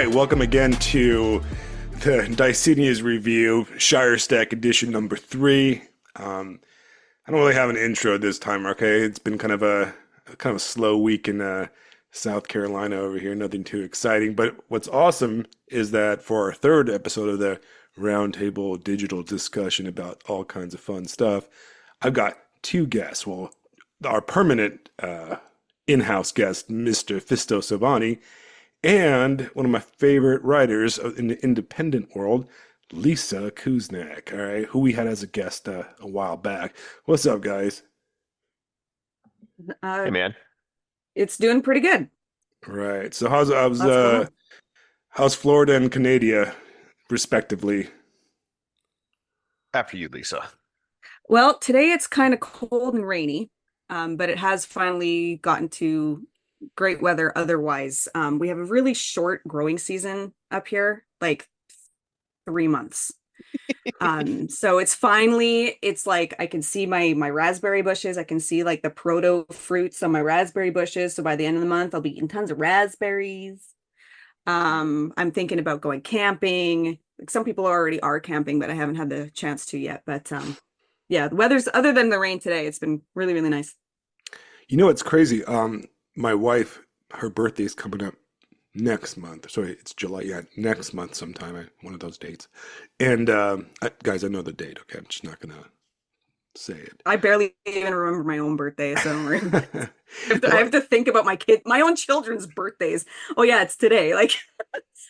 right, welcome again to the Dicenia's review, Shire Stack edition number 3. I don't really have an intro this time, okay? It's been kind of a slow week in South Carolina over here, nothing too exciting. But what's awesome is that for our third episode of the Roundtable Digital discussion about all kinds of fun stuff, I've got two guests. Well, our permanent in-house guest, Mr. Phisto and one of my favorite writers in the independent world, Lisa Kuznak, all right, who we had as a guest a while back. What's up, guys? Hey, Man. It's doing pretty good. Right. So how's Florida and Canada, respectively? After you, Lisa. Well, today it's kind of cold and rainy, but it has finally gotten to great weather otherwise. We have a really short growing season up here, like 3 months. So it's like I can see my raspberry bushes. I can see like the proto fruits on my raspberry bushes. So by the end of the month, I'll be eating tons of raspberries. I'm thinking about going camping. Like some people already are camping, but I haven't had the chance to yet. But yeah, the weather's, other than the rain today, it's been really, really nice. You know, it's crazy. My wife, her birthday's coming up next month. Sorry, it's July. Yeah, next month sometime, one of those dates. And guys, I know the date. Okay, I'm just not gonna say it. I barely even remember my own birthday, so don't worry. I have to think about my own children's birthdays. Oh yeah, it's today. Like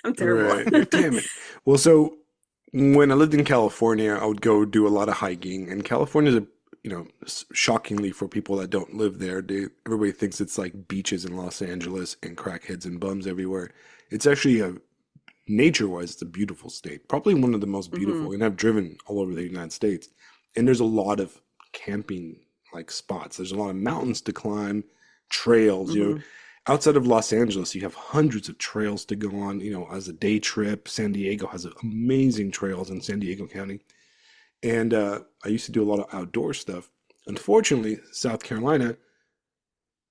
I'm terrible. Right. Damn it. Well, so when I lived in California, I would go do a lot of hiking, and California's shockingly for people that don't live there, everybody thinks it's like beaches in Los Angeles and crackheads and bums everywhere. It's actually nature-wise, it's a beautiful state, probably one of the most beautiful. And I've driven all over the United States, and there's a lot of camping like spots. There's a lot of mountains to climb, trails. You know, outside of Los Angeles, you have hundreds of trails to go on. You know, as a day trip, San Diego has amazing trails in San Diego County. And I used to do a lot of outdoor stuff. Unfortunately, South Carolina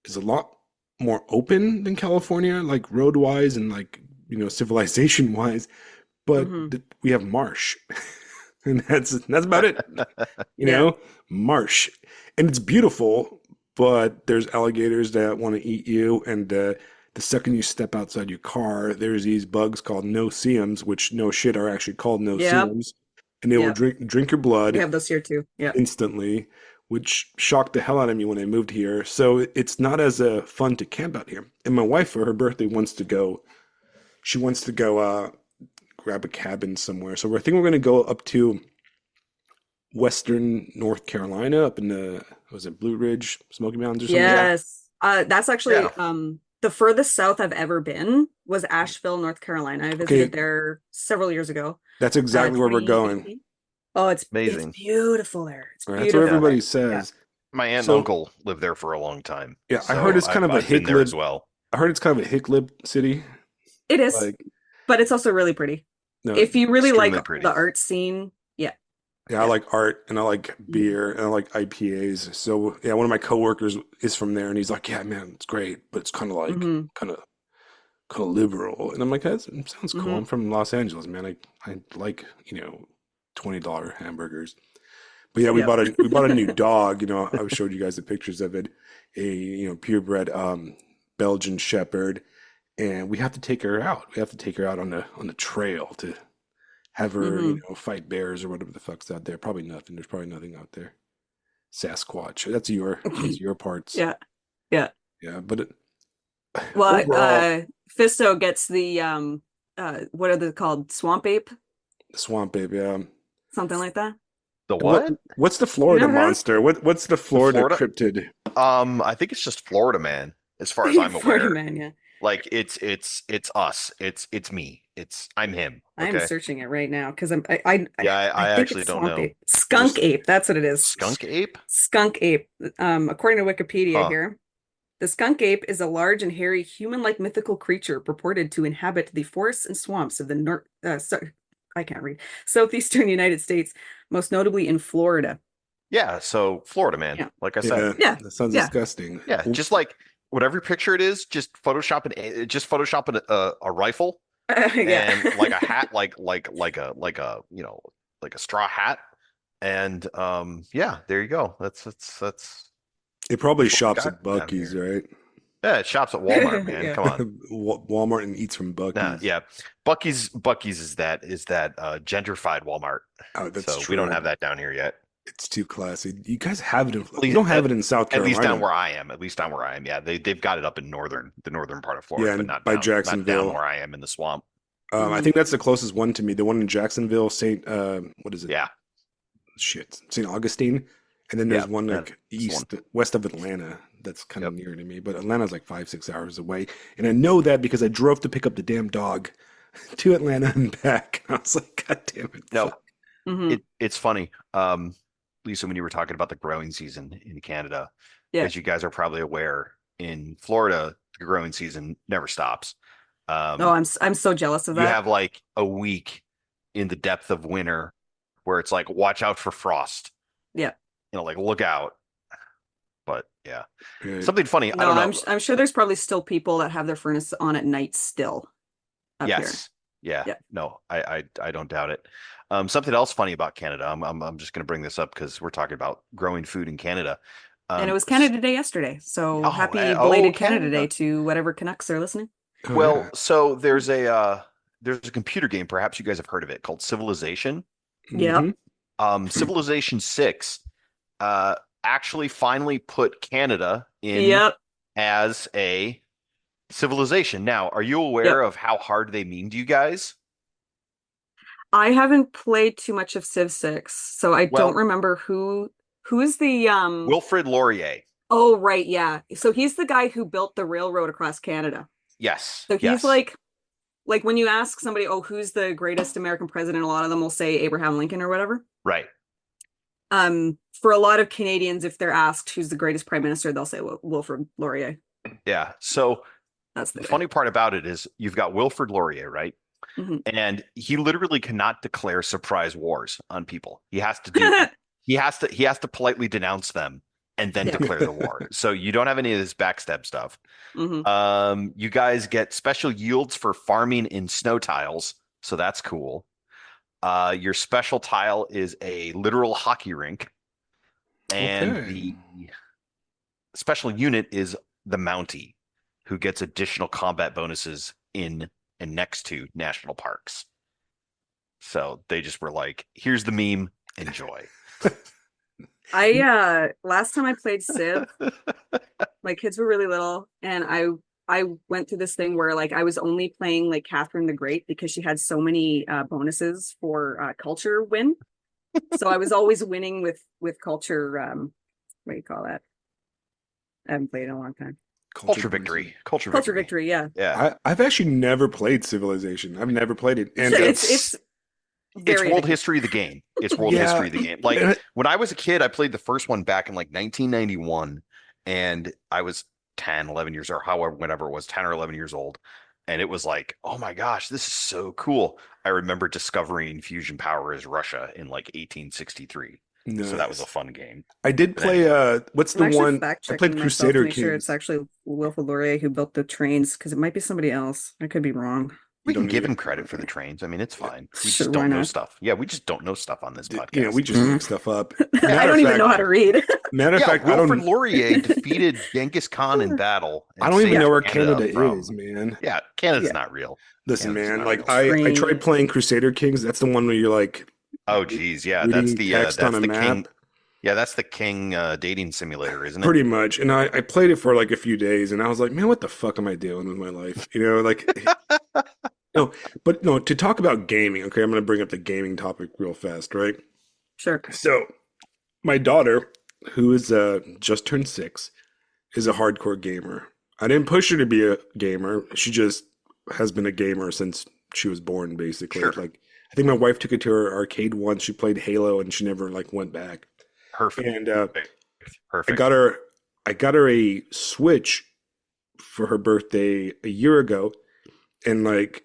is a lot more open than California, like road-wise and like, civilization-wise. But we have marsh. And that's about it. Marsh. And it's beautiful, but there's alligators that want to eat you. And the second you step outside your car, there's these bugs called no-see-ums, which no shit are actually called no-see-ums. And they will drink your blood. We have those here too. Yeah. Instantly, which shocked the hell out of me when I moved here. So it's not as fun to camp out here. And my wife, for her birthday, wants to go grab a cabin somewhere. So I think we're going to go up to Western North Carolina, up in was it Blue Ridge, Smoky Mountains or something? Yes. That's actually the furthest south I've ever been was Asheville, North Carolina. I visited there several years ago. That's exactly where we're going. Oh, it's amazing. It's beautiful there. It's beautiful. That's what everybody says. Yeah. My aunt and uncle lived there for a long time. Yeah, so I heard it's kind of a hick-lib as well. I heard it's kind of a hick-lib city. It is, but it's also really pretty. No, if you really like the art scene, yeah. Yeah, I like art and I like beer and I like IPAs. So yeah, one of my coworkers is from there and he's like, "Yeah, man, it's great, but it's kind of like kind of liberal." And I'm like, "That sounds cool. I'm from Los Angeles, man. I like $20 hamburgers." But yeah, we bought a new dog. I showed you guys the pictures of it. A purebred Belgian Shepherd, and we have to take her out. We have to take her out on the trail to have her fight bears or whatever the fuck's out there. Probably nothing. There's probably nothing out there. Sasquatch. That's your parts. Yeah. But overall, Phisto gets the what are they called? Swamp ape. Swamp ape. Yeah. Something like that. The what? What's the Florida monster? What's the Florida cryptid? I think it's just Florida man, as far as I'm aware. Florida man, yeah. Like it's us. It's me. I'm him. Okay? I'm searching it right now because I actually don't know. Ape. Skunk ape. That's what it is. Skunk ape. Skunk ape. According to Wikipedia here, the skunk ape is a large and hairy human-like mythical creature purported to inhabit the forests and swamps of the southeastern United States, most notably in Florida. Yeah, so Florida man, like I said. Yeah, that sounds disgusting. Yeah, just like whatever picture it is, just Photoshop a rifle Yeah. and like a hat, like a like a straw hat. And yeah, there you go. That's It probably that's what we shops got at down Bucky's, here. right? Yeah, it shops at Walmart, man. Yeah. Come on. Walmart and eats from Nah, Bucky's. yeah. Bucky's is that gentrified Walmart. Oh, that's So we don't true. have that down here yet. It's too classy. You guys have it in, At you least don't have it in South at least down Carolina. where I am. At least down where I am. Yeah, they've got it up in the northern part of Florida, Yeah, but and by not down Jacksonville. where I am in the swamp. I Mhm. think that's the closest one to me. The one in Jacksonville, what is it? Yeah, Shit, St. Augustine. And then yeah, there's one like that's the one. west of Atlanta that's kind of Yep. near to me. But Atlanta's like 5, 6 hours away. And I know that because I drove to pick up the damn dog to Atlanta and back. I was like, God damn it. No, Fuck. it's funny. Lisa, when you were talking about the growing season in Canada, Yeah. as you guys are probably aware, in Florida, the growing season never stops. Oh, Um, I'm so jealous of you that. have like a week in the depth of winter where it's like, watch out for frost. Yeah. Like look out. But yeah, Right. something funny. I No, don't I'm know. I'm sure there's probably still people that have their furnace on at night still up here. Yes. Yeah. Yeah. No, I don't doubt it. Something else funny about Canada. I'm just going to bring this up because we're talking about growing food in Canada. And it was S- Canada Day yesterday. So oh, happy oh, belated Canada Day Canada. to whatever Canucks are listening. Oh, Well, yeah. so there's a computer game, perhaps you guys have heard of it, called Civilization. Yep. Mhm. Civilization 6 uh actually finally put Canada in Yep. as a civilization. Now, are you Yep. aware of how hard they mean to you guys? I haven't played too much of Civ 6, so I don't Well, remember who is the Wilfrid Laurier. oh right, yeah. So he's the guy who built the railroad across Canada. Yes, So he's yes, like when you ask somebody, oh, who's the greatest American president, a lot of them will say Abraham Lincoln or whatever. right. For a lot of Canadians, if they're asked who's the greatest prime minister, they'll say Wilfrid Laurier. Yeah. So That's the the guy. funny part about it is you've got Wilfrid Laurier, right? Mhm. And he literally cannot declare surprise wars on people. He has to politely denounce them and then Yeah. declare the war. So you don't have any of this backstab stuff. Mhm. You guys get special yields for farming in snow tiles, so that's cool. Your special tile is a literal hockey rink, and Okay. the special unit is the Mountie, who gets additional combat bonuses in and next to national parks. So they just were like, "Here's the meme, enjoy." I last time I played Civ, my kids were really little, and I went through this thing where like I was only playing like Catherine the Great because she had so many bonuses for culture win. So I was always winning with culture. What do you call that? I haven't played in a long time. Culture bonuses. victory. Culture Culture victory. victory, yeah. Yeah. I've actually never played Civilization. I've never played it. And It's It's very world addictive. history of the game. It's world Yeah. history of the game. Like And when I was a kid, I played the first one back in like 1991, and I was 10, 11 years or however, whenever it was, 10 or 11 years old. And it was like, oh my gosh, this is so cool. I remember discovering fusion power as Russia in like 1863. So that was a nice. fun game. I did play what's I'm the actually one fact I played checking myself to Crusader make sure Kings. it's actually Wilfrid Laurier who built the trains because it might be somebody else. I could be wrong. We can don't give even- him credit for the trains. I mean, it's fine. We Sure, just why don't know not? stuff. Yeah, we just don't know stuff on this podcast. You know, we just make stuff up. I Matter don't of even fact- know how to read. Matter of Yeah, fact, I Wilfrid don't Laurier defeated Genghis Khan in battle. and I don't even saved know where Canada Canada from- is, man. Yeah, Canada's Yeah. not real. Listen, Canada's man, not like real. I tried Train. playing Crusader Kings. That's the one where you're like Oh, geez, yeah, reading that's the text on a map. king. Yeah, that's the king dating simulator, isn't it? Pretty much. And I played it for like a few days and I was like, man, what the fuck am I doing with my life? You know, like no, but no, to talk about gaming, okay, I'm gonna bring up the gaming topic real fast, right? Sure. So my daughter, who is just turned 6, is a hardcore gamer. I didn't push her to be a gamer. She just has been a gamer since she was born, basically. Sure. Like I think my wife took it to her arcade once. She played Halo and she never like went back. Perfect. And Perfect. I got her a Switch for her birthday a year ago, and like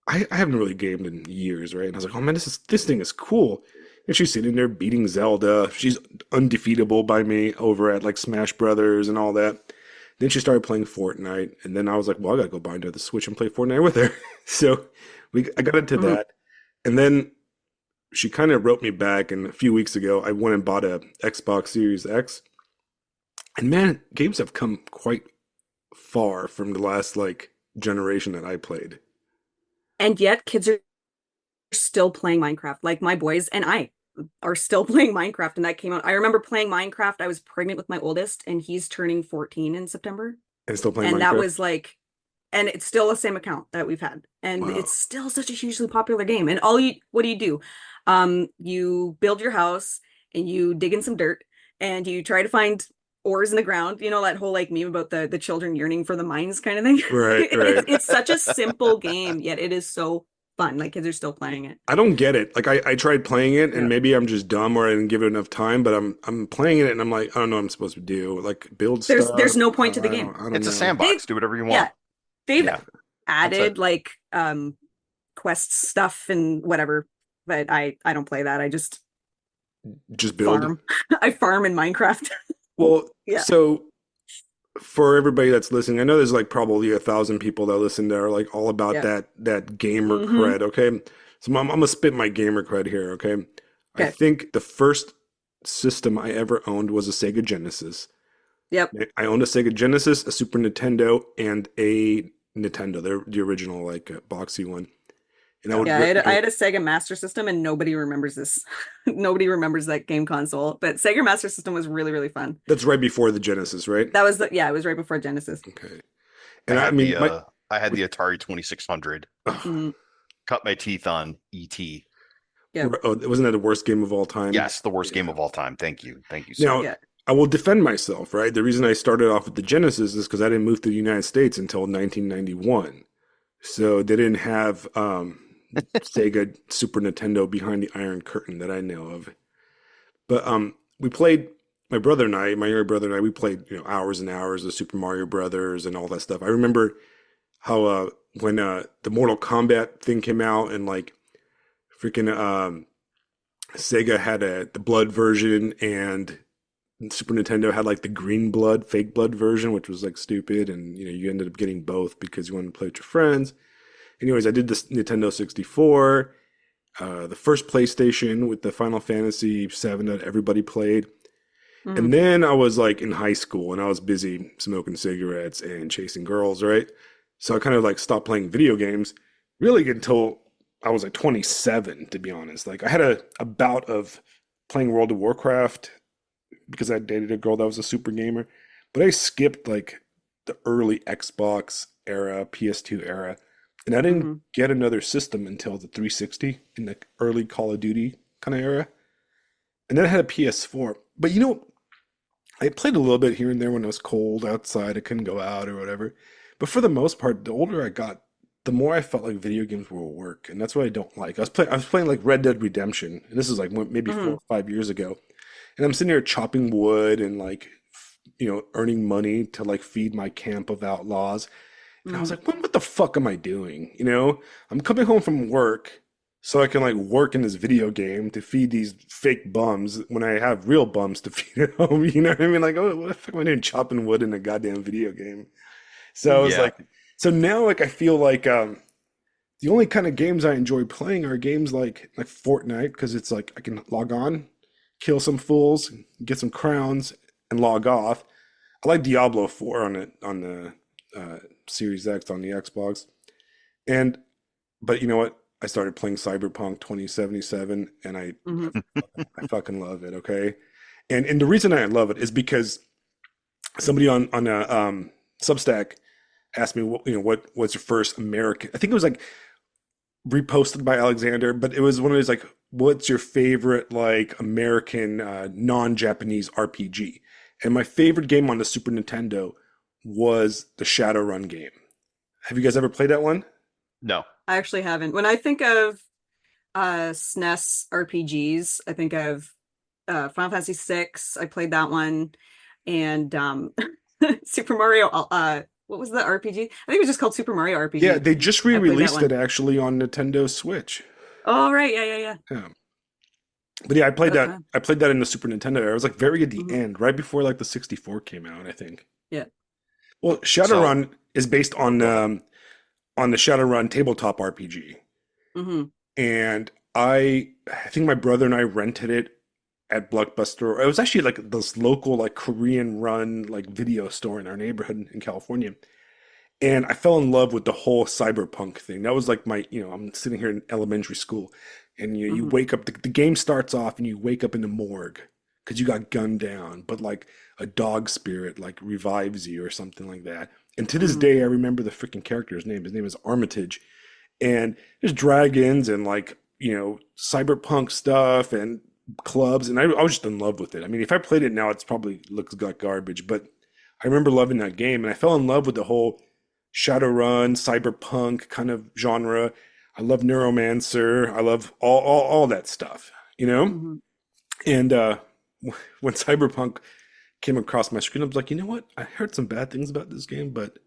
I haven't really gamed in years, right? And I was like, oh man, this thing is cool. And she's sitting there beating Zelda. She's undefeatable by me over at like Smash Brothers and all that. Then she started playing Fortnite, and then I was like, well, I gotta go buy another Switch and play Fortnite with her. So I got into Mhm. that, and then she kind of wrote me back, and a few weeks ago, I went and bought a Xbox Series X, and man, games have come quite far from the last like generation that I played. And yet kids are still playing Minecraft. Like my boys and I are still playing Minecraft, and that came out. I remember playing Minecraft. I was pregnant with my oldest, and he's turning 14 in September. And still playing And that Minecraft. was like, and it's still the same account that we've had. And Wow. it's still such a hugely popular game. And what do? You build your house and you dig in some dirt and you try to find ores in the ground. You know, that whole like meme about the children yearning for the mines kind of thing. Right, It's right. it's such a simple game, yet it is so fun. Like kids are still playing it. I don't get it. Like I tried playing it and Yeah. maybe I'm just dumb or I didn't give it enough time, but I'm playing it and I'm like, I don't know what I'm supposed to do. Like build There's stuff. no point to the game. I don't It's a know. They've sandbox. Do whatever you yeah, want. they've Yeah, that's it. added like quest stuff and whatever, but I don't play that. I just Just build. farm. I farm in Minecraft. Well, Yeah. so for everybody that's listening, I know there's like probably 1,000 people that listen that are like all about Yeah. that gamer Mm-hmm. cred, okay? So I'm gonna spit my gamer cred here, okay? I Okay. think the first system I ever owned was a Sega Genesis. Yep. I owned a Sega Genesis, a Super Nintendo, and a Nintendo, the original like boxy one. And I Yeah. would, Yeah, I had a Sega Master System and nobody remembers this. Nobody remembers that game console. But Sega Master System was really, really fun. that's right before the Genesis, right? That was it was right before Genesis. Okay. I And I had mean, the my, uh I had the Atari 2600. oh, Hmm. Cut my teeth on ET. Yep. oh, wasn't that the worst game of all time? Yes, the worst game Yeah. of all time. Thank you. Thank you, sir. Now, Yeah. I will defend myself, right? The reason I started off with the Genesis is because I didn't move to the United States until 1991. So they didn't have Sega Super Nintendo behind the Iron Curtain that I know of. But we played my brother and I, my younger brother and I, we played hours and hours of Super Mario Brothers and all that stuff. I remember how when the Mortal Kombat thing came out and like freaking Sega had the blood version and Super Nintendo had like the green blood, fake blood version, which was like stupid, and you ended up getting both because you wanted to play with your friends. Anyways, I did this Nintendo 64, the first PlayStation with the Final Fantasy VII that everybody played. Hmm. And then I was like in high school and I was busy smoking cigarettes and chasing girls, right? So I kind of like stopped playing video games really until I was like 27, to be honest. Like I had a bout of playing World of Warcraft because I dated a girl that was a super gamer, but I skipped like the early Xbox era, PS2 era, and I didn't Hmm. get another system until the 360 in the early Call of Duty kind of era. And then I had a PS4. But I played a little bit here and there when it was cold outside. I couldn't go out or whatever. But for the most part, the older I got, the more I felt like video games were work, and that's what I don't like. I was playing like Red Dead Redemption, and this is like maybe four Hmm. or 5 years ago, and I'm sitting here chopping wood and like earning money to like feed my camp of outlaws. And I was Hmm. like, what the fuck am I doing? I'm coming home from work so I can like work in this video game to feed these fake bums when I have real bums to feed at home. You know what I mean? Like, oh, what the fuck am I doing chopping wood in a goddamn video game? So I was Yeah. like, so now like I feel like the only kind of games I enjoy playing are games like Fortnite because it's like I can log on, kill some fools, get some crowns, and log off. I like Diablo 4 on the Series X on the Xbox. And but you know what? I started playing Cyberpunk 2077 and Hmm. I fucking love it, okay? And the reason I love it is because somebody on a Substack asked me what was your first American. I think it was like reposted by Alexander, but it was one of those like what's your favorite like American non-Japanese RPG? And my favorite game on the Super Nintendo was the Shadowrun game. Have you guys ever played that one? No. I actually haven't. When I think of SNES RPGs, I think of Final Fantasy VI. I played that one, and Super Mario. What was the RPG? I think it was just called Super Mario Yeah, RPG. they just I played that re-released it one. actually on Nintendo Switch. Oh, right. Yeah, yeah, yeah. Yeah. But yeah, I played that. Okay. I played that in the Super Nintendo era. I was like very at the Hmm. end, right before like the 64 came out, I think. Yeah. Well, So Shadowrun is based go ahead. on the Shadowrun tabletop RPG. Hmm. And I think my brother and I rented it at Blockbuster. It was actually like this local like Korean run like video store in our neighborhood in California. And I fell in love with the whole cyberpunk thing. That was like my, I'm sitting here in elementary school and you Hmm. wake up, the game starts off and you wake up in the morgue because you got gunned down, but like a dog spirit like revives you or something like that. And to this Hmm. day, I remember the freaking character's name. His name is Armitage. And there's dragons and like, cyberpunk stuff and clubs. And I was just in love with it. I mean, if I played it now, it's probably looks like garbage, but I remember loving that game. And I fell in love with the whole Shadowrun, cyberpunk kind of genre. I love Neuromancer. I love all that stuff, you know? Hmm. And when Cyberpunk came across my screen, I was like, you know what? I heard some bad things about this game, but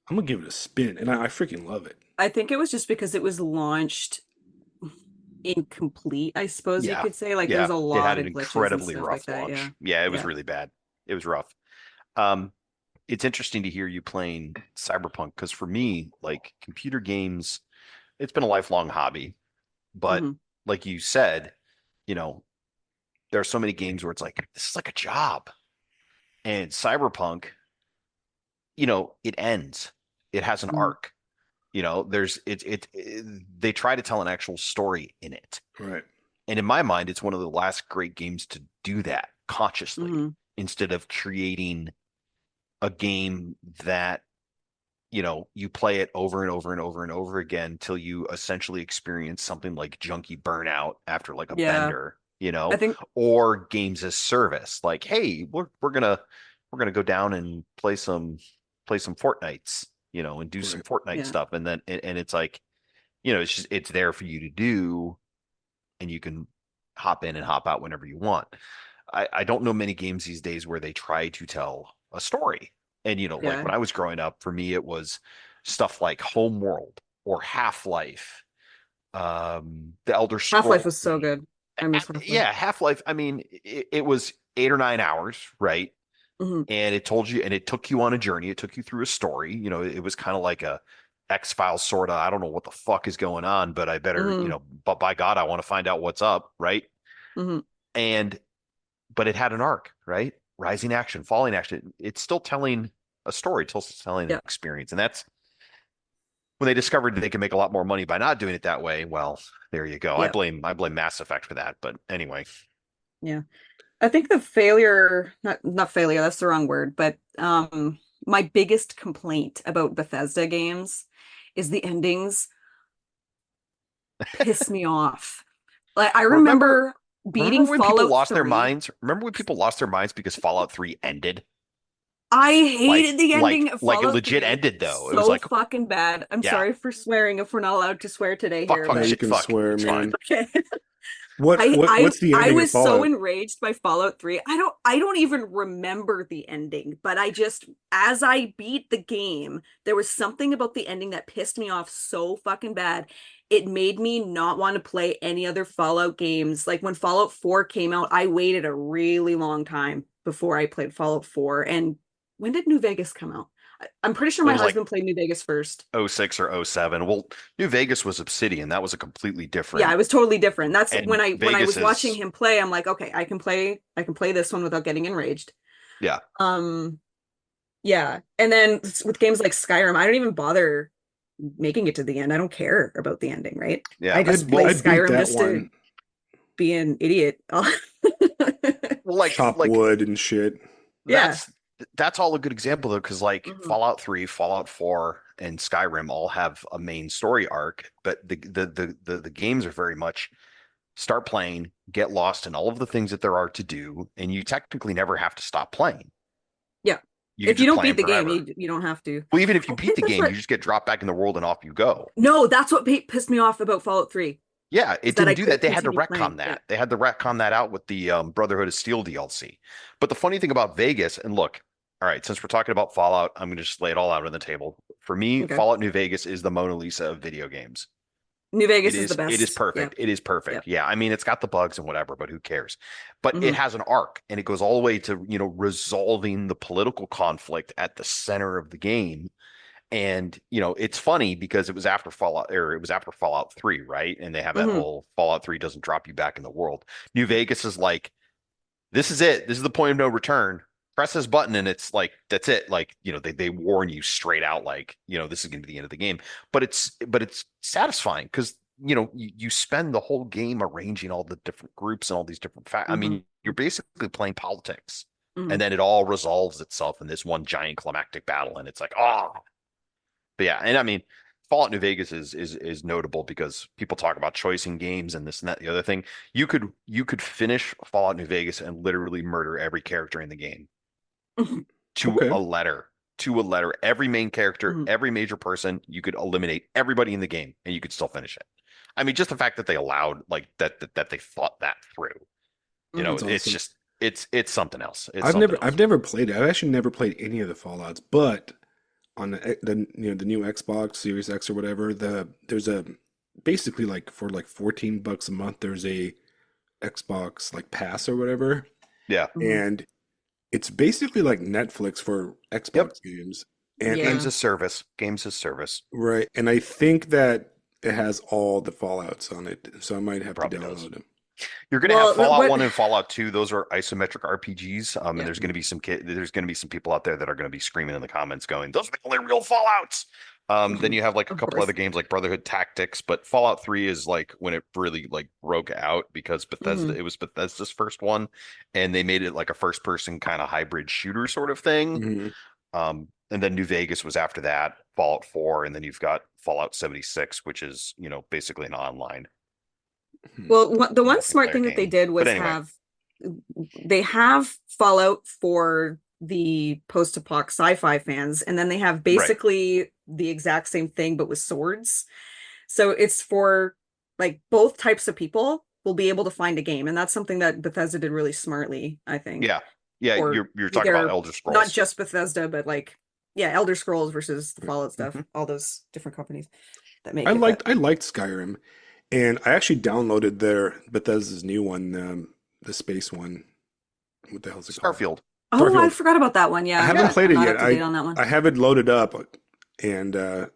I'm gonna give it a spin. And I freaking love it. I think it was just because it was launched incomplete, I suppose you Yeah. could say. Like there was Yeah. a It had lot an of glitches and incredibly stuff like rough that. Yeah. launch. Yeah, it was Yeah. really bad. It was rough. Um, it's interesting to hear you playing Cyberpunk because for me, like computer games, it's been a lifelong hobby. But Hmm. like you said, you know, there are so many games where it's like, this is like a job. And Cyberpunk, it ends. It has an Hmm. arc. They try to tell an actual story in it. Right. And in my mind, it's one of the last great games to do that consciously Hmm. instead of creating a game that, you play it over and over and over and over again till you essentially experience something like junkie burnout after like a Yeah. bender, I think, or games as service. Like, hey, we're gonna go down and play some Fortnites, and do some Right. Fortnite yeah. stuff. And then and it's like, it's there for you to do, and you can hop in and hop out whenever you want. I don't know many games these days where they try to tell a story. And like Yeah. when I was growing up, for me it was stuff like Homeworld or Half-Life, the Elder Half-Life Scrolls. was so good. I miss Half-Life. Yeah, Half-Life. I mean, it was 8 or 9 hours, right? Hmm. And it told you, and it took you on a journey. It took you through a story. It was kind of like a X-Files sort of. I don't know what the fuck is going on, but I better, Hmm. but by God, I want to find out what's up, right? Hmm. And but it had an arc, right? Rising action, falling action. It's still telling a story, it's still telling an Yeah. experience. And that's when they discovered they could make a lot more money by not doing it that way. Well, there you go. I Yeah. blame I blame Mass Effect for that. But anyway, Yeah. I think the failure, not failure, that's the wrong word, but my biggest complaint about Bethesda games is the endings piss me off. Like I remember remember remember beating when people Fallout lost their 3. minds? Remember when people lost their minds because Fallout 3 ended? I Like hated the like ending of like it Fallout legit 3 ended though. It was so like, fucking bad. I'm yeah, sorry for swearing if we're not allowed to swear today fuck here, fuck Yeah, but you shit, can fuck. swear, It's fine. man. okay. What I what I what's the I ending of was so Fallout? enraged by Fallout 3. I don't even remember the ending, but I just as I beat the game, there was something about the ending that pissed me off so fucking bad. It made me not want to play any other Fallout games. Like when Fallout 4 came out, I waited a really long time before I played Fallout 4. And when did New Vegas come out? I'm pretty sure It my was like husband played New Vegas first. '06 or '07. Well, New Vegas was Obsidian. That was a completely Yeah, different. it was totally different. That's And when I Vegas was watching is, him play, I'm like, okay, I can play this one without getting enraged. yeah, Um, yeah. And then with games like Skyrim, I don't even bother making it to the end. I don't care about the ending, right? I yeah. just I play Well, I beat Skyrim that just to one. be an idiot. well, like Chop like wood and shit. Yeah. that's all a good example though, because like Hmm. Fallout 3, Fallout 4, and Skyrim all have a main story arc, but the games are very much start playing, get lost in all of the things that there are to do, and you technically never have to stop playing. Yeah. You can If you just don't play beat them the game, forever. you don't have to. Well, even if you Oh, beat wait, the that's game, right. you just get dropped back in the world and off you go. No, that's what pissed me off about Fallout 3 Yeah, is it that I didn't do that. couldn't They had to continue retcon playing. Yeah. that. They had to retcon that out with the Brotherhood of Steel DLC. But the funny thing about Vegas, and look, all right, since we're talking about Fallout, I'm going to just lay it all out on the table. For me, Okay. Fallout New Vegas is the Mona Lisa of video games. New It Vegas is the is it is best. perfect. Yep. It is perfect. Yep. Yeah, I mean it's got the bugs and whatever, but who cares? But it Hmm. has an arc and it goes all the way to, resolving the political conflict at the center of the game. And, it's funny because it was after Fallout 3, right? And they have that Hmm. whole Fallout 3 doesn't drop you back in the world. New Vegas is like, this is it. This is the point of no return. Press this button and it's like that's it. Like, they warn you straight out like, this is going to be the end of the game. But it's satisfying because, you spend the whole game arranging all the different groups and all these different I Hmm. mean, you're basically playing politics. Hmm. And then it all resolves itself in this one giant climactic battle and it's like, oh, but yeah, and I mean, Fallout New Vegas is notable because people talk about choice in games and this and that, the other thing. You could finish Fallout New Vegas and literally murder every character in the game to Okay. a letter. To a letter. Every main character, Hmm. every major person, you could eliminate everybody in the game and you could still finish it. I mean, just the fact that they allowed like that they thought that through. Hmm. That's It's awesome. just it's something else. It's something I've else. never played it. I've actually never played any of the Fallouts, but on the new Xbox Series X or whatever, there's a basically like for like $14 a month, there's a Xbox like pass or whatever, Yeah. Hmm. and it's basically like Netflix for Yep. Xbox games. And Games Yeah. as service. Games as service. right, and I think that it has all the Fallouts on it, so I might have to Probably does. download them. You're going to have Well, Fallout what? 1 and Fallout 2. Those are isometric RPGs. And Yeah. there's going to be some people out there that are going to be screaming in the comments going, "Those are the only real Fallouts." Then you have like a Of couple other course. games like Brotherhood Tactics, but Fallout 3 is like when it really like broke out because Hmm. it was Bethesda's first one and they made it like a first person kind of hybrid shooter sort of thing. Hmm. And then New Vegas was after that, Fallout 4, and then you've got Fallout 76, which is, basically an online Well, the one smart multiplayer thing that they game. did But was anyway, have Fallout for the post-apoc sci-fi fans, and then they have right. basically the exact same thing but with swords. So it's for like both types of people will be able to find a game, and that's something that Bethesda did really smartly, I think. Yeah. Yeah, Or you're talking about they're Elder not Scrolls. just Bethesda, but like yeah, Elder Scrolls versus the Fallout stuff, Hmm. all those different companies that make it. But I liked Skyrim, and I actually downloaded their Bethesda's new one, the space one. What the hell is it called? Starfield. oh, I Starfield. forgot about that one. I Yeah, haven't played I'm it not yet. up to date on that one. I have it loaded up, and I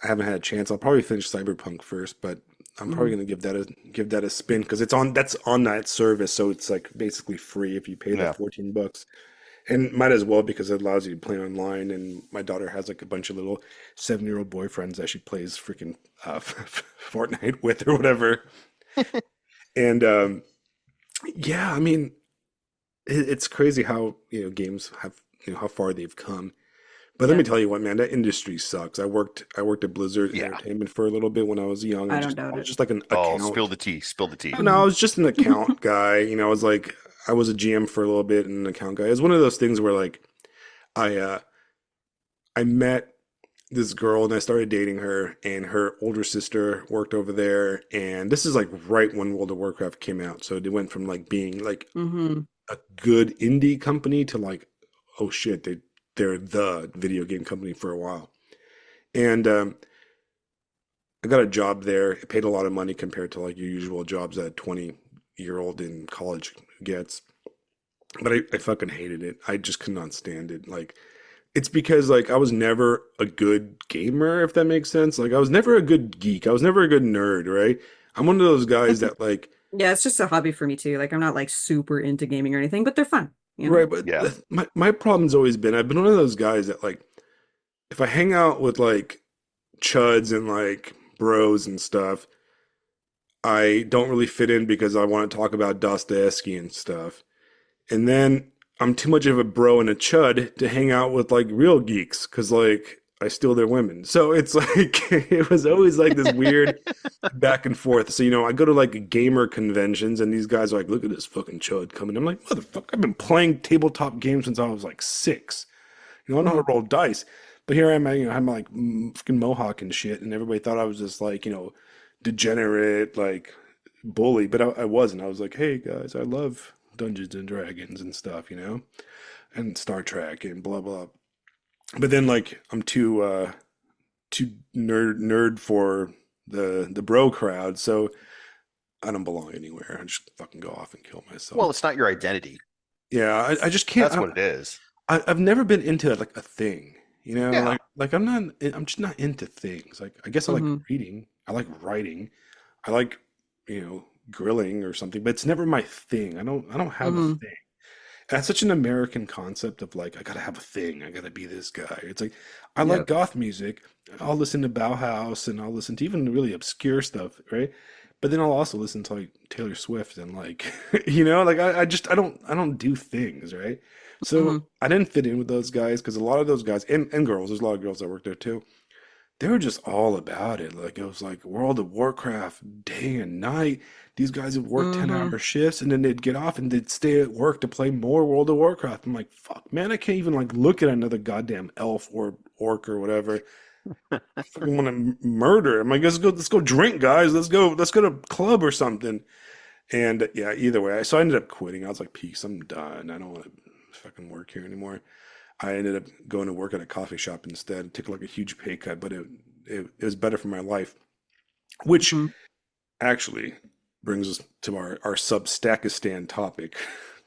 haven't had a chance. I'll probably finish Cyberpunk first, but I'm probably Mhm. gonna give that a spin because that's on that service, so it's like basically free if you pay the Yeah. $14. And might as well because it allows you to play online. And my daughter has like a bunch of little 7-year-old boyfriends that she plays freaking Fortnite with or whatever. And yeah, I mean, it's crazy how games have how far they've come. But let me Yeah, tell you what, man, that industry sucks. I worked at Blizzard Yeah. Entertainment for a little bit when I was young. I don't I doubt was it. just like an Oh, spill account. the tea. Spill the tea. No, I Mhm. was just an account guy. I was like I was a GM for a little bit and an account guy. It's one of those things where like I uh I met this girl and I started dating her, and her older sister worked over there, and this is like right when World of Warcraft came out. So they went from like being like Mhm. a good indie company to like, oh shit, they're the video game company for a while. And I got a job there. It paid a lot of money compared to like your usual jobs that a 20-year-old in college gets. But I fucking hated it. I just could not stand it. Like it's because like I was never a good gamer, if that makes sense. Like I was never a good geek. I was never a good nerd, right? I'm one of those guys that like, Yeah, it's just a hobby for me too. Like I'm not like super into gaming or anything, but they're fun, you know? right, but Yeah. my problem's always been I've been one of those guys that like if I hang out with like chuds and like bros and stuff, I don't really fit in because I want to talk about Dostoevsky and stuff. And then I'm too much of a bro and a chud to hang out with like real geeks because like I steal their women. So it's like it was always like this weird back and forth. So I go to like gamer conventions and these guys are like, look at this fucking chud coming. I'm like, motherfucker, I've been playing tabletop games since I was like 6. I know how to Mhm. roll dice. But here I am, I'm like fucking mohawk and shit, and everybody thought I was just like, degenerate, like bully, but I wasn't. I was like, hey guys, I love Dungeons and Dragons and stuff, and Star Trek and blah blah. But then like I'm too nerd for the bro crowd. So I don't belong anywhere. I just fucking go off and kill Well, myself. it's not your identity. Yeah, I just can't. That's what it is. I've never been into like a thing, Yeah. like I'm not. I'm just not into things. Like I guess I like Hmm. reading. I like writing. I like grilling or something, but it's never my thing. I don't have a Hmm. thing. That's such an American concept of like, I gotta have a thing. I gotta be this guy. It's like, I like Yep. goth music. I'll listen to Bauhaus and I'll listen to even really obscure stuff, right? But then I'll also listen to like Taylor Swift and like, like I don't do things, right? So Hmm. I didn't fit in with those guys because a lot of those guys and girls, there's a lot of girls that work there too. They were just all about it. Like it was like World of Warcraft day and night. These guys would work 10 Hmm. hour shifts and then they'd get off and they'd stay at work to play more World of Warcraft. I'm like, fuck, man, I can't even like look at another goddamn elf or orc or whatever. I fucking want to murder. I'm like, let's go drink, guys. Let's go to a club or something. And yeah, either way, so I ended up quitting. I was like, peace, I'm done. I don't want to fucking work here anymore. I ended up going to work at a coffee shop instead. Took like a huge pay cut, but it was better for my life. Which Hmm. actually brings us to our Substackistan topic,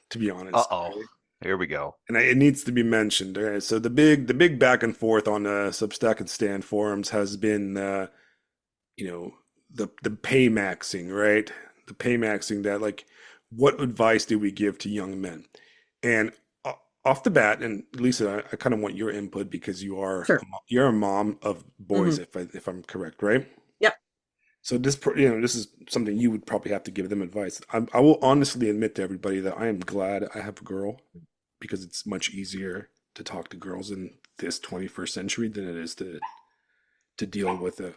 to be honest. Uh-oh. Right? Here we go. And it needs to be mentioned. All right? So the big back and forth on the Substackistan forums has been the pay maxing, right? The pay maxing that like what advice do we give to young men? And off the bat, and Lisa, I kind of want your input because Sure. you're a mom of boys, Hmm. if I'm correct, right? Yep. So this is something you would probably have to give them advice. I will honestly admit to everybody that I am glad I have a girl because it's much easier to talk to girls in this 21st century than it is to deal with a.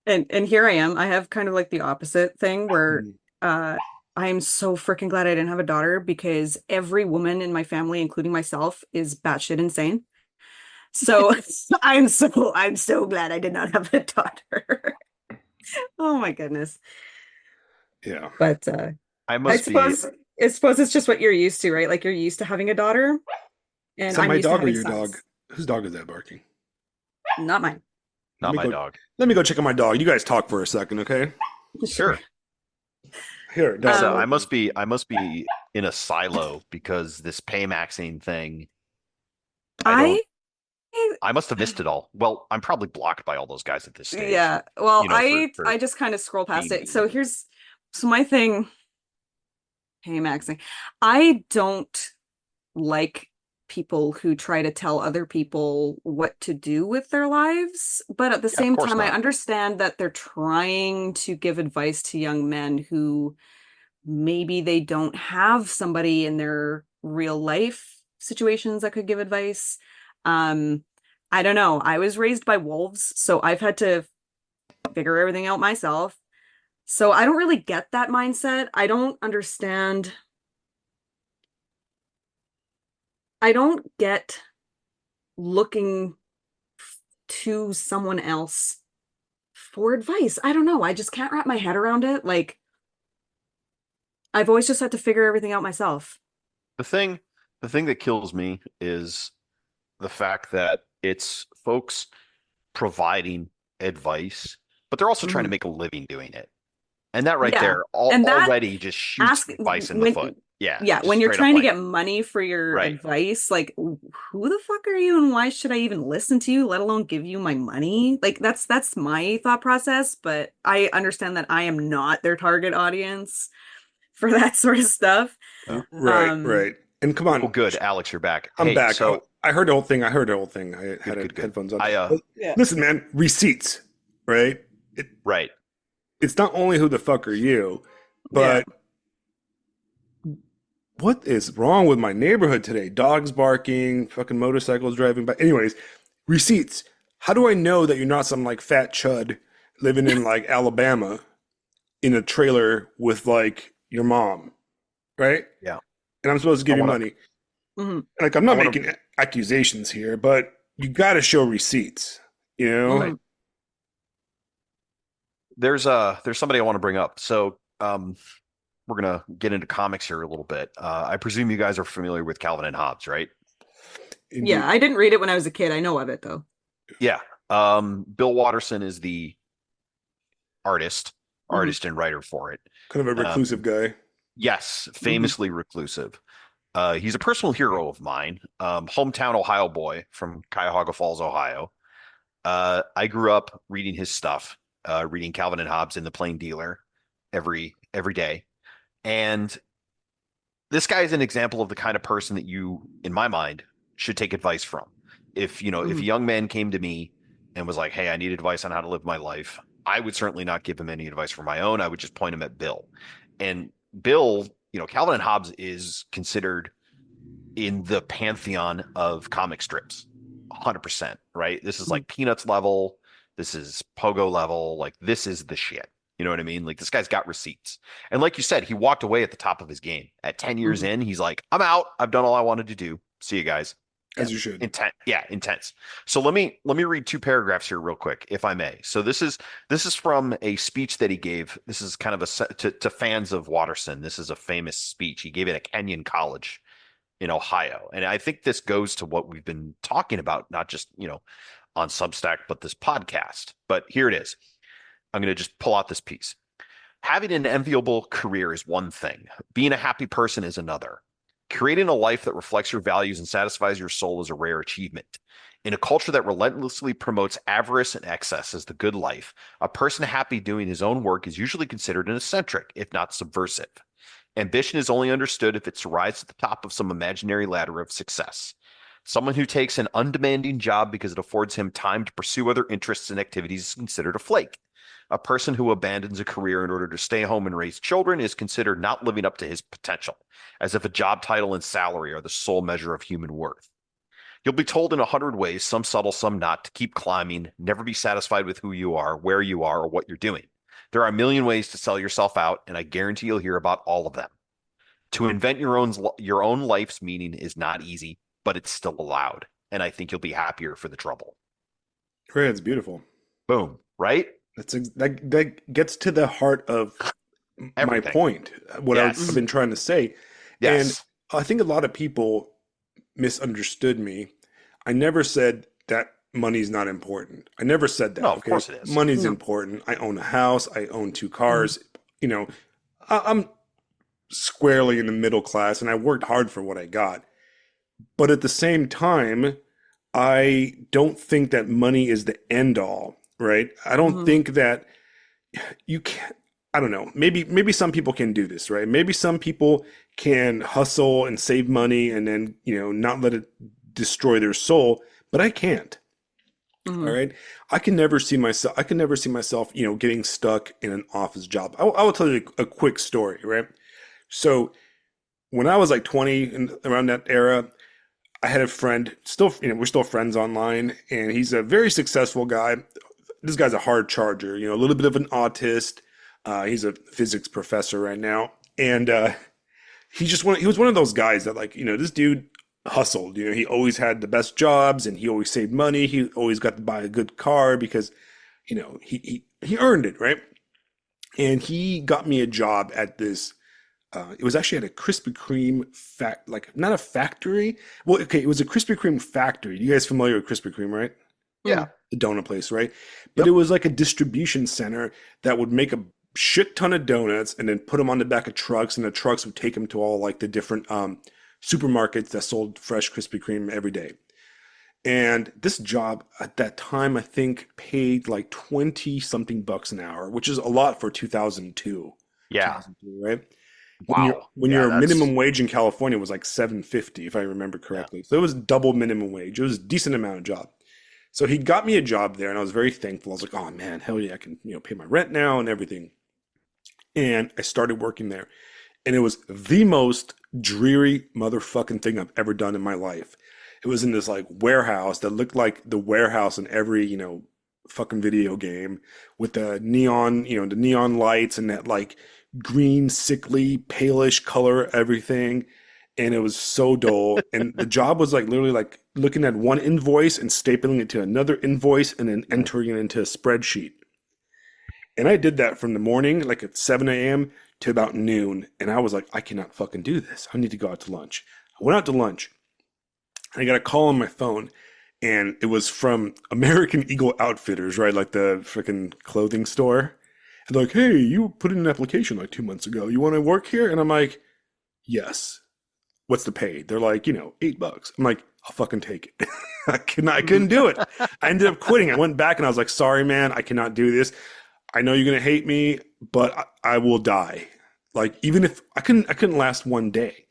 And here I am. I have kind of like the opposite thing where Mm. uh I am so freaking glad I didn't have a daughter because every woman in my family, including myself, is batshit insane. So I'm so glad I did not have a daughter. Oh my goodness. Yeah. But I I must be suppose it's just what you're used to, right? Like you're used to having a daughter, Is and that I'm my used to dog or having your dog? sons. Whose dog is that barking? Not mine. Let not me my go. dog. Let me go check on my dog. You guys talk for a second, okay? Sure. Sure. Here, dog. Um, I must be in a silo because this pay maxing thing, I don't I I must have missed it all. Well, I'm probably blocked by all those guys at this stage, yeah. Well, for I just kind of scroll past being it. mean. So my thing, hey Maxing, I don't like people who try to tell other people what to do with their lives, but at the Yeah, of same course time, I not. understand that they're trying to give advice to young men who maybe they don't have somebody in their real life situations that could give advice. Um, I don't know. I was raised by wolves, so I've had to figure everything out myself. So I don't really get that mindset. I don't understand. I don't get looking to someone else for advice. I don't know. I just can't wrap my head around it. Like, I've always just had to figure everything out myself. The thing the thing that kills me is the fact that it's folks providing advice, but they're also trying to Mhm. make a living doing it. And that right Yeah. there And that already just shoots ask advice in the foot. when Yeah, yeah, just when you're straight up trying to like, get money for your right. advice, like who the fuck are you and why should I even listen to you, let alone give you my money? Like that's my thought process, but I understand that I am not their target audience for that sort of stuff. Oh, Right, Um, right. And come well, on, good, Alex, you're back. I'm Hey, back. so I heard the whole thing. I heard the whole thing. I good, had good, good. headphones on. I But yeah. listen, man, receipts, right? It, right. it's not only who the fuck are you, Yeah. but what is wrong with my neighborhood today? Dogs barking, fucking motorcycles driving by. Anyways, receipts. How do I know that you're not some like fat chud living in like Alabama in a trailer with like your mom, right? Yeah. And I'm supposed to I give you want to money. Hmm. Like I'm I not want to making accusations here, but you got to show receipts, you know? Hmm. right. There's somebody I want to bring up. So, we're gonna get into comics here a little bit. I presume you guys are familiar with Calvin and Hobbes, right? Yeah, Indeed. I didn't read it when I was a kid. I know of it though. Yeah. Bill Watterson is the artist, Mhm. and writer for it. Kind of a Um, reclusive guy. yes, Mhm. famously reclusive. He's a personal hero of mine. Hometown Ohio boy from Cuyahoga Falls, Ohio. I grew up reading his stuff, reading Calvin and Hobbes in the Plain Dealer every day. And this guy is an example of the kind of person that you, in my mind, should take advice from. If a Mhm. young man came to me and was like, "Hey, I need advice on how to live my life," I would certainly not give him any advice for my own. I would just point him at Bill. And Bill, Calvin and Hobbes is considered in the pantheon of comic strips. 100%, right? This is Mhm. like Peanuts level. This is Pogo level. Like, this is the shit. You know what I mean? Like, this guy's got receipts. And like you said, he walked away at the top of his game. At 10 years Mhm. in, he's like, I'm out. I've done all I wanted to do. See you guys. Yeah. As you should. Intense. Yeah, intense. So let me read two paragraphs here real quick, if I may. So this is from a speech that he gave. This is kind of to fans of Watterson. This is a famous speech. He gave it at Kenyon College in Ohio. And I think this goes to what we've been talking about, not just, on Substack, but this podcast. But here it is. I'm going to just pull out this piece. Having an enviable career is one thing, being a happy person is another. Creating a life that reflects your values and satisfies your soul is a rare achievement. In a culture that relentlessly promotes avarice and excess as the good life, a person happy doing his own work is usually considered an eccentric, if not subversive. Ambition is only understood if it's to rise to the top of some imaginary ladder of success. Someone who takes an undemanding job because it affords him time to pursue other interests and activities is considered a flake. A person who abandons a career in order to stay home and raise children is considered not living up to his potential, as if a job title and salary are the sole measure of human worth. You'll be told in 100 ways, some subtle, some not, to keep climbing, never be satisfied with who you are, where you are, or what you're doing. There are a million ways to sell yourself out, and I guarantee you'll hear about all of them. To invent your own life's meaning is not easy, but it's still allowed, and I think you'll be happier for the trouble. Right, it's beautiful. Boom, right? That gets to the heart of my Everything. point, what I've Yes. Mhm. been trying to say. And Yes. I think a lot of people misunderstood me. I never said that money's not important. I never said No, that, of okay? course it is. Money's No. important. I own a house, I own two Mhm. cars. You know, I'm squarely in the middle class and I worked hard for what I got. But at the same time, I don't think that money is the end all, right? I don't Mhm. think that you can't. I don't know. Maybe some people can do this, right? Maybe some people can hustle and save money and then, not let it destroy their soul, but I can't. All Mhm. right. I can never see myself, getting stuck in an office job. I will tell you a quick story, right? So when I was like 20 and around that era, I had a friend, still, we're still friends online, and he's a very successful guy. This guy's a hard charger, a little bit of an autist. He's a physics professor right now. And he was one of those guys that, like, this dude hustled. He always had the best jobs and he always saved money. He always got to buy a good car because, he earned it, right? And he got me a job at this it was actually at a Krispy Kreme like not a factory. Well, okay, it was a Krispy Kreme factory. You guys familiar with Krispy Kreme, right? Yeah. Mhm. The donut place, right? But it Yep. was like a distribution center that would make a shit ton of donuts and then put them on the back of trucks, and the trucks would take them to all like the different supermarkets that sold fresh Krispy Kreme every day. And this job at that time, I think, paid like 20 something bucks an hour, which is a lot for 2002, Yeah. 2003, right? when your Wow. when Yeah, your that's minimum wage in California was like 750, if I remember yeah. correctly. So it was double minimum wage. It was a decent amount of job. So he got me a job there and I was very thankful. I was like, oh man, hell yeah, I can, pay my rent now and everything. And I started working there. And it was the most dreary motherfucking thing I've ever done in my life. It was in this like warehouse that looked like the warehouse in every, fucking video game with the neon lights and that like green, sickly, palish color, everything. And it was so dull. And the job was like literally like looking at one invoice and stapling it to another invoice and then entering it into a spreadsheet. And I did that from the morning, like at 7 a.m. to about noon. And I was like, I cannot fucking do this. I need to go out to lunch. I went out to lunch and I got a call on my phone. And it was from American Eagle Outfitters, right? Like the freaking clothing store. And like, hey, you put in an application like 2 months ago. You want to work here? And I'm like, yes. What's the pay? They're like, $8. I'm like, I'll fucking take it. I couldn't do it. I ended up quitting. I went back and I was like, sorry, man, I cannot do this. I know you're gonna hate me, but I will die. Like, even if I couldn't last one day.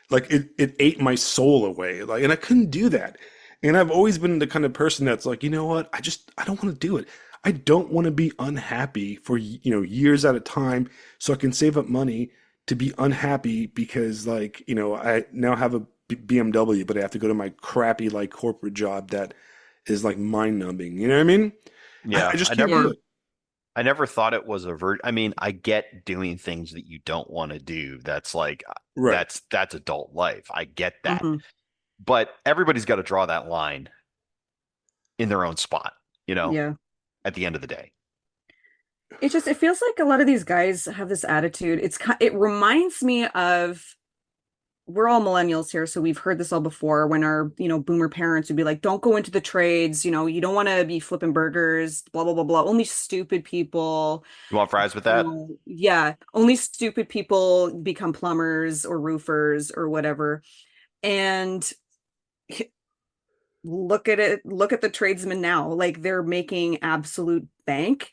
Like it ate my soul away. Like, and I couldn't do that. And I've always been the kind of person that's like, you know what? I don't want to do it. I don't want to be unhappy for years at a time so I can save up money to be unhappy because like, I now have a BMW, but I have to go to my crappy like corporate job that is like mind numbing. You know what I mean? I, Yeah, I just I can't do Yeah. never it. I never thought it was a I mean, I get doing things that you don't want to do. That's like Right. that's adult life. I get that. Hmm. But everybody's got to draw that line in their own spot, you know, Yeah. at the end of the day. It feels like a lot of these guys have this attitude. It reminds me of, we're all millennials here, so we've heard this all before when our, boomer parents would be like, don't go into the trades, you don't want to be flipping burgers, blah, blah, blah, blah. Only stupid people, You want fries with that? yeah, only stupid people become plumbers or roofers or whatever. And look at the tradesmen now. Like they're making absolute bank.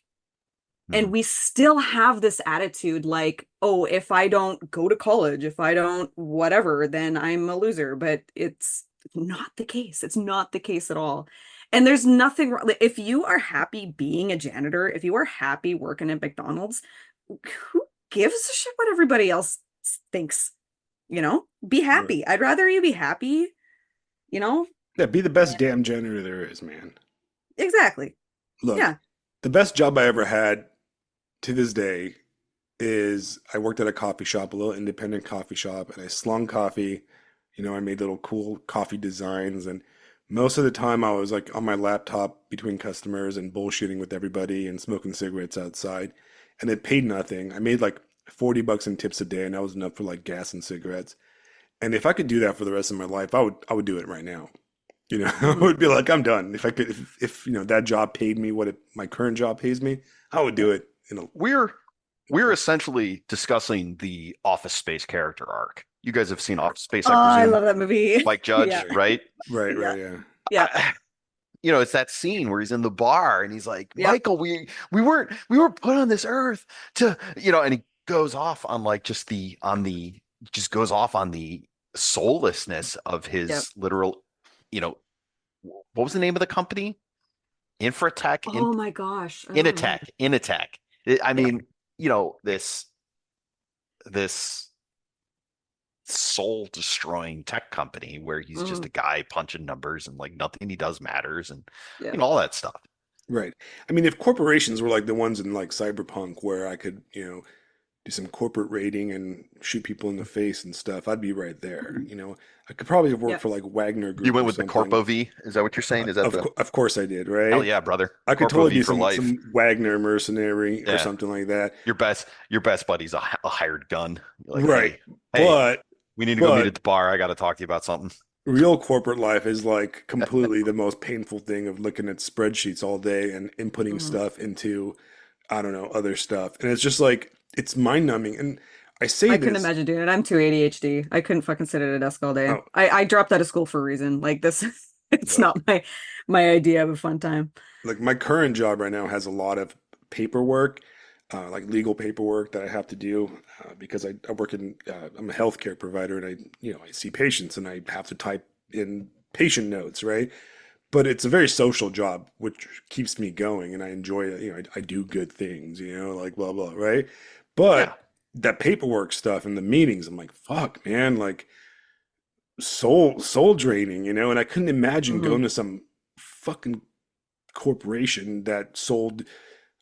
And Mhm. we still have this attitude like, oh, if I don't go to college, if I don't whatever, then I'm a loser. But it's not the case. It's not the case at all. And there's nothing wrong. Like, if you are happy being a janitor, if you are happy working at McDonald's, who gives a shit what everybody else thinks? Be Right. happy. I'd rather you be happy, you know? Yeah, be the best damn janitor there is, man. Exactly. Look, Yeah. the best job I ever had to this day is I worked at a coffee shop, a little independent coffee shop, and I slung coffee. I made little cool coffee designs, and most of the time I was like on my laptop between customers and bullshitting with everybody and smoking cigarettes outside, and it paid nothing. I made like $40 in tips a day, and that was enough for like gas and cigarettes. And if I could do that for the rest of my life, I would do it right now. I Mhm. would be like, I'm done. If I could, if that job paid me what my current job pays me, I would do it in a We're we're heartbeat. essentially discussing the Office Space character arc. You guys have seen Office Space, Oh, I I presume. love that movie. Mike Judge, Yeah. Right, right? right, Yeah. right, yeah. Yeah. I, it's that scene where he's in the bar and he's like, Yep. Michael, we were put on this earth to, and he goes off on like just goes off on the soullessness of Yep. his literal, you know, what was the name of the company? Infratech, Oh my gosh. I don't remember. Initech. I Yep. mean, this soul destroying tech company where he's just Hmm. a guy punching numbers and like nothing he does matters and Yep. all that stuff. Right. I mean, if corporations were like the ones in like Cyberpunk where I could, do some corporate raiding and shoot people in the face and stuff, I'd be right there. I could probably work Yep. for like Wagner You Group went or with the something. Corpo V? Is that what you're saying? Is that the Of course I did, hell right? yeah, brother? I could Corpo totally V be for life. some Wagner mercenary or Yeah. something like that. Your best buddy's a hired gun. You're like, Right. hey, But we need to go meet but at the bar. I got to talk to you about something. real corporate life is like completely the most painful thing of looking at spreadsheets all day and inputting Hmm. stuff into, I don't know, other stuff. And it's just like, it's mind numbing. And I say I couldn't this, imagine doing it. I'm too ADHD. I couldn't fucking sit at a desk all day. oh, I dropped out of school for a reason. Like this, it's not look, my idea of a fun time. like my current job right now has a lot of paperwork, like legal paperwork that I have to do because I work I'm a healthcare provider and I see patients and I have to type in patient notes, right? But it's a very social job, which keeps me going, and I enjoy it. I do good things, like blah blah, right? Yeah. But that paperwork stuff and the meetings, I'm like, fuck, man, like soul draining, and I couldn't imagine Hmm. going to some fucking corporation that sold,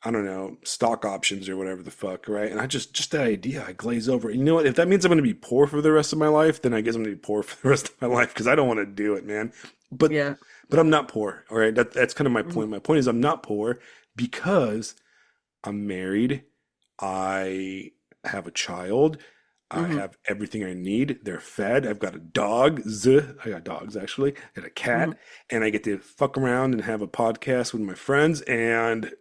I don't know, stock options or whatever the fuck, right? And I just that idea, I glaze over. You know what? If that means I'm going to be poor for the rest of my life, then I guess I'm going to be poor for the rest of my life because I don't want to do it, man. But Yeah. but I'm not poor, all right? That's kind of my Hmm. point. My point is I'm not poor because I'm married. I have a child. I Hmm. have everything I need. They're fed. I've got a dog. I got dogs actually. I got a Hmm. cat, and I get to fuck around and have a podcast with my friends. And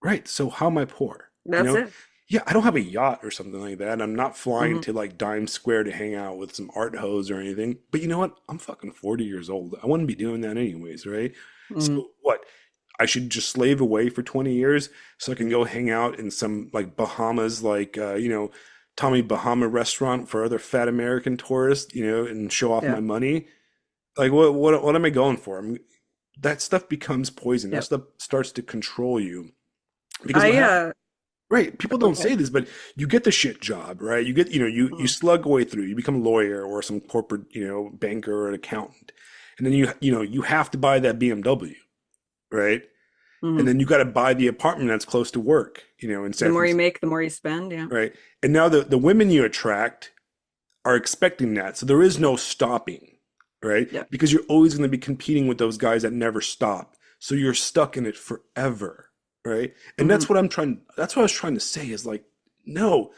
right, so how am I poor? You That's know, it. yeah, I don't have a yacht or something like that. I'm not flying Hmm. to like Dime Square to hang out with some art hose or anything. But you know what? I'm fucking 40 years old. I wouldn't be doing that anyways, right? Hmm. So what? I should just slave away for 20 years so I can go hang out in some like Bahamas, like Tommy Bahama restaurant for other fat American tourists, and show off Yeah. my money. Like what am I going for? That stuff becomes poison. That Yeah. stuff starts to control you. Because what I happens? uh Right. People don't okay. say this, but you get the shit job, right? You get, you Mhm. slug away through. You become a lawyer or some corporate, banker or an accountant. And then you have to buy that BMW, right? And Mhm. then you got to buy the apartment that's close to work, in The San more you Francisco, make, the more you spend. Yeah. right? And now the women you attract are expecting that. So there is no stopping, right? Yeah. Because you're always going to be competing with those guys that never stop. So you're stuck in it forever, right? And Hmm. that's what I was trying to say is like, no,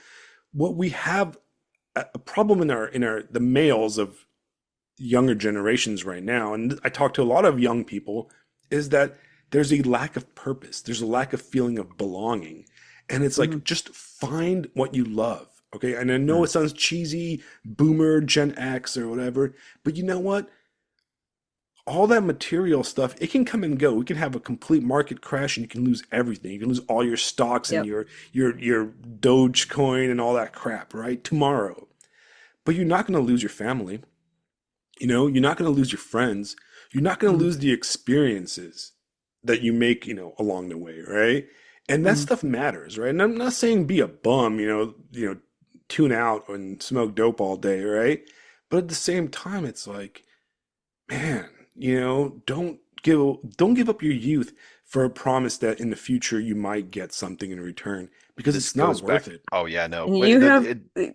what we have a problem in our the males of younger generations right now, and I talk to a lot of young people, is that there's a lack of purpose. There's a lack of feeling of belonging. And it's Hmm. like, just find what you love. Okay. And I know Mm. it sounds cheesy, boomer, Gen X, or whatever, but you know what? All that material stuff, it can come and go. We can have a complete market crash and you can lose everything. You can lose all your stocks and Yep. your Dogecoin and all that crap, right? Tomorrow. But you're not going to lose your family. You're not going to lose your friends. You're not going to Hmm. lose the experiences that you make, along the way, right? And that Hmm. stuff matters, right? And I'm not saying be a bum, tune out and smoke dope all day, right? But at the same time, it's like, man, don't give up your youth for a promise that in the future you might get something in return because This it's not goes back. worth it. Oh yeah, no. And Wait, you have go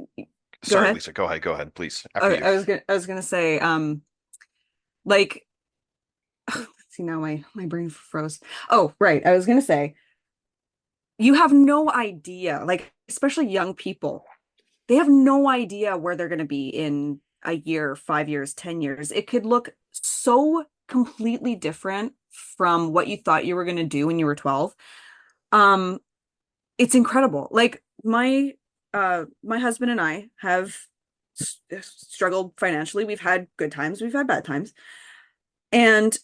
sorry, ahead. Lisa. Go ahead. Go ahead, please. After you. I was gonna say, like, see now my brain froze. Oh, right. I was gonna say, you have no idea, like, especially young people, they have no idea where they're gonna be in a year, 5 years, 10 years. It could look so completely different from what you thought you were gonna do when you were 12. Um, it's incredible. Like my husband and I have struggled financially. We've had good times, we've had bad times. And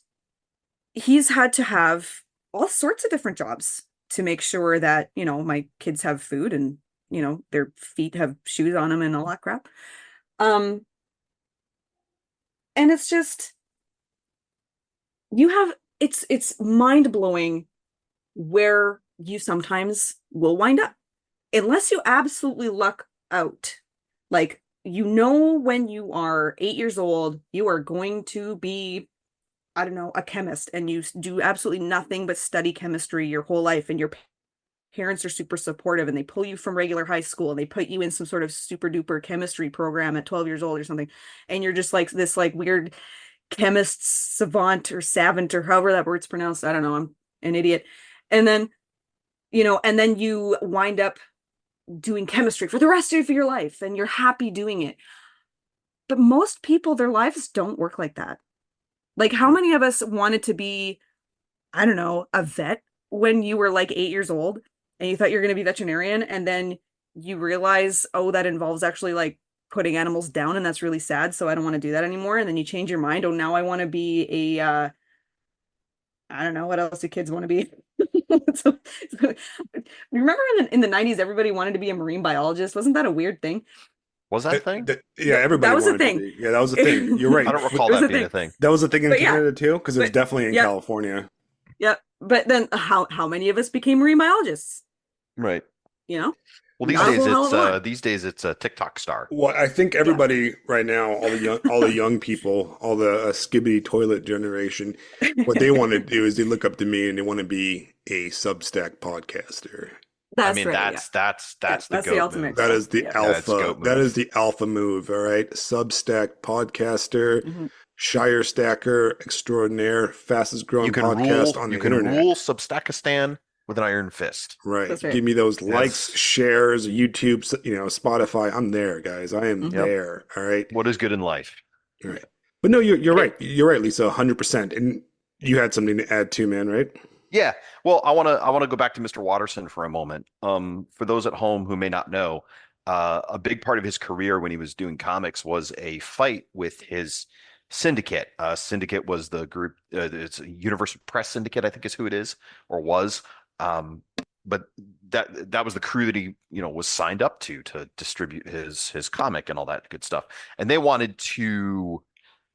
he's had to have all sorts of different jobs to make sure that, my kids have food and, their feet have shoes on them and all that crap. Um, and it's just you have it's mind-blowing where you sometimes will wind up unless you absolutely luck out. Like, when you are 8 years old, you are going to be, I don't know, a chemist, and you do absolutely nothing but study chemistry your whole life, and your parents are super supportive, and they pull you from regular high school and they put you in some sort of super duper chemistry program at 12 years old or something. And you're just like this like weird chemist savant or savant or however that word's pronounced. I don't know. I'm an idiot. And then, you wind up doing chemistry for the rest of your life and you're happy doing it. But most people, their lives don't work like that. Like, how many of us wanted to be, I don't know, a vet when you were like 8 years old and you thought you were going to be veterinarian, and then you realize, oh, that involves actually like putting animals down, and that's really sad, so I don't want to do that anymore. And then you change your mind, oh, now I want to be I don't know, what else do kids want to be? so, so, remember in the 90s, everybody wanted to be a marine biologist. Wasn't that a weird thing? Was that a thing? Yeah, That everybody was a wanted to thing. be. Yeah, that was the thing. You're I right. don't It recall was that a being thing. a thing. That was the thing in But yeah, Canada too, because it was but definitely in yeah, California. yeah. But then how many of us became marine biologists? Right. You know, Well, not a whole hell of a lot. these days it's a TikTok star. Well, I think Yeah. everybody right now, all the young people, all the skibbity toilet generation, what they want to do is they look up to me and they want to be a Substack podcaster. I That's mean, right. Yeah. that's the That's the goat ultimate move. That goal. is the Yeah. Yeah, it's alpha. goat That is move. the alpha move. All right, Substack podcaster, Hmm. Shire Stacker extraordinaire, fastest growing podcast on You the can rule internet. Substackistan with an iron fist. That's Right. right. Give me those likes, That's shares, YouTube, Spotify. I'm there, guys. I am Hmm. yep. there. All right. What is good in life. All right. But no, you're Okay. right. You're right, Lisa, 100%. And you had something to add too, man, right? Yeah. Well, I want to go back to Mr. Watterson for a moment. For those at home who may not know, a big part of his career when he was doing comics was a fight with his syndicate. Syndicate was the group. It's a Universal Press Syndicate, I think is who it is or was. Um, but that was the crew that he was signed up to distribute his comic and all that good stuff. And they wanted to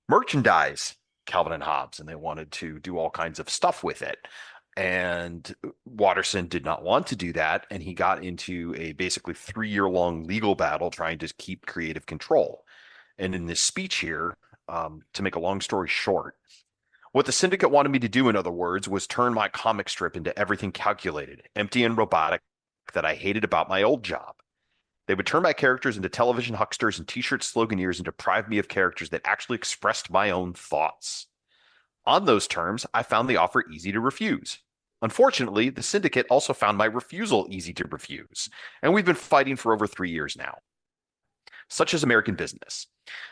merchandise Calvin and Hobbes, and they wanted to do all kinds of stuff with it. And Watterson did not want to do that, and he got into a basically 3-year long legal battle trying to keep creative control. And in this speech here, to make a long story short, what the syndicate wanted me to do, in other words, was turn my comic strip into everything calculated, empty and robotic that I hated about my old job. They would turn my characters into television hucksters and t-shirt sloganeers and deprive me of characters that actually expressed my own thoughts. On those terms, I found the offer easy to refuse. Unfortunately, the syndicate also found my refusal easy to refuse, and we've been fighting for over 3 years now. Such is American business.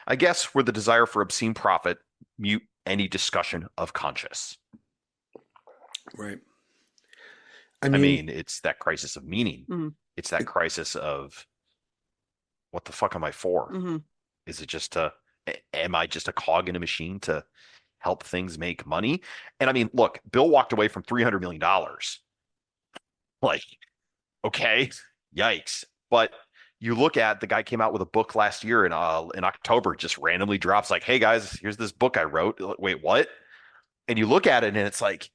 I guess where the desire for obscene profit mute any discussion of conscience. Right. I mean, it's that crisis of meaning. Mm-hmm. It's that crisis of what the fuck am I for? Mm-hmm. Is it am I just a cog in a machine to help things make money? And I mean, look, Bill walked away from $300 million. Like, okay, yikes. But you look at the guy came out with a book last year in October, just randomly drops like, hey guys, here's this book I wrote. Wait, what? And you look at it and it's like,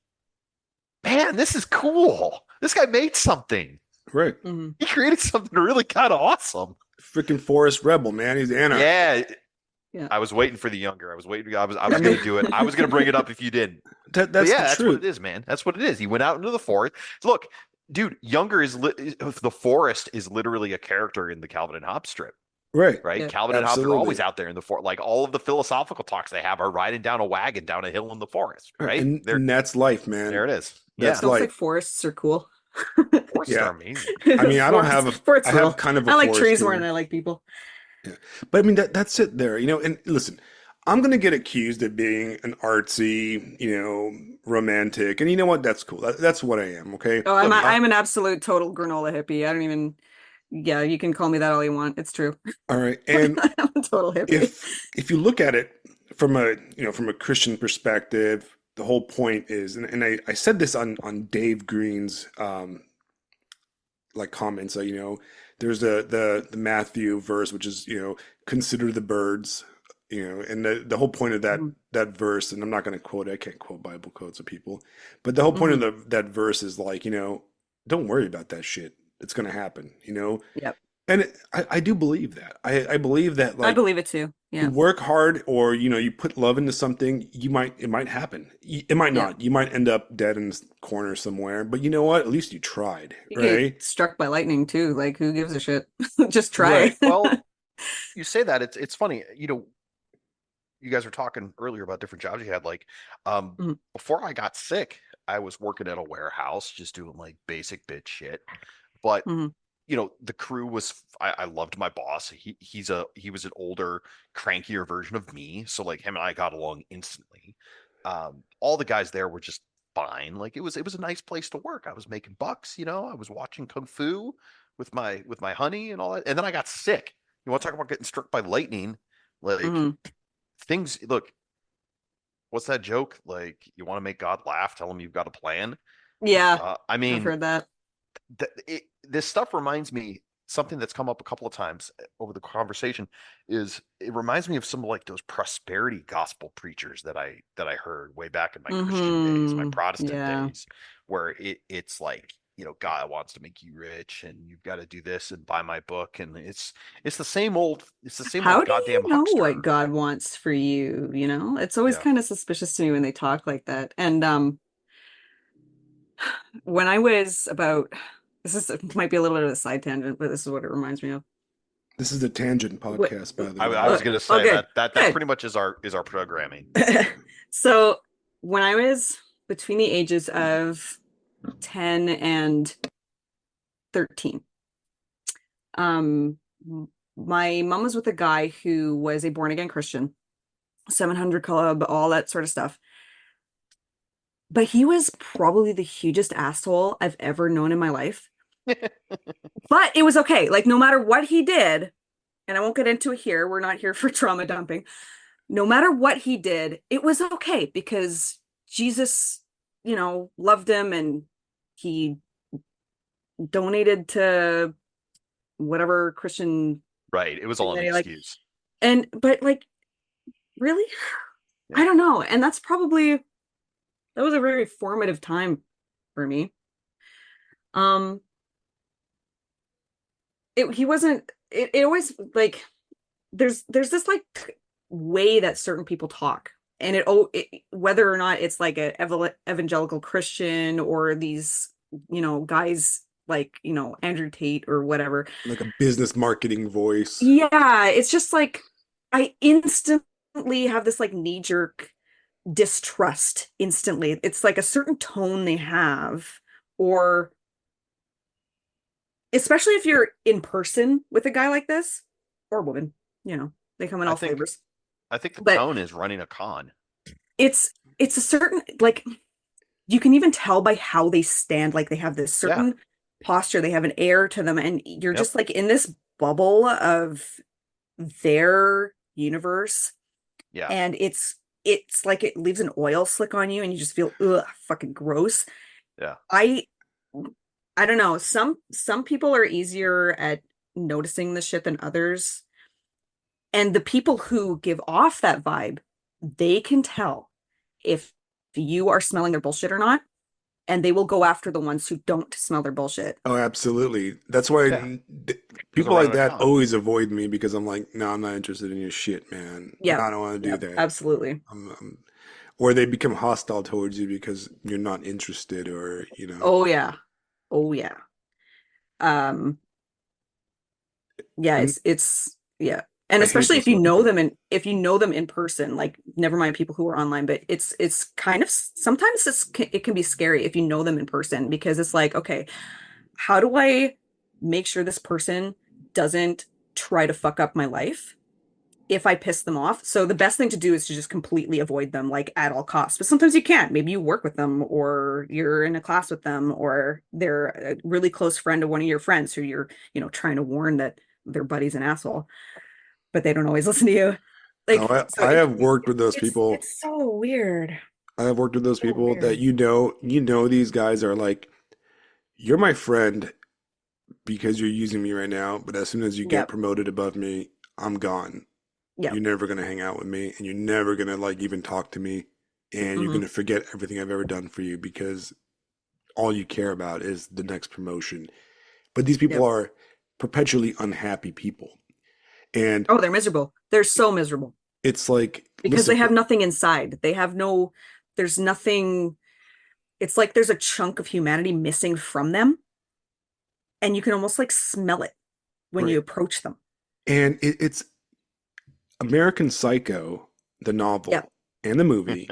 man, this is cool. This guy made something. Right. Mm-hmm. He created something really kind of awesome. Freaking Forest Rebel, man. He's anarchist. Yeah. I was waiting for the younger. I was going to do it. I was going to bring it up if you didn't. That's what it is, man. That's what it is. He went out into the forest. Look, dude, Younger the forest is literally a character in the Calvin and Hobbes strip. Right. Yeah, Calvin absolutely. and Hobbes are always out there in the forest. Like all of the philosophical talks they have are riding down a wagon down a hill in the forest, right? And that's life, man. There it is. That's life. Like forests are cool. Forests are amazing. I mean, I don't have I have kind of a I like trees here. more than I like people. Yeah. But I mean, that's it there, and listen, I'm going to get accused of being an artsy, romantic. And you know what? That's cool. That's what I am. Okay. Oh, I'm an absolute total granola hippie. I don't even, yeah, you can call me that all you want. It's true. All right. And I'm a total hippie. If you look at it from a Christian perspective, the whole point is, and I said this on Dave Green's, like comments, there's the Matthew verse, which is, consider the birds, and the whole point of that verse, and I'm not going to quote it, I can't quote Bible quotes of people, but the whole point of that verse is like, don't worry about that shit. It's going to happen, Yep. And I do believe that. I believe that, like, I believe it too. Yeah. You work hard, or you put love into something, it might happen. It might not. You might end up dead in this corner somewhere, but you know what? At least you tried, You right? get struck by lightning too. Like, who gives a shit? Just try. Right. Well, you say that it's funny. You guys were talking earlier about different jobs you had. Like, before I got sick, I was working at a warehouse, just doing like basic bitch shit. But the crew was, I loved my boss. He was an older, crankier version of me. So like him and I got along instantly. All the guys there were just fine. Like it was a nice place to work. I was making bucks, I was watching Kung Fu with my honey and all that. And then I got sick. You want to talk about getting struck by lightning? Like things, look, what's that joke? Like, you want to make God laugh, tell him you've got a plan. Yeah. I mean, I've heard that. This stuff reminds me, something that's come up a couple of times over the conversation is, it reminds me of some like those prosperity gospel preachers that I heard way back in my Christian days, my Protestant days, where it's like, God wants to make you rich and you've got to do this and buy my book. And it's the same old How goddamn do you know huckster. what God wants for you? It's always kind of suspicious to me when they talk like that. And when I was about, might be a little bit of a side tangent, but this is what it reminds me of. This is the Tangent podcast, by the way. I was going to say that pretty much is our programming. So when I was between the ages of 10 and 13, my mom was with a guy who was a born again Christian, 700 Club, all that sort of stuff. but he was probably the hugest asshole I've ever known in my life. But it was okay. Like, no matter what he did, and I won't get into it here, we're not here for trauma dumping. No matter what he did, it was okay because Jesus, loved him and he donated to whatever Christian Right. It was thing all an that he like. excuse. But like, really? Yeah. I don't know. And that was a very formative time for me. Um, he wasn't, it always like, there's this like way that certain people talk, and whether or not it's like a evangelical Christian or these guys like Andrew Tate or whatever. Like a business marketing voice. Yeah, it's just like I instantly have this like knee jerk distrust instantly. It's like a certain tone they have, or especially if you're in person with a guy like this or woman, they come in I all think flavors. I think the But tone is running a con. it's a certain like you can even tell by how they stand, like they have this Yeah. certain posture, they have an air to them, and you're Yep. just like in this bubble of their universe, Yeah. and it's like it leaves an oil slick on you and you just feel ugh, fucking gross. Yeah. I don't know. Some people are easier at noticing the shit than others. And the people who give off that vibe, they can tell if you are smelling their bullshit or not, and they will go after the ones who don't smell their bullshit. Oh, absolutely. That's why Yeah. Because people we're like running a that con. always avoid me because I'm like, no, I'm not interested in your shit, man. No, Yep. I don't want to do Yep. that. Absolutely. Or they become hostile towards you because you're not interested, or Oh yeah. Oh yeah. Um, yeah, And it's yeah. And I hate especially those sort of people. if you know them in person, like never mind people who are online, but it's kind of sometimes it can be scary if you know them in person because it's like, okay, how do I make sure this person doesn't try to fuck up my life if I piss them off? So the best thing to do is to just completely avoid them, like at all costs. But sometimes you can't. Maybe you work with them, or you're in a class with them, or they're a really close friend of one of your friends who you're, trying to warn that their buddy's an asshole, but they don't always listen to you. Oh, Like, so I have worked with those it's people. it's so weird. I have worked with those So people that weird. these guys are like, you're my friend because you're using me right now, but as soon as you get Yep. promoted above me, I'm gone. You're Yep. never gonna hang out with me, and you're never gonna like even talk to me, and you're Hmm. gonna forget everything I've ever done for you because all you care about is the next promotion. But these people Yep. are perpetually unhappy people. And Oh, they're miserable. They're so miserable it's like, because listen, they have nothing inside. There's nothing. It's like there's a chunk of humanity missing from them, and you can almost like smell it when you right. approach them. And it's American Psycho, the Yep. novel and the movie.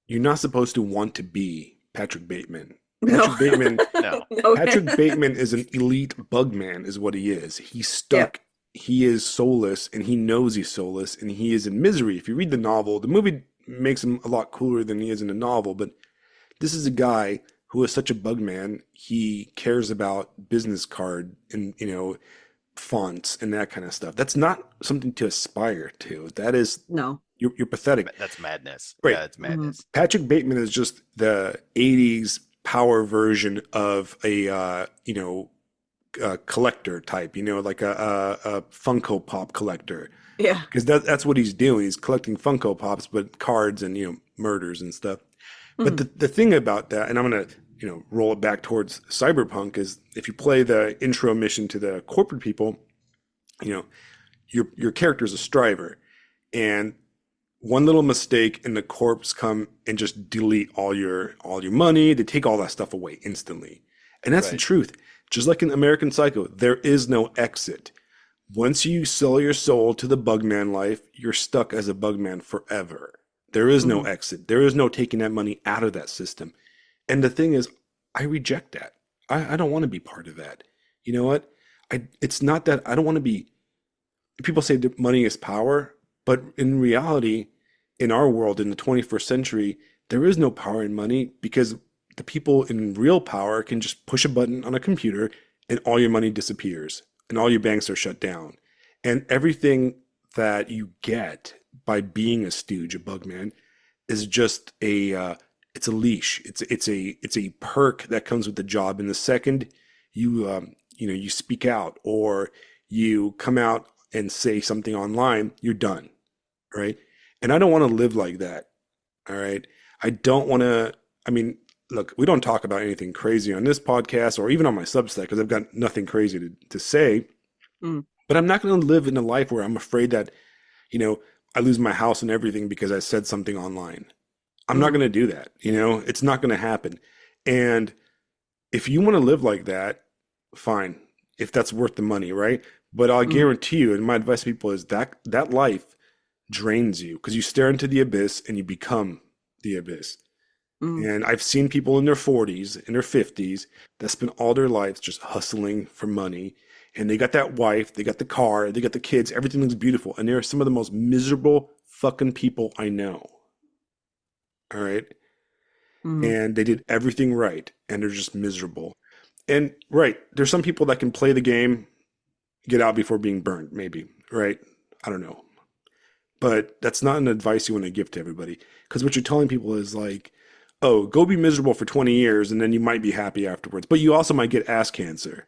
You're not supposed to want to be Patrick Bateman. No. Patrick Bateman, No. No. Patrick Bateman is an elite bug man, is what he is. He's Yep. stuck. He is soulless, and he knows he's soulless, and he is in misery. If you read the novel, the movie makes him a lot cooler than he is in the novel, but this is a guy who is such a bug man. He cares about business card and, fonts and that kind of stuff. That's not something to aspire to. That is, No. you're pathetic. That's madness. Right. Yeah, it's Mhm. madness. Patrick Bateman is just the 80s power version of a collector type, like a Funko Pop collector. Yeah. Because that's what he's doing. He's collecting Funko Pops, but cards and, murders and stuff. But Mhm. the thing about that, and I'm going to, roll it back towards Cyberpunk, is if you play the intro mission to the corporate people, you know, your character is a striver. And one little mistake and the corpse come and just delete all your money. They take all that stuff away instantly. And that's the Right. truth. Just like in American Psycho, there is no exit. Once you sell your soul to the bugman life, you're stuck as a bugman forever. There is no Mhm. exit. There is no taking that money out of that system. And the thing is, I reject that. I don't want to be part of that. You know what? It's not that I don't want to be. People say that money is power, but in reality, in our world, in the 21st century, There is no power in money because the people in real power can just push a button on a computer and all your money disappears and all your banks are shut down. And everything that you get by being a stooge, a bugman, is just it's a leash. It's a perk that comes with the job. And the second you speak out or you come out and say something online, you're done, right? And I don't want to live like that. All right. I don't want to, I mean, look, we don't talk about anything crazy on this podcast or even on my Substack because I've got nothing crazy to say. Mm. But I'm not going to live in a life where I'm afraid that, you know, I lose my house and everything because I said something online. I'm not Mm. going to do that. It's not going to happen. And if you want to live like that, fine, if that's worth the money, right? But I'll Mm. guarantee you, and my advice to people is that life drains you because you stare into the abyss and you become the abyss. Mm. And I've seen people in their 40s, in their 50s, that spend all their lives just hustling for money. And they got that wife, they got the car, they got the kids, everything looks beautiful. And they're some of the most miserable fucking people I know. All right. Mm. And they did everything right, and they're just miserable. And right, there's some people that can play the game, get out before being burned, maybe, right? I don't know. But that's not an advice you want to give to everybody. Because what you're telling people is like, oh, go be miserable for 20 years and then you might be happy afterwards. But you also might get ass cancer.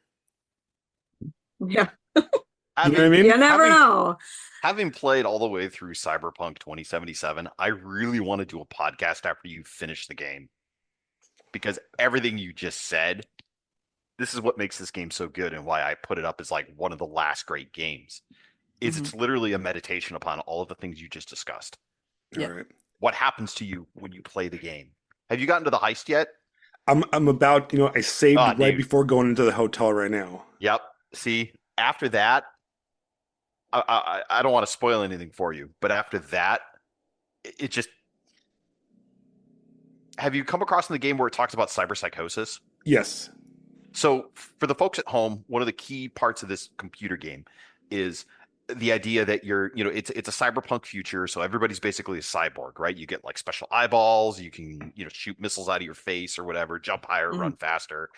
Yeah. You know what I Having mean? You never having know. having played all the way through Cyberpunk 2077, I really want to do a podcast after you finish the game because everything you just said, this is what makes this game so good and why I put it up as like one of the last great games. Is Mhm. it's literally a meditation upon all of the things you just discussed. All Yep. right. What happens to you when you play the game? Have you gotten to the heist yet? I'm about, I saved Ah, right dude. before going into the hotel right now. Yep. See, after that, I don't want to spoil anything for you, but after that, it just have you come across in the game where it talks about cyberpsychosis? Yes. So for the folks at home, one of the key parts of this computer game is the idea that it's a cyberpunk future, so everybody's basically a cyborg, right? You get like special eyeballs, you can, shoot missiles out of your face or whatever, jump higher, run Mhm. faster.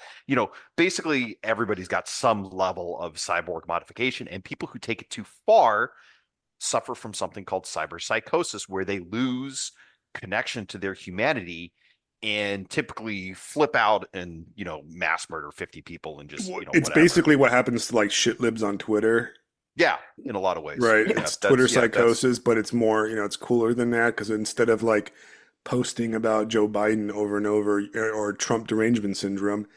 Basically everybody's got some level of cyborg modification, and people who take it too far suffer from something called cyberpsychosis, where they lose connection to their humanity and typically flip out and mass murder 50 people and just It's whatever. basically what happens to like shit libs on Twitter. Yeah, in a lot of ways. Right. Yeah, It's Twitter that's psychosis, but it's more, it's cooler than that because instead of like posting about Joe Biden over and over or Trump derangement syndrome,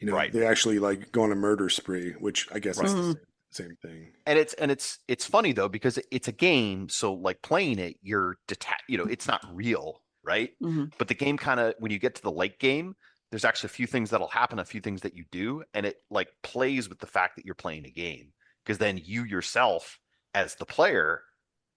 right. they actually like go on a murder spree, which I guess Right. is the Mhm. same thing. And it's funny though because it's a game, so like playing it, you're detached. It's not real, right? Mhm. But the game kind of, when you get to the late game, there's actually a few things that'll happen, a few things that you do, and it like plays with the fact that you're playing a game, because then you yourself as the player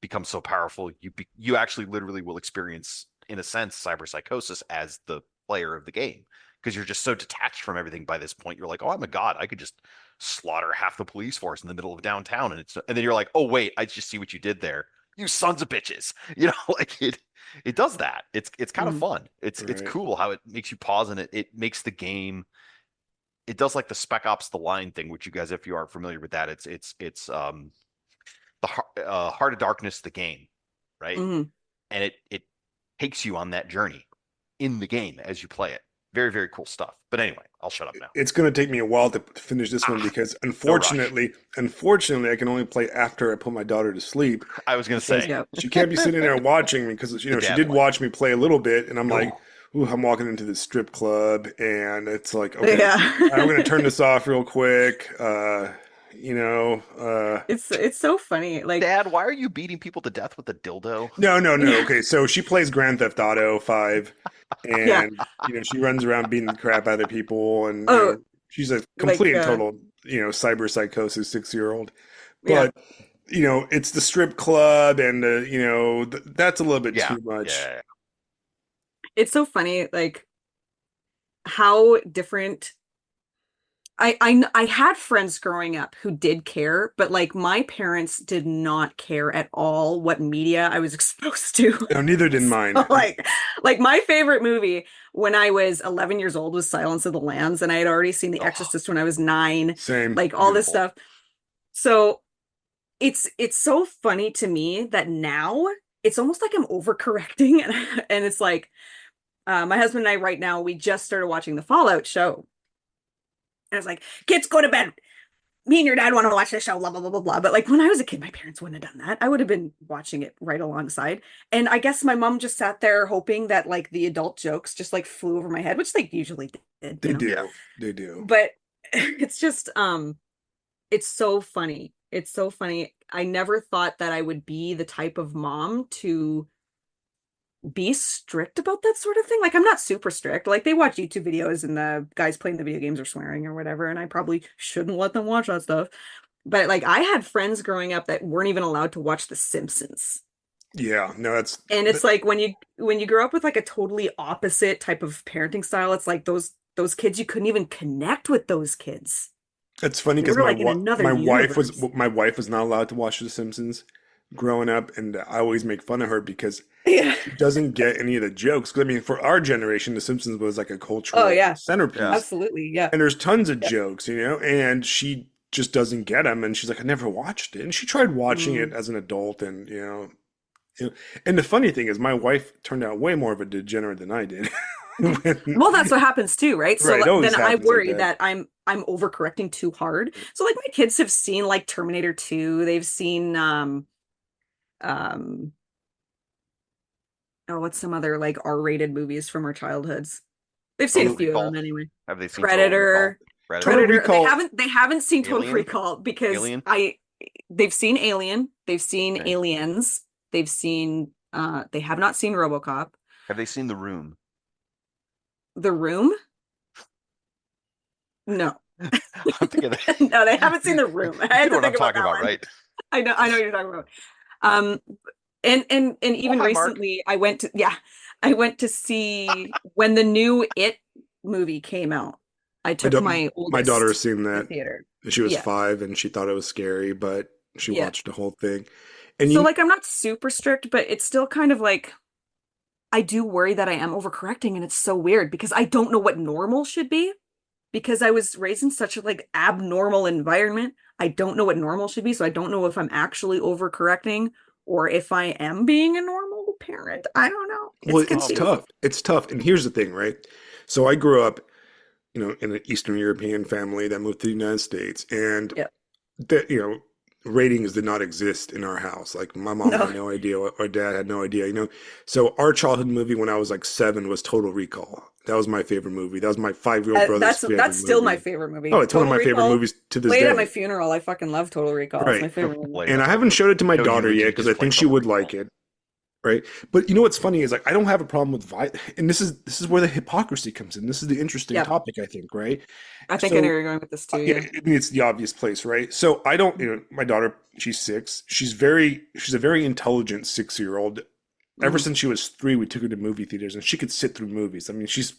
become so powerful, you actually literally will experience, in a sense, cyberpsychosis as the player of the game, because you're just so detached from everything by this point. You're like, oh, I'm a god, I could just slaughter half the police force in the middle of downtown, and then you're like, oh wait, I just see what you did there, you sons of bitches. Like it does that. It's kind of Mhm. fun. It's Right. cool how it makes you pause, and it makes the game, it does like the Spec Ops The Line thing, which you guys, if you aren't familiar with that, it's the Heart of Darkness, the game, right? Mhm. And it takes you on that journey in the game as you play it. Very, very cool stuff. But anyway, I'll shut up now. It's going to take me a while to finish this one Ah, because no rush. unfortunately, I can only play after I put my daughter to sleep I was gonna because say Yep. she can't be sitting there watching me because the she dad did life. watch me play a little bit and I'm like, No. ooh, I'm walking into the strip club and it's like, okay, I'm Yeah. going to turn this off real quick. You know, uh, It's so funny. Like, Dad, why are you beating people to death with a dildo? no, no, no. yeah. Okay, so she plays Grand Theft Auto 5 Yeah. and she runs around beating the crap out of people and Oh, she's a like complete and total cyber psychosis 6-year-old. yeah. But it's the strip club and that's a little bit Yeah. too much. Yeah. It's so funny, like how different I had friends growing up who did care, but like my parents did not care at all what media I was exposed to. No, neither did So, mine. like my favorite movie when I was 11 years old was Silence of the Lambs, and I had already seen The Oh, Exorcist when I was 9, Same. like all this beautiful. stuff. So it's so funny to me that now it's almost like I'm overcorrecting, and it's like my husband and I right now we just started watching the Fallout show. And it's like, kids, go to bed. Me and your dad want to watch this show, blah, blah, blah, blah, blah. But like when I was a kid, my parents wouldn't have done that. I would have been watching it right alongside. And I guess my mom just sat there hoping that like the adult jokes just like flew over my head, which they usually did, They Yeah. do. They do. But it's just it's so funny. It's so funny. I never thought that I would be the type of mom to be strict about that sort of thing. Like I'm not super strict. Like they watch YouTube videos and the guys playing the video games are swearing or whatever, and I probably shouldn't let them watch that stuff. But like I had friends growing up that weren't even allowed to watch The Simpsons. Yeah, no, And it's like when you grow up with like a totally opposite type of parenting style, it's like those kids you couldn't even connect with those kids. it's funny They because were like in another universe. my wife was not allowed to watch The Simpsons growing up, and I always make fun of her because Yeah. she doesn't get any of the jokes. 'Cause, I mean, for our generation, The Simpsons was like a Oh cultural yeah. Yeah. centerpiece, Absolutely. Yeah. and there's tons of Yeah. jokes, and she just doesn't get them, and she's like, I never watched it, and she tried watching it Mm. as an adult, and and the funny thing is, my wife turned out way more of a degenerate than I did. When- Well, that's what happens too, right? So right, it always then I happens like worry that. that I'm overcorrecting too hard. So like my kids have seen like Terminator 2, they've seen um oh what's some other like R-rated movies from our childhoods. They've seen a Total few of Recall. them anyway. Have they seen Total Recall? Predator, Predator? Total Predator. They Recall. haven't seen Total Alien? Recall because Alien? they've seen Alien, they've seen Okay. Aliens, they've seen they have not seen RoboCop. Have they seen The Room? The Room? No. I'm thinking that No, they haven't seen The Room. I you had know to what I'm think about talking that about, one. right? I know what you're talking about. Um, and Oh, even hi, Mark. recently, I went to see when the new It movie came out. I My, took da- my my daughter has oldest seen to the that. theater. She was Yeah, 5 and she thought it was scary, but she yeah. watched the whole thing. And So like, I'm not super strict, but it's still kind of like I do worry that I am overcorrecting, and it's so weird because I don't know what normal should be because I was raised in such a like abnormal environment. I don't know what normal should be, so I don't know if I'm actually overcorrecting or if I am being a normal parent. I don't know. well, It's it's Oh, confusing. tough. It's tough. And here's the thing, right? So I grew up, in an Eastern European family that moved to the United States, and Yeah. that, ratings did not exist in our house. Like my mom No. had no idea, our dad had no idea. So our childhood movie when I was like 7 was Total Recall. That was my favorite movie. That was my 5-year-old brother's favorite That's still my movie. favorite Oh, movie. it's one of Total my favorite Recall movies to this played at my day. funeral. I fucking love Total Recall. It's my Right. favorite movie. Play And I Total haven't showed it to my No daughter yet eulogy, because just I play think she Total would Recall. like it. Right. But you know what's funny is like I don't have a problem with violence, and this is where the hypocrisy comes in. This is the interesting Yeah. topic, I think, right? I think I know So where you're going with this too. yeah, Yeah. I mean it's the obvious place, right? So I don't, my daughter, she's 6. She's a very intelligent 6-year-old. Ever Mhm. since she was 3, we took her to movie theaters, and she could sit through movies. I mean, she's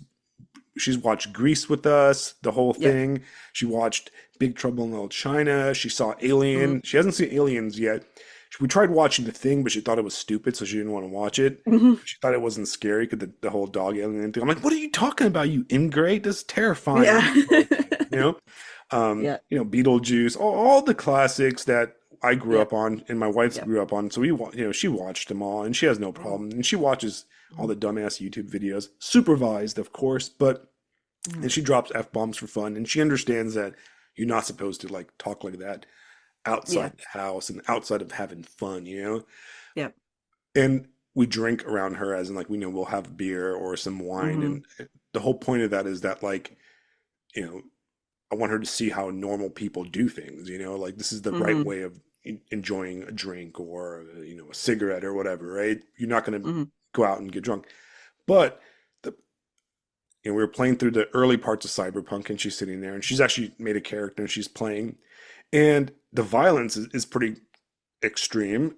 watched Grease with us, the whole Yeah. thing. She watched Big Trouble in Little China. She saw Alien. Mhm. She hasn't seen Aliens yet. We tried watching The Thing, but she thought it was stupid, so she didn't want to watch it. Mhm. She thought it wasn't scary because the whole dog alien thing. I'm like, what are you talking about, you ingrate? This is terrifying. Yeah. Yeah. Beetlejuice, all the classics that I grew Yeah. up on and my wife Yeah. grew up on. So she watched them all, and she has no problem. And she watches all the dumbass YouTube videos, supervised, of course, but Mhm. and she drops F-bombs for fun, and she understands that you're not supposed to like talk like that Yeah. outside the house and outside of having fun. Yeah. And we drink around her, as in like we know we'll have beer or some wine, Mhm. and the whole point of that is that like I want her to see how normal people do things. Like this is the right Mhm. way of enjoying a drink or a cigarette or whatever, right? You're not going to Mhm. go out and get drunk, but the we were playing through the early parts of Cyberpunk, and she's sitting there, and she's actually made a character, and she's playing, and the violence is pretty extreme,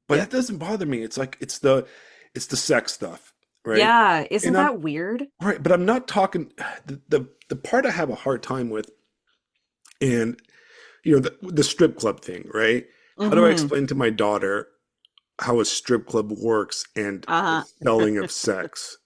but Yeah. that doesn't bother me. It's like it's the sex stuff, right? Yeah. Isn't And I'm that weird? right, but I'm not talking the part I have a hard time with And the strip club thing, right? How do I Mm-hmm. explain to my daughter how a strip club works and the Uh-huh. selling of sex?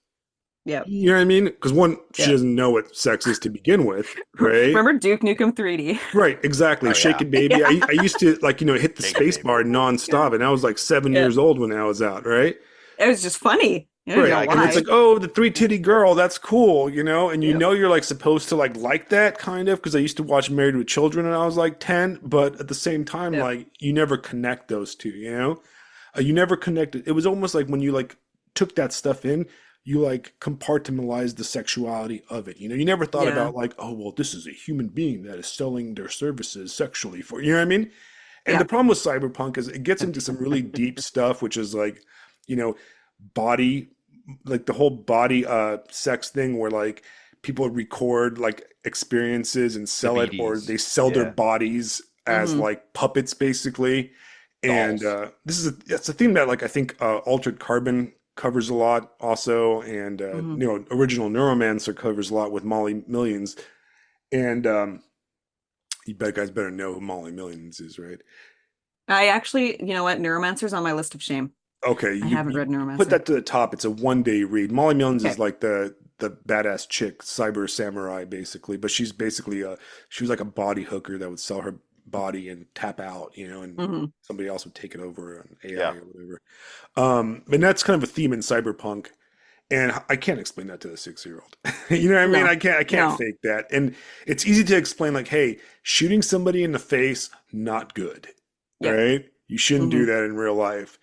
Yep. You know what I mean? Because one, she Yep. doesn't know what sex is to begin with, right? Remember Duke Nukem 3D? Right, exactly. Oh Shake yeah, It Baby. Yeah. I used to like, hit the take it, space baby. bar Yeah. nonstop, and I was like 7 years Yeah. old when I was out, right? It was just funny. I don't Right. Yeah, know I can And it's why. like, oh, the three titty girl, that's cool, and Yep. you're like supposed to like that kind of because I used to watch Married with Children and I was like 10, but at the same time, Yep. like you never connect those two. You never connected. It was almost like when you like took that stuff in, you like compartmentalized the sexuality of it. You never thought Yeah. about like, oh, well, this is a human being that is selling their services sexually for, you know what I mean? And the Yeah. problem with cyberpunk is it gets into some really deep stuff, which is like, you know, body, like the whole body sex thing where like people record like experiences and The sell it, or BDs. they sell their Yeah, bodies as Mm-hmm. like puppets basically. And dolls. this is it's a theme that like I think Altered Carbon covers a lot also, and Mm-hmm. Original Neuromancer covers a lot with Molly Millions. And you guys better know who Molly Millions is, right? I actually, you know what? Neuromancer's on my list of shame. Okay, I you, haven't you read put Neuromancer. that to the top. It's a 1 day read. Molly Millions is Okay. like the badass chick, cyber samurai basically, but she's basically she was like a body hooker that would sell her body and tap out, and Mm-hmm. somebody else would take it over on AI Yeah. or whatever. And that's kind of a theme in cyberpunk, and I can't explain that to a 6 year old. You know what I mean? No. I can't No. fake that. And it's easy to explain like, hey, shooting somebody in the face, not good. All Yep. right? You shouldn't Mm-hmm. do that in real life.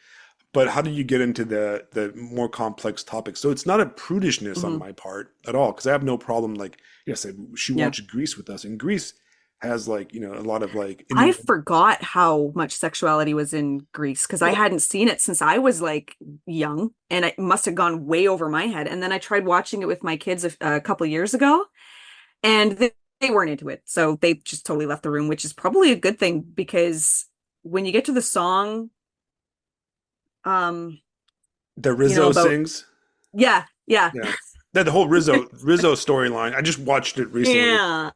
But how do you get into the more complex topics? So it's not a prudishness on Mm-hmm. my part at all, because I have no problem. Like, yes, she Yeah. watched Grease with us, and Grease has like a lot of like I in forgot how much sexuality was in Greece because I well, hadn't seen it since I was like young and it must have gone way over my head. And then I tried watching it with my kids a couple years ago and they weren't into it. So they just totally left the room, which is probably a good thing because when you get to the song, um, the Rizzo about, sings. yeah, yeah, Yeah, that the whole Rizzo storyline. I just watched it recently. yeah.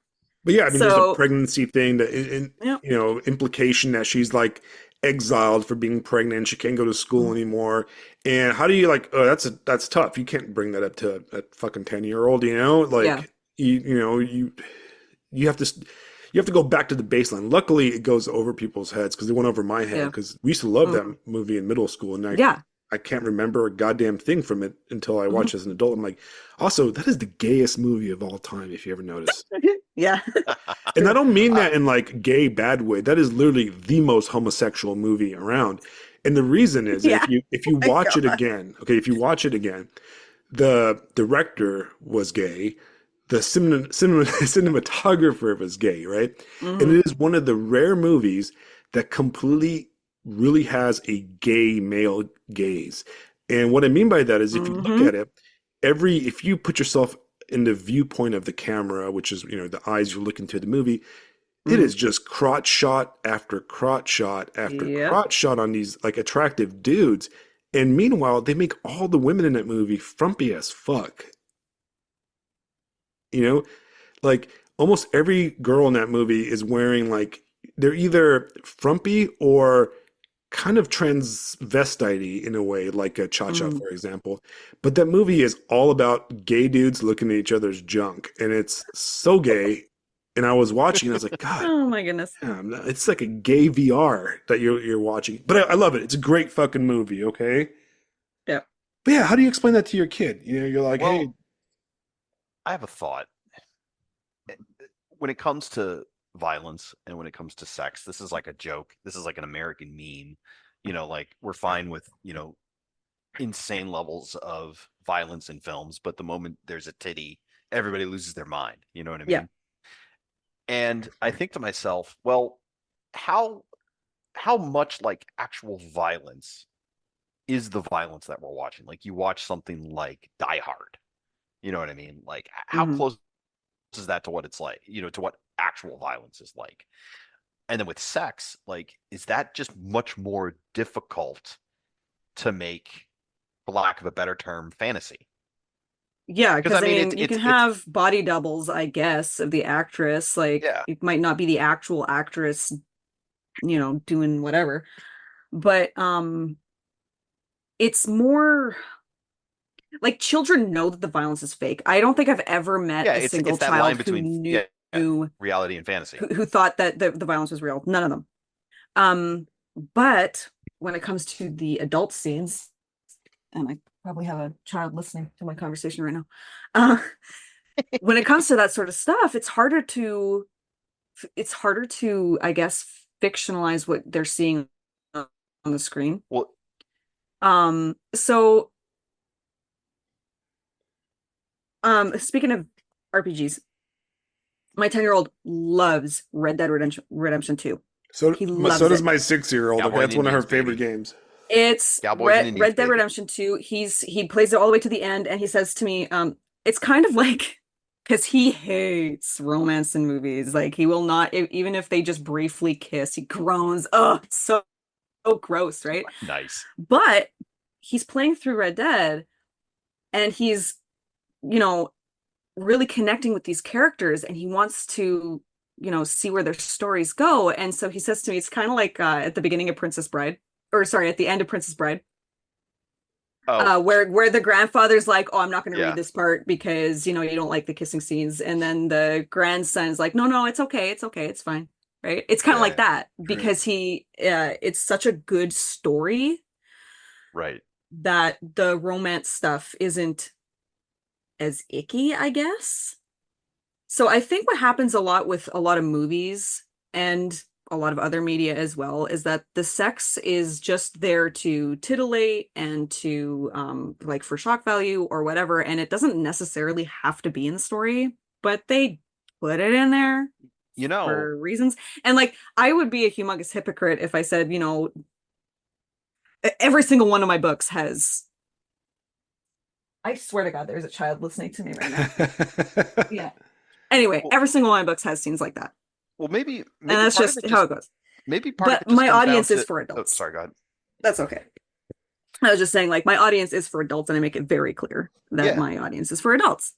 But yeah, I mean, there's the So, pregnancy thing, the yeah. implication that she's like exiled for being pregnant, she can't go to school Mhm. anymore. And how do you like? Oh, that's tough. You can't bring that up to a fucking 10-year-old. Yeah. Like you have to go back to the baseline. Luckily, it goes over people's heads because it went over my head Yeah. because we used to love that Mhm. movie in middle school, and Yeah. I can't remember a goddamn thing from it until I Mhm. watched it as an adult. I'm like, also, that is the gayest movie of all time, if you ever notice. Yeah. And I True. don't mean Uh, that in like gay bad way. That is literally the most homosexual movie around. And the reason is that Yeah. if you My watch it God. again, okay, if you watch it again, the director was gay, the cinematographer was gay, right? And Hmm. it is one of the rare movies that completely really has a gay male gaze. And what I mean by that is if you look Hmm. at it, if you put yourself in the viewpoint of the camera, which is, the eyes you're looking to the movie, it Hmm. is just crotch shot after crotch shot after Yep. crotch shot on these like attractive dudes. And meanwhile, they make all the women in that movie frumpy as fuck. You know, like almost every girl in that movie is wearing like they're either frumpy or kind of transvestite in a way, like a cha-cha, Hmm. for example. But that movie is all about gay dudes looking at each other's junk, and it's so gay. And I was watching, and I was like, God, Oh my goodness. damn, it's like a gay VR that you're watching. But I love it. It's a great fucking movie. Okay. Yep. But yeah, how do you explain that to your kid? You're like, hey, well, I have a thought. When it comes to violence and when it comes to sex, this is like a joke. This is like an American meme. Like we're fine with, insane levels of violence in films, but the moment there's a titty, everybody loses their mind. You know what I Yep. mean? And I think to myself, well, how how much like actual violence is the violence that we're watching? Like you watch something like Die Hard. You know what I mean? Like how Hmm. close is that to what it's like, to what actual violence is like? And then with sex, like, is that just much more difficult to make, for lack of a better term, fantasy? Yeah, Because because I I mean, mean, you can it's have body doubles, I guess, of the actress. Like, yeah, it might not be the actual actress, doing whatever. But it's more like children know that the violence is fake. I don't think I've ever met yeah. a It's single that line child who between knew yeah, yeah, who, reality and fantasy. who thought that the violence was real. None of them. Um, but when it comes to the adult scenes, and I probably have a child listening to my conversation right now. Uh, when it comes to that sort of stuff, it's harder to, I guess, fictionalize what they're seeing on the screen. Well, So speaking of RPGs, my 10-year-old loves Red Dead Redemption 2. So He so loves does it. my 6-year-old. Okay, Cowboy and that's one of her Indians, favorite baby. games. It's Cowboys and Indians, Red Dead baby. Redemption 2. He plays it all the way to the end, and he says to me, it's kind of like because he hates romance in movies. Like he will not, even if they just briefly kiss, he groans. Oh, it's so gross, right? Nice. But he's playing through Red Dead, and he's, you know, really connecting with these characters, and he wants to, see where their stories go. And so he says to me, it's kind of like at the beginning of Princess Bride, or sorry, at the end of Princess Bride, Oh, where the grandfather's like, "Oh, I'm not going to read yeah. this part because you don't like the kissing scenes," and then the grandson's like, "No, no, it's okay, it's okay, it's fine." Right? It's kind of Yeah, like yeah. that Right. because it's such a good story Right. that the romance stuff isn't as icky, I guess. So I think what happens a lot with a lot of movies and a lot of other media as well is that the sex is just there to titillate and to like for shock value or whatever, and it doesn't necessarily have to be in the story, but they put it in there You know, for reasons. And like I would be a humongous hypocrite if I said, every single one of my books has, I swear to God, there's a child listening to me right now. Yeah. Anyway, well, every single one of my books has scenes like that. well, maybe And maybe that's part of just it how just it goes. maybe part of But it just my comes down audience is to. for Oh, adults. sorry, God. That's okay. I was just saying, like, my audience is for adults, and I make it very clear that Yeah, my audience is for adults.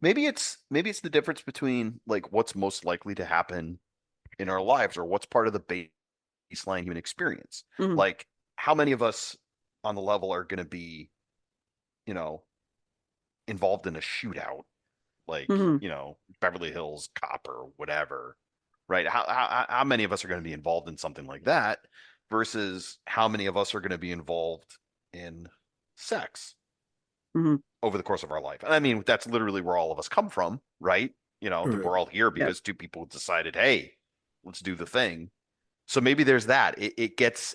maybe it's the difference between like what's most likely to happen in our lives or what's part of the baseline human experience. Hmm. Like, how many of us on the level are going to be, you know, involved in a shootout, like, Hmm. Beverly Hills Cop or whatever, right? How many of us are going to be involved in something like that versus how many of us are going to be involved in sex Hmm. over the course of our life? And I mean, that's literally where all of us come from, right? That Right. we're all here Yep. because two people decided, hey, let's do the thing. So maybe there's that. It gets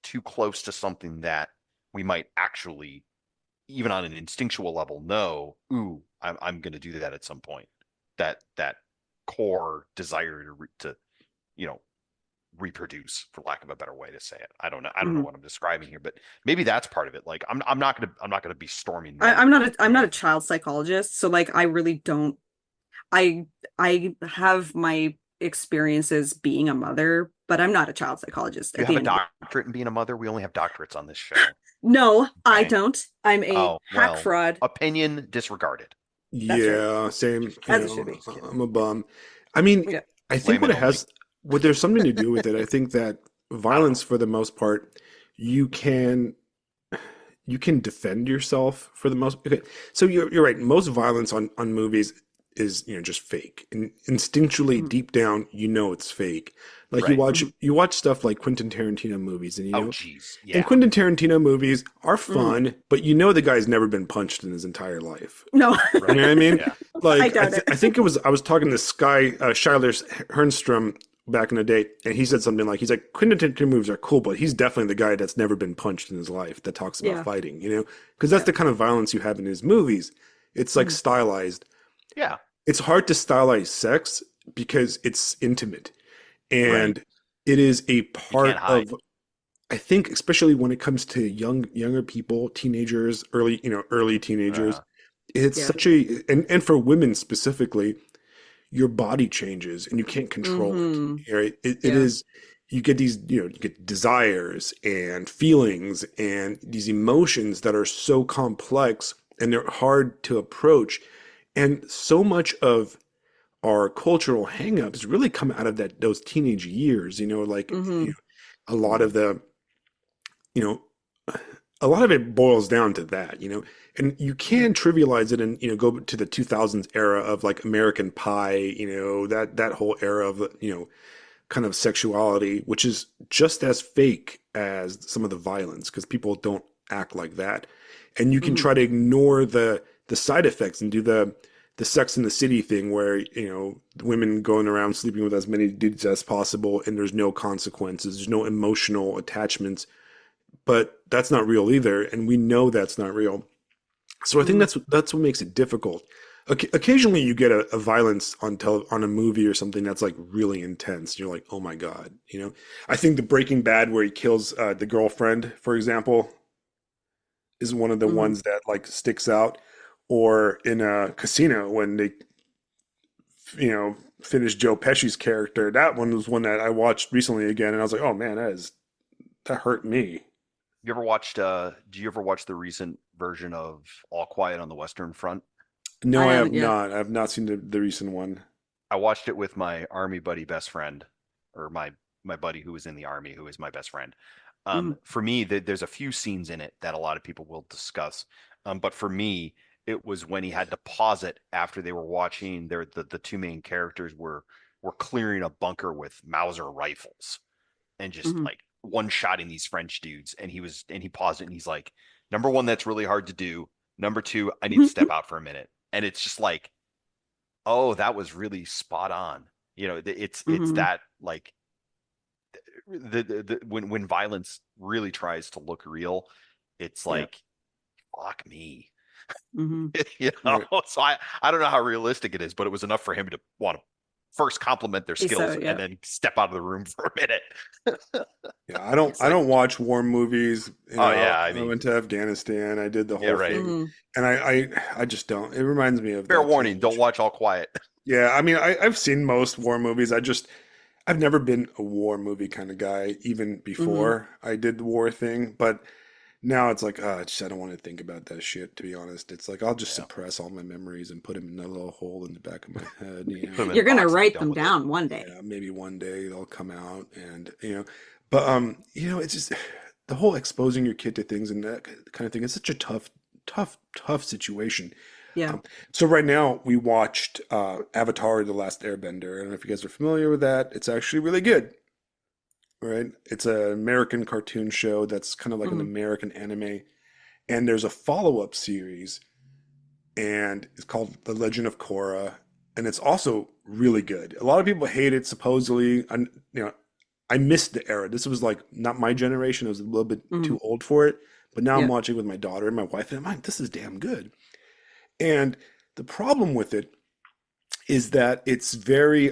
too close to something that we might actually, even on an instinctual level, know. Ooh, I'm going to do that at some point. That core desire to you know reproduce, for lack of a better way to say it. I don't know Hmm. what I'm describing here, but maybe that's part of it. Like I'm not gonna be storming I, men. I'm not a I'm You not know, a child psychologist, so like I really don't. I have my experiences being a mother, but I'm not a child psychologist you at have the a end of the doctorate in being a mother. We only have doctorates on this show. No, I Okay. don't. I'm a Oh hack well, fraud. opinion disregarded. That's right. Yeah, same. As it should be. I'm a bum. I mean, Yeah. I think Layman only. what there's something to do with it. I think that I don't know. violence, for the most part, you can you can defend yourself for the most. Okay, so you're right. Most violence on movies is just fake, and instinctually Mhm. deep down it's fake. Like Right. you watch stuff like Quentin Tarantino movies, and Oh geez. and Yeah. Quentin Tarantino movies are Mhm. fun, but the guy's never been punched in his entire life. No, You know Right. what I mean? Yeah. I Like doubt it. I think I was talking to Schuyler Hernstrom back in the day, and he said something like, he's like, Quentin Tarantino movies are cool, but he's definitely the guy that's never been punched in his life that talks about Yeah. fighting, because that's Yeah. the kind of violence you have in his movies. It's like Mhm. stylized. Yeah. It's hard to stylize sex because it's intimate, Right. and it is a You can't part hide. of, I think, especially when it comes to younger people, teenagers, early teenagers, Uh, it's Yeah. such a, and for women specifically, your body changes and you can't control it. Hmm. Right? It Yeah. is, you get these, you get desires and feelings and these emotions that are so complex and they're hard to approach. And so much of our cultural hangups really come out of those teenage years, like Mm-hmm. a lot of the, you know, a lot of it boils down to that, and you can trivialize it and, go to the 2000s era of like American Pie, that whole era of, kind of sexuality, which is just as fake as some of the violence because people don't act like that. And you can Mm-hmm. try to ignore the side effects and do the Sex in the City thing where, women going around sleeping with as many dudes as possible and there's no consequences, there's no emotional attachments, but that's not real either, and we know that's not real. So I think Mm-hmm. that's what makes it difficult. Occasionally, you get a violence on a movie or something that's like really intense. You're like, oh my god, I think the Breaking Bad where he kills the girlfriend, for example, is one of the Mm-hmm. ones that like sticks out. Or in a Casino when they, finish Joe Pesci's character. That one was one that I watched recently again, and I was like, oh man, that hurt me. You ever watched do you ever watch the recent version of All Quiet on the Western Front? I No, I have haven't yet. not. I have not seen the recent one. I watched it with my army buddy best friend, or my buddy who was in the army, who is my best friend. Mm-hmm. For me, there's a few scenes in it that a lot of people will discuss. But for me, it was when he had to pause it after they were watching the two main characters were clearing a bunker with Mauser rifles and just Mm-hmm. like one shotting these French dudes. And he paused it and he's like, number one, that's really hard to do. Number two, I need to step out for a minute. And it's just like, oh, that was really spot on. It's Mm-hmm. that like when violence really tries to look real, it's Yeah. like fuck me. Mm-hmm. you know. Right. So I don't know how realistic it is, but it was enough for him to want to first compliment their So skills and yeah. then step out of the room for a minute. Yeah, I don't It's I like, don't watch war movies. oh yeah, I I mean, went to Afghanistan. I did the yeah, whole right. thing, Mm-hmm. and I just don't. It reminds me of Fair that too warning, don't much. watch All Quiet. Yeah, I mean, I've seen most war movies. I've never been a war movie kind of guy, even Mm-hmm. before I did the war thing. But now it's like, I don't want to think about that shit, to be honest. It's like I'll just Yeah. suppress all my memories and put them in a little hole in the back of my head, Put them in a You're gonna box and be write done them with it. down one day. Yeah, maybe one day they'll come out and but it's just the whole exposing your kid to things and that kind of thing. It's such a tough situation. Yeah. Um, so right now we watched Avatar: The Last Airbender. I don't know if you guys are familiar with that. It's actually really good, right? It's an American cartoon show that's kind of like an Mm-hmm. American anime, and there's a follow-up series, and it's called The Legend of Korra, and it's also really good. A lot of people hate it supposedly. I missed the era. This was like not my generation. I was a little bit Mm-hmm. too old for it. But now I'm Yeah. watching with my daughter and my wife, and I'm like, this is damn good. And the problem with it is that it's very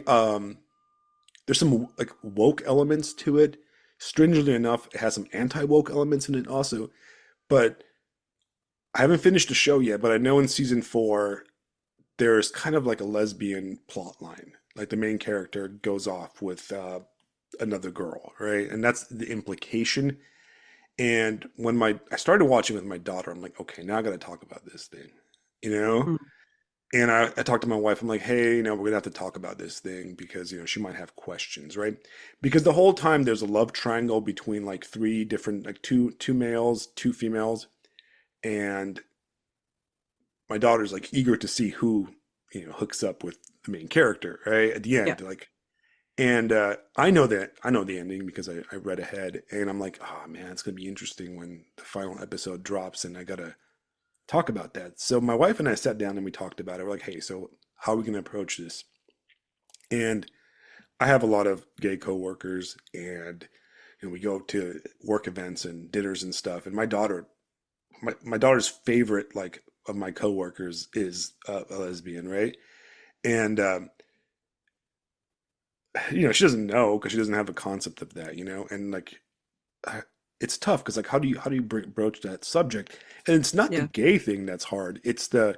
there's some like woke elements to it. Strangely enough, it has some anti-woke elements in it also. But I haven't finished the show yet, but I know in season 4 there's kind of like a lesbian plot line. Like the main character goes off with another girl, right? And that's the implication. And when I started watching with my daughter, I'm like, okay, now I got to talk about this thing, you know? Mm-hmm. And I talked to my wife. I'm like, hey, we're gonna have to talk about this thing because she might have questions, right? Because the whole time there's a love triangle between like three different, like two males, two females, and my daughter's like eager to see who hooks up with the main character, right? At the Yeah. end, like, and I know the ending because I read ahead, and I'm like, oh man, it's gonna be interesting when the final episode drops, and I gotta talk about that. So my wife and I sat down and we talked about it. We're like, hey, so how are we gonna approach this? And I have a lot of gay coworkers, and we go to work events and dinners and stuff. And my daughter's favorite like of my coworkers is a lesbian, right? And she doesn't know because she doesn't have a concept of that, and like uh, it's tough because like how do you broach that subject? And it's not the Yeah. gay thing that's hard. It's the,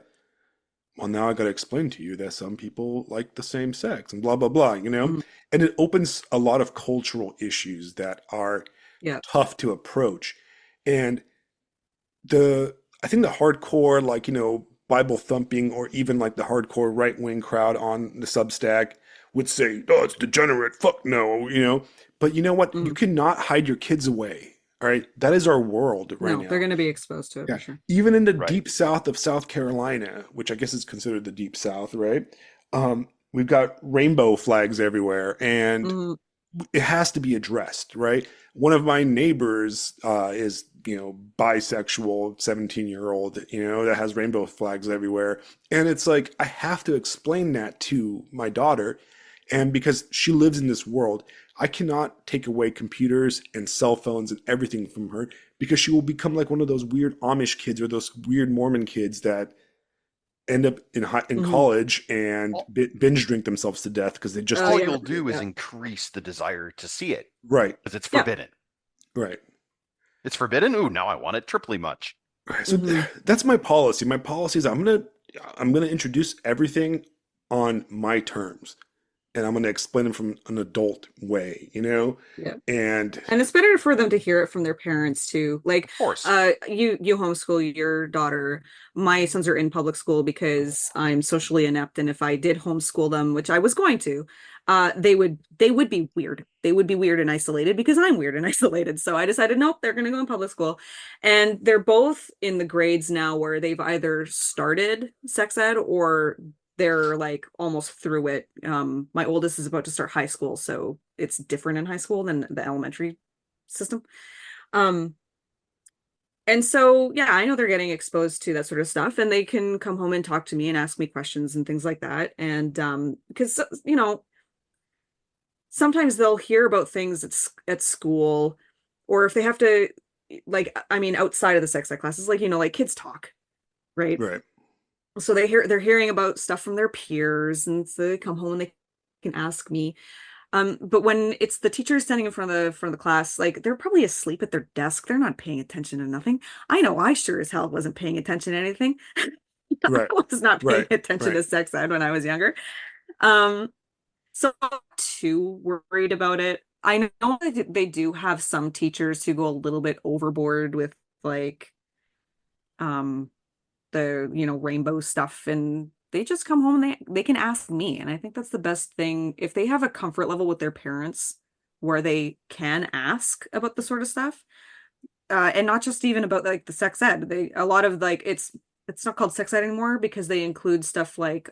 well, now I got to explain to you that some people like the same sex and blah blah blah, Mm-hmm. and it opens a lot of cultural issues that are Yeah. tough to approach. And the I think the hardcore, like, Bible thumping, or even like the hardcore right wing crowd on the Substack would say, "Oh, it's degenerate. Fuck no," But you know what? You Mhm. cannot hide your kids away. All right, that is our world right No, they're now. going to be exposed to it Yeah, for sure. even in the Right. deep south of South Carolina, which I guess is considered the deep south, right? We've got rainbow flags everywhere, and Hmm. it has to be addressed, right? One of my neighbors is, bisexual, 17-year-old, that has rainbow flags everywhere. And it's like, I have to explain that to my daughter. And because she lives in this world, I cannot take away computers and cell phones and everything from her, because she will become like one of those weird Amish kids or those weird Mormon kids that end up in Hmm. college and All, binge drink themselves to death because they just Oh all yeah, you'll do is yeah, increase the desire to see it right, because it's yeah. forbidden. right. It's forbidden. Ooh, now I want it triply much. So Hmm. that's my policy. My policy is I'm gonna introduce everything on my terms, and I'm gonna explain them from an adult way, Yeah. And And it's better for them to hear it from their parents too. Like, Of course. you homeschool your daughter. My sons are in public school because I'm socially inept, and if I did homeschool them, which I was going to, they would be weird. They would be weird and isolated because I'm weird and isolated. So I decided, nope, they're gonna go in public school. And they're both in the grades now where they've either started sex ed or they're like almost through it. My oldest is about to start high school, so it's different in high school than the elementary system. Um, and so yeah, I know they're getting exposed to that sort of stuff, and they can come home and talk to me and ask me questions and things like that. And because sometimes they'll hear about things at school, or if they have to, like, I mean, outside of the sex ed classes, like like kids talk, right? right, So they're hearing about stuff from their peers, and so they come home and they can ask me. But when it's the teacher standing in front of the class, like they're probably asleep at their desk. They're not paying attention to nothing. I know I sure as hell wasn't paying attention to anything. I right, was not paying right, attention right. to sex ed when I was younger. Um, so I'm not too worried about it. I know that they do have some teachers who go a little bit overboard with like um the rainbow stuff, and they just come home and they can ask me, and I think that's the best thing if they have a comfort level with their parents where they can ask about the sort of stuff, and not just even about like the sex ed. They a lot of like it's not called sex ed anymore because they include stuff like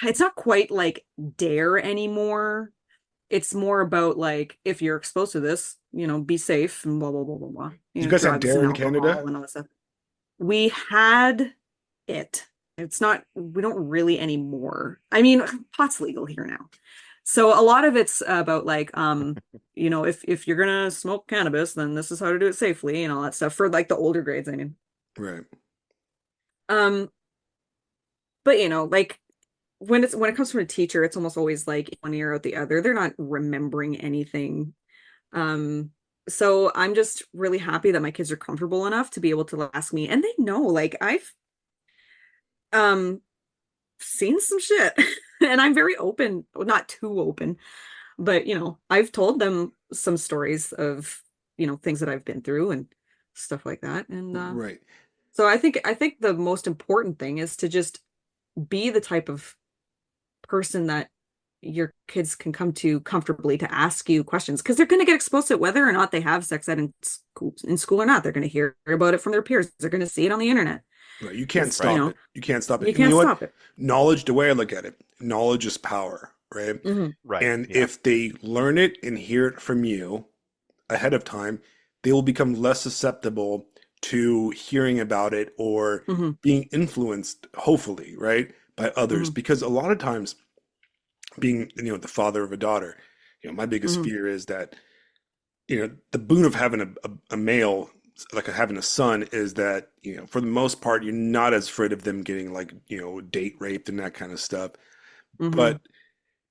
it's not quite like dare anymore. It's more about like if you're exposed to this, be safe and blah blah blah blah blah, You guys have drugs Dare and in Canada? alcohol and all that stuff. We had it. It's not, we don't really anymore. I mean, pot's legal here now. So a lot of it's about like, if you're gonna smoke cannabis, then this is how to do it safely and all that stuff for like the older grades, I mean. Right. Um, but like when it comes from a teacher, it's almost always like one ear out the other. They're not remembering anything. Um, so I'm just really happy that my kids are comfortable enough to be able to ask me, and they know, like I've um seen some shit. And I'm very open, well, not too open, but I've told them some stories of, things that I've been through and stuff like that. And Right. so I think the most important thing is to just be the type of person that your kids can come to comfortably to ask you questions, because they're going to get exposed to it whether or not they have sex ed in school or not. They're going to hear about it from their peers. They're going to see it on the internet. Right. You can't It's, Right. stop it. You can't stop it. you And you can't know what? stop it. Knowledge, the way I look at it, knowledge is power, right? Hmm. Right. And Yeah. if they learn it and hear it from you ahead of time, they will become less susceptible to hearing about it or Hmm. being influenced, hopefully, right, by others. Hmm. Because a lot of times, being, the father of a daughter, my biggest Hmm. fear is that, the boon of having a male, like having a son, is that, for the most part, you're not as afraid of them getting like, date raped and that kind of stuff. Hmm. But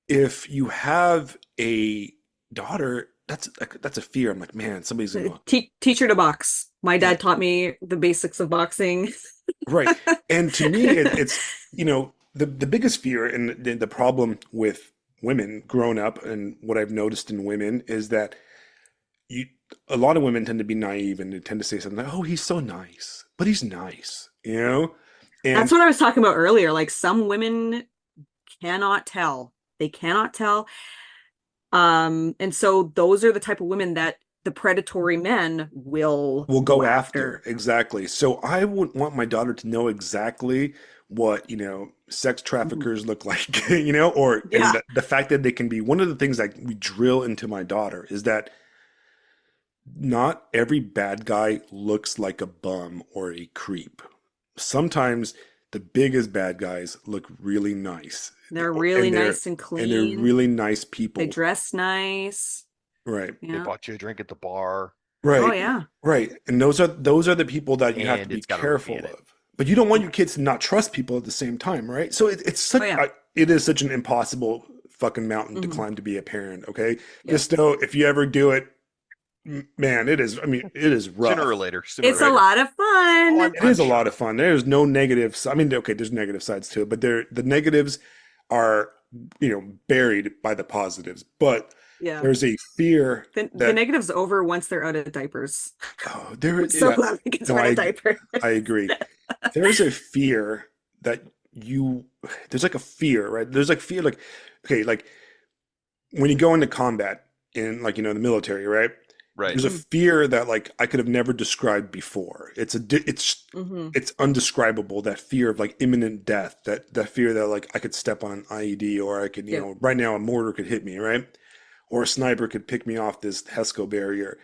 if you have a daughter, that's a fear. I'm like, man, somebody's gonna, Teacher to box. My yeah, dad taught me the basics of boxing. right. And to me, it's, the biggest fear and the problem with women growing up, and what I've noticed in women is that a lot of women tend to be naive and they tend to say something like, "Oh, he's so nice," but he's nice, you know. That's And what I was talking about earlier. Like some women cannot tell. They cannot tell. And so those are the type of women that the predatory men will will go go after after. exactly. So I would want my daughter to know exactly what sex Mhm. traffickers look like, or and Yeah. the fact that they can be one of the things that we drill into my daughter is that not every bad guy looks like a bum or a creep. Sometimes the biggest bad guys look really nice, They're really and they're nice and and they're clean. really nice They people. dress nice. Right. They Yeah. bought you a drink at the bar, Oh Right. yeah. Right. And those are the people that you have to and be it's got a roofie careful in it. of. But you don't want your Yeah. kids to not trust people at the same time, right? So Oh yeah. it is such an impossible fucking mountain to Hmm. climb to be a parent, okay? Yeah. Just know if you ever do it, man, it is, I mean, it is Sooner or rough. later, sooner or It's a later. lot of Oh, fun. It I'm is a lot sure. of fun. There's no negatives. I mean, okay, there's negative sides to it, but the negatives are, buried by the positives. But Yeah. there's a fear The that, negative's over once they're out of diapers. oh, I'm so yeah, glad the kids no, wearing a diaper. I agree. There's a fear that there's like a fear, right? There's like fear, like, okay, like when you go into combat in, like, the military, right? Right. There's a Mm, fear that, like, I could have never described before. hmm. It's undescribable, that fear of like imminent death, that fear that like I could step on an IED, or I could, Yeah. right now a mortar could hit me, right? Or a sniper could pick me off this HESCO barrier.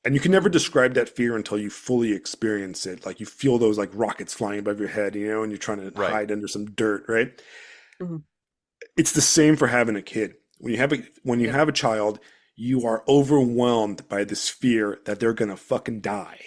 And you can never Hmm. describe that fear until you fully experience it. Like you feel those like rockets flying above your head, and you're trying to Right. hide under some dirt, right? Hmm. It's the same for having a kid. When you Yep. have a child, you are overwhelmed by this fear that they're gonna fucking die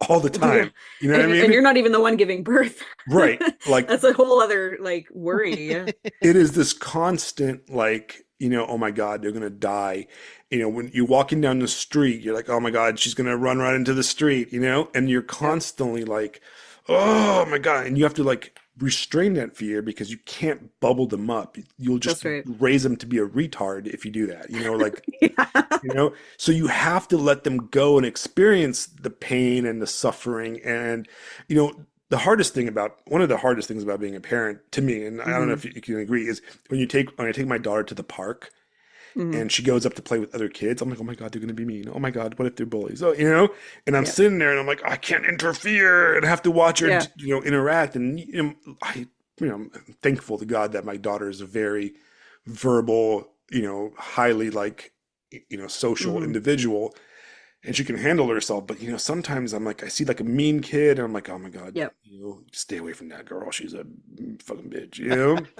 all the Yeah. time. You know what I And mean? you're not even the one giving birth. Right. Like That's a whole other like worry. Yeah. it is this constant, like, oh my God, they're gonna die. When you're walking down the street, you're like, oh my God, she's gonna run right into the street, and you're Yep. constantly like, oh my God. And you have to like restrain that fear because you can't bubble them up. You'll just That's right. raise them to be a retard if you do that, like, Yeah. so you have to let them go and experience the pain and the suffering. And you know one of the hardest things about being a parent to me, and I don't know Hmm. if you can agree, is when I take my daughter to the park Hmm. and she goes up to play with other kids. I'm like, oh my God, they're gonna be mean. Oh my God, what if they're bullies? Oh, and I'm Yeah. sitting there and I'm like, I can't interfere and I have to watch her, Yeah. interact. And I'm thankful to God that my daughter is a very verbal, highly like, social Hmm. individual, and she can handle herself. But sometimes I'm like, I see like a mean kid, and I'm like, oh my God, Yep. stay away from that girl. She's a fucking bitch,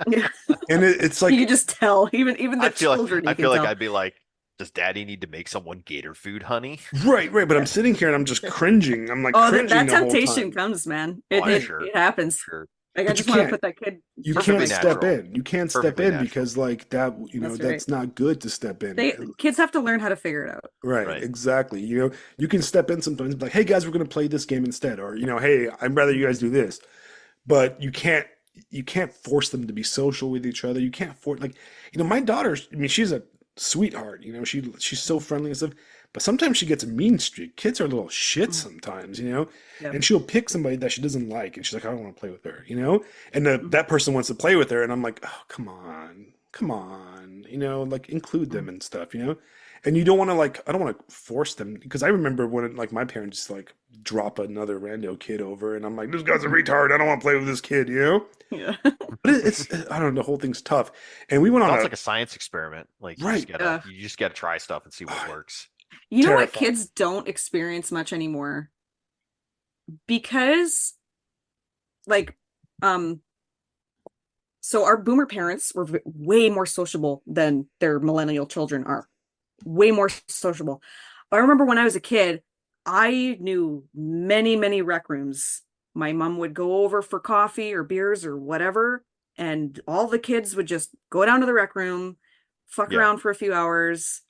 Yeah. And it's You like, can just tell, even the children, I you can feel like tell. I'd be like, does Daddy need to make someone gator food, honey? right, right. But I'm sitting here and I'm just cringing. I'm like Oh, cringing that the whole temptation time. comes, man. Oh, It I'm it sure. it happens. Sure. Like I But you just want to can't. put that kid You to Perfectly can't bed. step natural. in. You can't step Perfectly in natural. because like that. That's right. That's not good to step in. Kids have to learn how to figure it out. Right, Right. exactly. You can step in sometimes and be like, hey guys, we're gonna play this game instead, or hey, I'd rather you guys do this. But you can't force them to be social with each other. You can't force, like, my daughter, I mean, she's a sweetheart, she's so friendly and stuff, but sometimes she gets a mean streak. Kids are little shit Mm. sometimes, Yep. and she'll pick somebody that she doesn't like and she's like, I don't want to play with her, and Mhm. that person wants to play with her and I'm like, oh, come on, like include them Mhm. and stuff, and you don't want to, like, I don't want to force them, because I remember when, like, my parents like drop another rando kid over and I'm like, this guy's a retard, I don't want to play with this kid, Yeah. but I don't know, the whole thing's tough. And we went on Sounds a like a science experiment. Like right. you just gotta try stuff and see what works. You know what Terrifying. kids don't experience much anymore? Because like um so our boomer parents were way more sociable than their millennial children are. Way more sociable. I remember when I was a kid, I knew many, many rec rooms. My mom would go over for coffee or beers or whatever, and all the kids would just go down to the rec room, fuck Yeah. around for a few hours,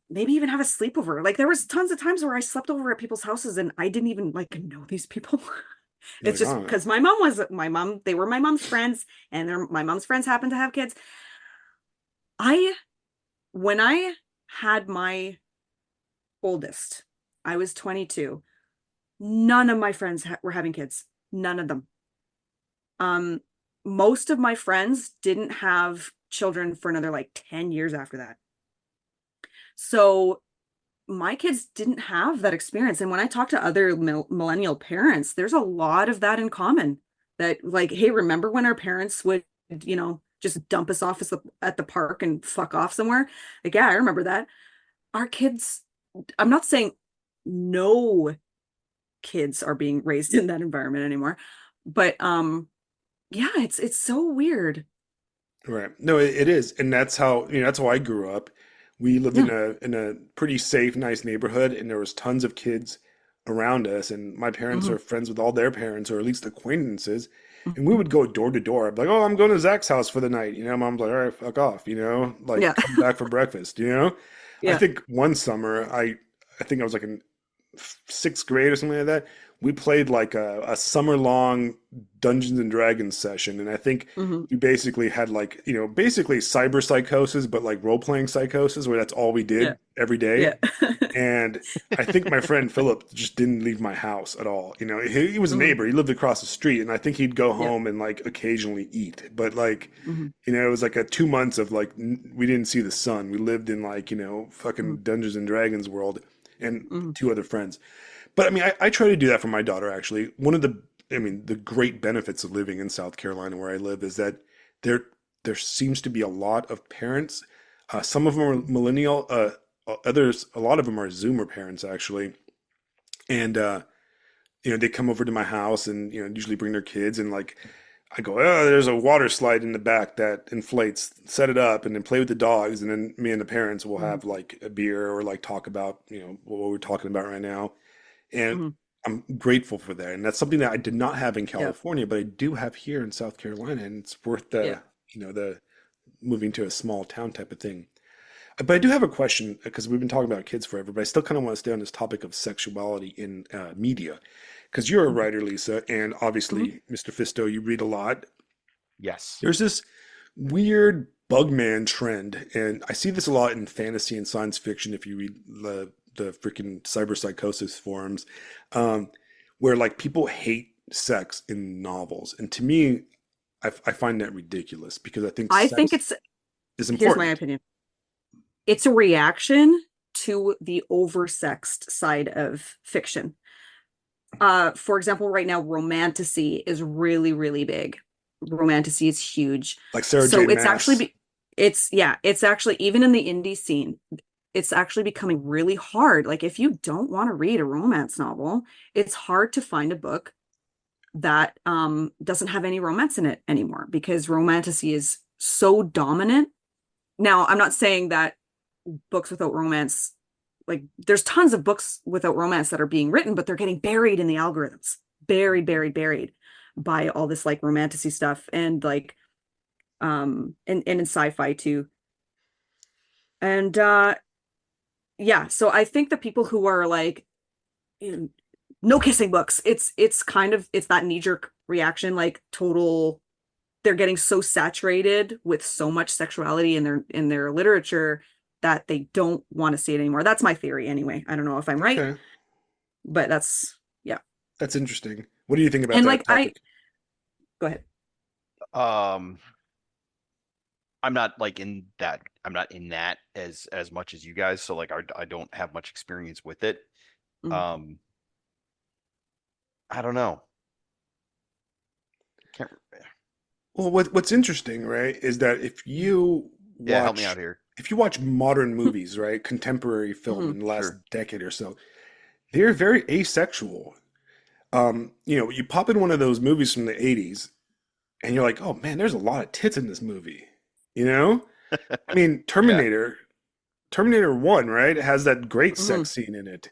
maybe even have a sleepover. Like there was tons of times where I slept over at people's houses and I didn't even like know these people. You're It's like, just oh, because they were my mom's friends, and my mom's friends happened to have kids. I when I had my oldest. I was 22. None of my friends were having kids. None of them. Um, Most of my friends didn't have children for another like 10 years after that. So my kids didn't have that experience. And when I talk to other millennial parents, there's a lot of that in common. That like, hey, remember when our parents would, just dump us off at the park and fuck off somewhere? Like, yeah, I remember that. Our kids, I'm not saying no kids are being raised in that environment anymore, but yeah, it's so weird. Right. No, it is, and that's how I grew up. We lived Yeah. in a pretty safe, nice neighborhood, and there was tons of kids around us. And my parents Hmm. are friends with all their parents, or at least acquaintances. And we Hmm. would go door to door. I'd be like, "Oh, I'm going to Zach's house for the night." Mom's like, "All right, fuck off." Like Yeah. come back for breakfast. I Yeah. think one summer, I think I was like in sixth grade or something like that. We played like a summer long Dungeons and Dragons session, and I think Hmm. we basically had like basically cyber psychosis, but like role playing psychosis, where that's all we Yeah. did every day. Yeah. And I think my friend Philip just didn't leave my house at all. He was a Hmm. neighbor. He lived across the street, and I think he'd go Yeah. home and like occasionally eat. But like, Hmm. it was like a 2 months of like we didn't see the sun. We lived in like Hmm. fucking Dungeons and Dragons world, and Hmm. two other friends. But I mean, I try to do that for my daughter actually. The great benefits of living in South Carolina where I live is that there there seems to be a lot of parents. Some of them are millennial. Others, a lot of them are Zoomer parents actually, and they come over to my house and usually bring their kids and like I go, oh, there's a water slide in the back that inflates. Set it up and then play with the dogs, and then me and the parents will Hmm. have like a beer or like talk about what we're talking about right now. And Hmm. I'm grateful for that. And that's something that I did not have in Yeah. California, but I do have here in South Carolina, and it's worth Yeah. the moving to a small town type of thing. But I do have a question because we've been talking about kids forever, but I still kind of want to stay on this topic of sexuality in media. Because you're a Hmm. writer, Lisa, and Hmm. obviously, Mr. Fisto, you read a lot. Yes. There's this weird bugman trend, and I see this a lot in fantasy and science fiction if you read the freaking cyberpsychosis forums, um, where like people hate sex in novels. And to me, I find that ridiculous because I think I think sex it's, is here's my important. opinion. It's a reaction to the oversexed side of fiction. For example, right now, romantasy is really, really big. Romantasy is huge. Like Sarah J. So it's actually Maas. it's actually even in the indie scene, it's actually becoming really hard. Like if you don't want to read a romance novel, it's hard to find a book that doesn't have any romance in it anymore because romantasy is so dominant. Now, I'm not saying that books without romance, like there's tons of books without romance that are being written, but they're getting buried in the algorithms, buried, buried, buried by all this like romantasy stuff and like and in sci-fi too. And yeah, so I think the people who are like, you know, no kissing books, it's kind of it's that knee-jerk reaction, like total they're getting so saturated with so much sexuality in their literature that they don't want to see it anymore. That's my theory anyway. I don't know if I'm right, Okay, but that's yeah. that's interesting. What do you think about And that like I topic? go ahead. Um, I'm not like in that. I'm not in that as much as you guys. So like I don't have much experience with it. Mhm. Um, I don't know. Can't. Well, what's interesting, right, is that Yeah, help me out here. if you watch modern movies, right, contemporary film Mhm. in the last Sure. decade or so, they're very asexual. You pop in one of those movies from the 80s and you're like, "Oh man, there's a lot of tits in this movie." You know? I mean, Yeah, Terminator 1, right? It has that great Mhm. sex scene in it.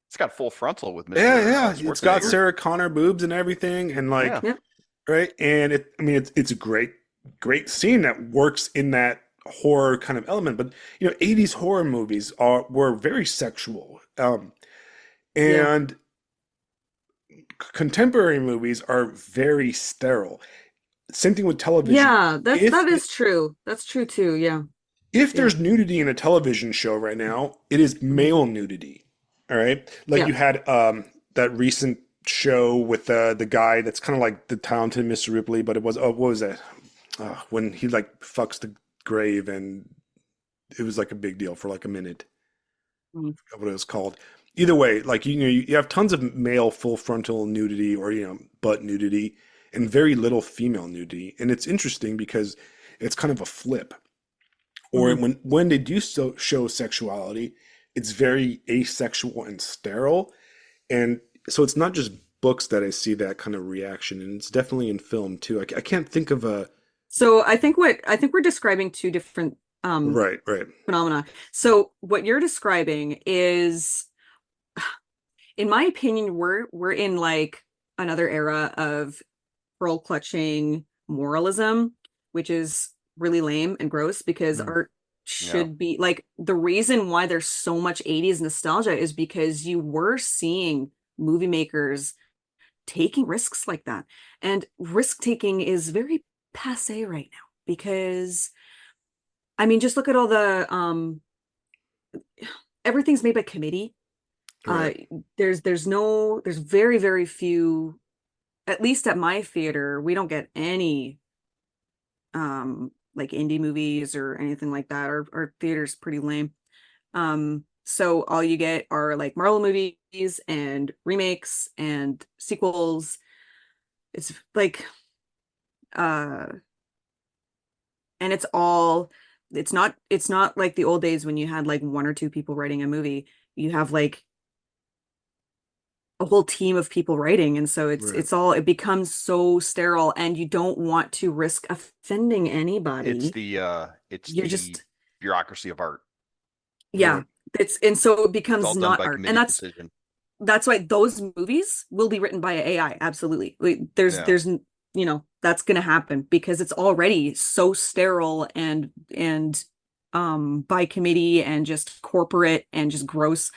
it's got full frontal with Yeah, Mr. yeah, it's got Schwarzenegger. Sarah Connor boobs and everything and like, Yeah. Yep. right? And it's a great scene that works in that horror kind of element. But 80s horror movies were very sexual. Yeah. And contemporary movies are very sterile. Same thing with television. Yeah, If that is true. That's true too. Yeah. If Yeah. there's nudity in a television show right now, it is male nudity. All right. Like Yeah. you had that recent show with the guy that's kind of like the talented Mr. Ripley, but it was what was that? When he like fucks the grave and it was like a big deal for like a minute. Mhm. What it was called. Either way, like you have tons of male full frontal nudity or butt nudity and very little female nudity, and it's interesting because it's kind of a flip. Or Mhm. when they do show sexuality, it's very asexual and sterile, and so it's not just books that I see that kind of reaction, and it's definitely in film too. I can't think of a So I think we're describing two different right, right, phenomena. So what you're describing is, in my opinion, we're in like another era of pearl clutching moralism, which is really lame and gross because mm, art Yeah. should be like, the reason why there's so much 80s nostalgia is because you were seeing movie makers taking risks like that. And risk taking is very passe right now because I mean, just look at all the everything's made by committee. Uh right, there's very, very few, at least at my theater, we don't get any like indie movies or anything like that. Our theater's pretty lame. So all you get are like Marvel movies and remakes and sequels. It's like uh and it's not like the old days when you had like one or two people writing a movie. You have like a whole team of people writing, and so right, it becomes so sterile, and you don't want to risk offending It's anybody. You're the just bureaucracy of art. Yeah, right, it's and so it It's all becomes done not by art, and committee decision. that's why those movies will be written by AI. Absolutely. Yeah. That's going to happen because it's already so sterile and by committee and just corporate and just gross.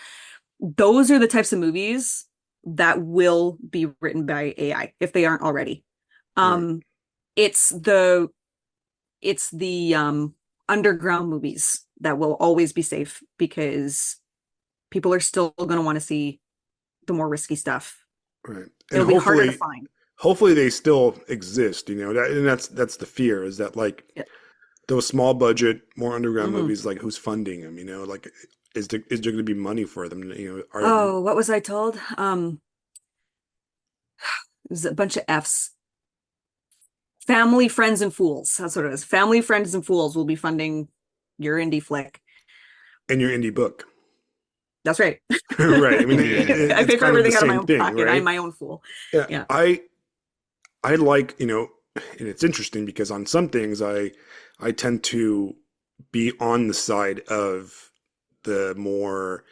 Those are the types of movies that will be written by AI if they aren't already. right, Um it's the underground movies that will always be safe because people are still going to want to see the more risky stuff. right. And It'll be harder to find. hopefully they still exist. And that's the fear is that like Yeah. those small budget, more underground Mhm. movies, like who's funding them? Like is there going to be money for them? Are Oh, what was I told? It was a bunch of F's. Family, friends, and fools. That's what it is. Family, friends, and fools will be funding your indie flick. in your indie book, That's right. right? I mean, Indie indie. I it's pay for kind of the everything out of my same own thing, pocket. I'm right? my own fool. Yeah, Yeah. I like and it's interesting because on some things I tend to be on the side of the more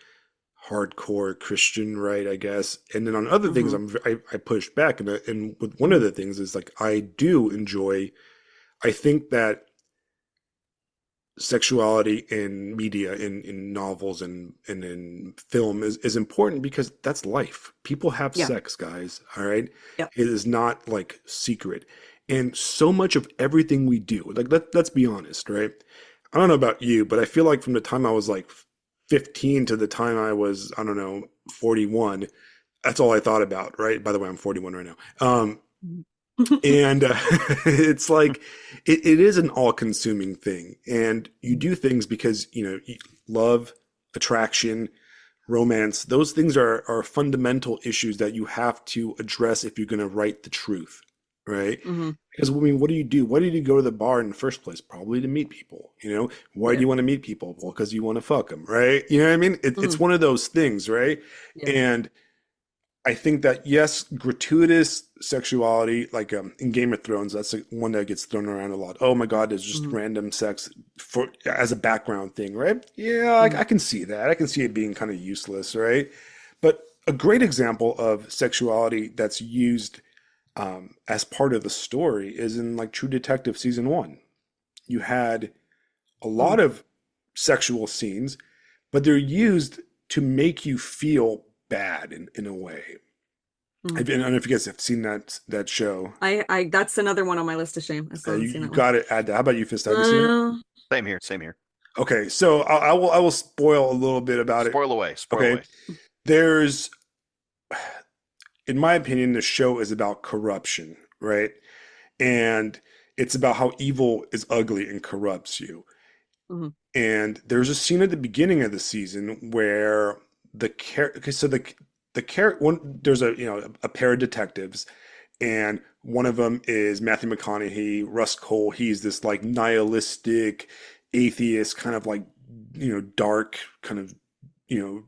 hardcore Christian right, I guess. And then on other things, Hmm. I push back, and with one of the things is like I do enjoy. I think that sexuality in media, in novels and in film is important because that's life. People have Yeah. sex, guys. All right, Yeah. it is not like secret, and so much of everything we do, like let's be honest, right? I don't know about you, but I feel like from the time I was like 15 to the time I was, I don't know, 41, that's all I thought about, right? By the way, I'm 41 right now. And it's like it is an all-consuming thing, and you do things because love, attraction, romance. Those things are fundamental issues that you have to address if you're going to write the truth, right? Hmm. Because I mean, what do you do? Why did you go to the bar in the first place? Probably to meet people. Why do Yeah. you want to meet people? Well, because you want to fuck them, right? You know what I mean? It's Hmm. one of those things, right? Yeah. And I think that yes, gratuitous sexuality, like in Game of Thrones, that's one that gets thrown around a lot. Oh my God, there's just Hmm. random sex for as a background thing, right? Yeah, Hmm. I can see that. I can see it being kind of useless, right? But a great example of sexuality that's used as part of the story is in like True Detective season one. You had a Hmm. lot of sexual scenes, but they're used to make you feel bad in a way. I Hmm. don't know if you guys have seen that show. I that's another one on my list of shame. I still haven't You, seen you that one. got to add that. How about you, Fist? Have you seen it? Uh, Same here. Same here. Okay, so I will spoil a little bit about it. Spoil away, spoil Okay, away. there's, in my opinion, the show is about corruption, right? And it's about how evil is ugly and corrupts you. Mhm. And there's a scene at the beginning of the season where the char okay, so the char one there's a a pair of detectives, and one of them is Matthew McConaughey, Russ Cole. He's this like nihilistic atheist, kind of like dark, kind of you know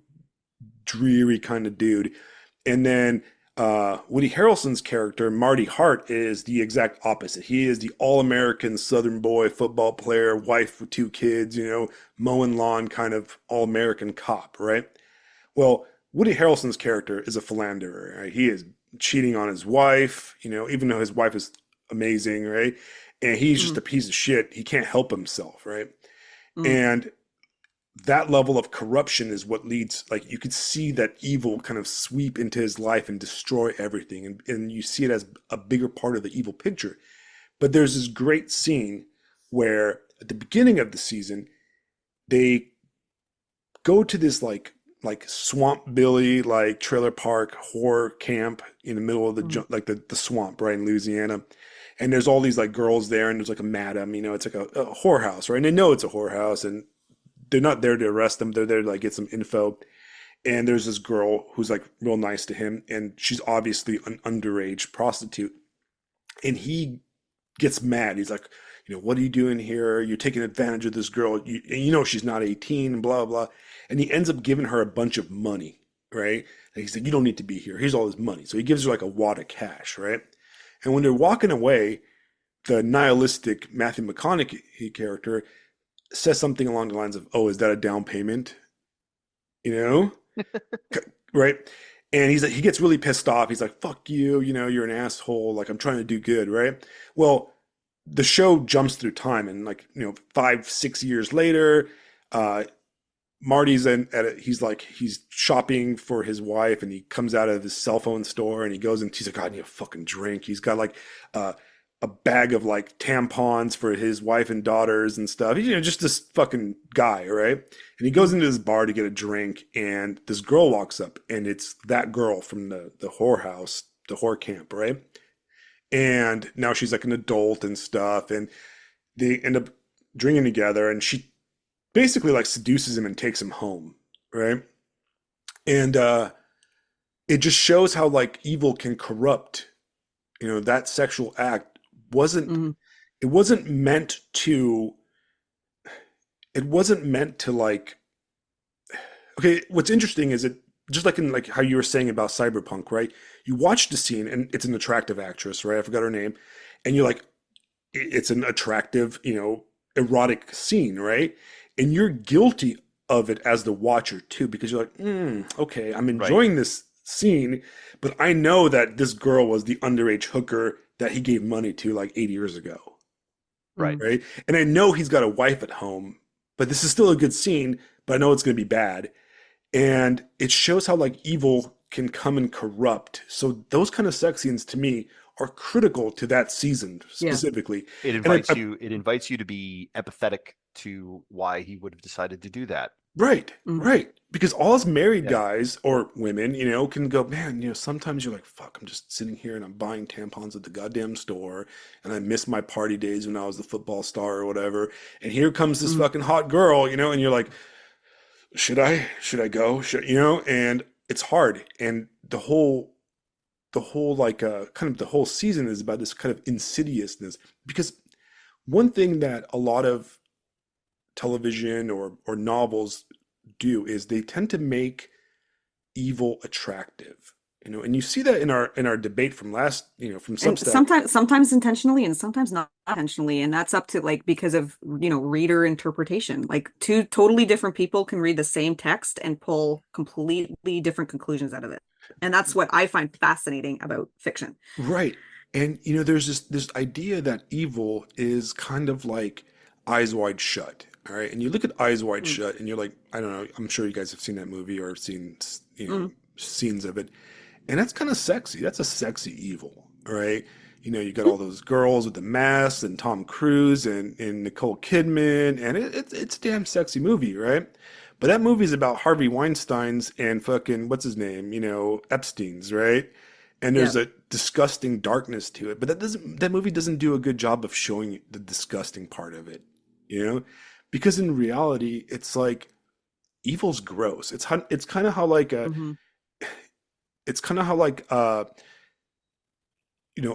dreary kind of dude. And then Woody Harrelson's character, Marty Hart, is the exact opposite. He is the all-American Southern boy, football player, wife with two kids, mowing lawn kind of all-American cop, right? Well, Woody Harrelson's character is a philanderer, right? He is cheating on his wife, even though his wife is amazing, right? And he's just Mhm. a piece of shit. He can't help himself, right? Mhm. And that level of corruption is what leads, like, you could see that evil kind of sweep into his life and destroy everything, and you see it as a bigger part of the evil picture. But there's this great scene where at the beginning of the season they go to this like swamp billy, like trailer park horror camp in the middle of Mhm. like the swamp, right, in Louisiana. And there's all these like girls there, and there's like a madam, it's like a whorehouse, right? And they know it's a whorehouse, and they're not there to arrest them. They're there to like get some info. And there's this girl who's like real nice to him, and she's obviously an underage prostitute. And he gets mad. He's like, what are you doing here? You're taking advantage of this girl. And she's not 18, blah, blah. And he ends up giving her a bunch of money, right? And he said, you don't need to be here. Here's all this money. So he gives her like a wad of cash, right? And when they're walking away, the nihilistic Matthew McConaughey character says something along the lines of, "Oh, is that a down payment?" You know, right? And he gets really pissed off. He's like, "Fuck you! You're an asshole. Like I'm trying to do good, right?" Well, the show jumps through time, and like 5, 6 years later, uh, Marty's he's like he's shopping for his wife, and he comes out of his cell phone store, and he goes and he's like, "God, I need a fucking drink." He's got like uh, a bag of like tampons for his wife and daughters and stuff. Just this fucking guy, right? And he goes Mhm. into this bar to get a drink, and this girl walks up, and it's that girl from the whorehouse, the whore camp, right? And now she's like an adult and stuff, and they end up drinking together, and she basically like seduces him and takes him home, right? And it just shows how like evil can corrupt. That sexual act wasn't Mhm. it wasn't meant to it wasn't meant to like okay, what's interesting is it just like in like how you were saying about Cyberpunk, right? You watch the scene and it's an attractive actress, right? I forgot her name. And you're like, it's an attractive, erotic scene, right? And you're guilty of it as the watcher too, because you're like, okay, I'm Right. enjoying this scene, but I know that this girl was the underage hooker that he gave money to like 8 years ago, Right. Mhm. right? And I know he's got a wife at home, but this is still a good scene, but I know it's going to be bad. And it shows how like evil can come and corrupt. So those kind of sex scenes to me are critical to that season Yeah. specifically. It And invites you, it invites you to be empathetic to why he would have decided to do that. right, Mhm. right. Because all us married Yeah. guys or women, can go, man, sometimes you're like, fuck, I'm just sitting here and I'm buying tampons at the goddamn store and I miss my party days when I was the football star or whatever. And here comes this Mhm. fucking hot girl, and you're like, should I go? And it's hard. And the whole like kind of the whole season is about this kind of insidiousness because one thing that a lot of television or novels do is they tend to make evil attractive, and you see that in our debate from last, from And Substack. sometimes intentionally and sometimes not intentionally. And that's up to like because of, reader interpretation. Like two totally different people can read the same text and pull completely different conclusions out of it. And that's what I find fascinating about fiction. Right. And there's this idea that evil is kind of like Eyes Wide Shut. All right. And you look at Eyes Wide Mm, Shut and you're like, I don't know, I'm sure you guys have seen that movie or seen, mm, scenes of it. And that's kind of sexy. That's a sexy evil, right? You got all those girls with the masks and Tom Cruise and Nicole Kidman, and it's a damn sexy movie, right? But that movie's about Harvey Weinstein's and fucking what's his name, Epstein's, right? And Yeah. there's a disgusting darkness to it, but that movie doesn't do a good job of showing the disgusting part of it, you know? Because in reality, it's like evil's gross. It's kind of how like Hmm. it's kind of how like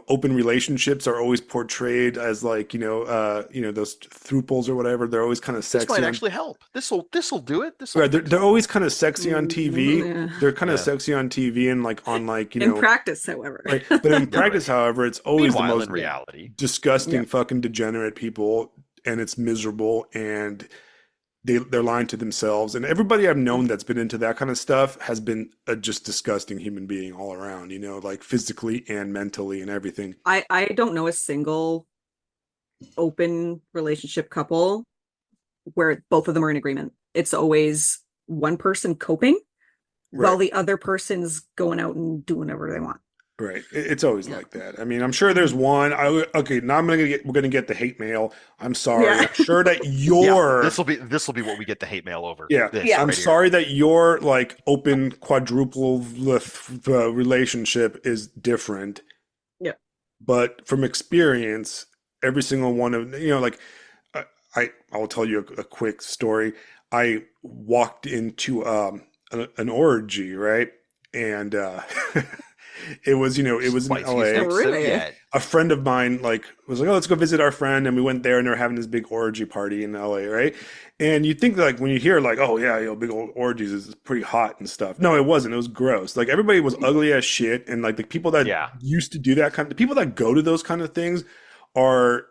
open relationships are always portrayed as like those thruples or whatever. They're always kind of This might sexy on. actually help. This'll do it. This'll Right, fix they're all always this. kind of sexy on TV. Yeah. They're kind of Yeah. sexy on TV and like on like In practice, however. right. But in Yeah, right. practice, however, it's always the Meanwhile, most in reality, disgusting, Yeah. fucking degenerate people, and it's miserable, and they're lying to themselves. And everybody I've known that's been into that kind of stuff has been a just disgusting human being all around. Like physically and mentally and everything. I don't know a single open relationship couple where both of them are in agreement. It's always one person coping while Right. the other person's going out and doing whatever they want. Right. It's always Yeah. like that. I mean, I'm sure there's one. Okay, now we're gonna get the hate mail. I'm sorry. Yeah. I'm sure that yeah, your this'll be what we get the hate mail over. yeah. This Yeah. I'm right here. sorry that your like open quadruple relationship is different. Yeah. But from experience, every single one of like I'll tell you a quick story. I walked into an orgy, right? And it was in Spiciest LA. Oh, exit really? yet. A friend of mine like was like, "Oh, let's go visit our friend," and we went there, and they're having this big orgy party in LA, right? And you think like when you hear like, "Oh yeah, big old orgies is pretty hot and stuff." No, it wasn't. It was gross. Like everybody was ugly as shit, and like the people that Yeah. used to do that the people that go to those kind of things are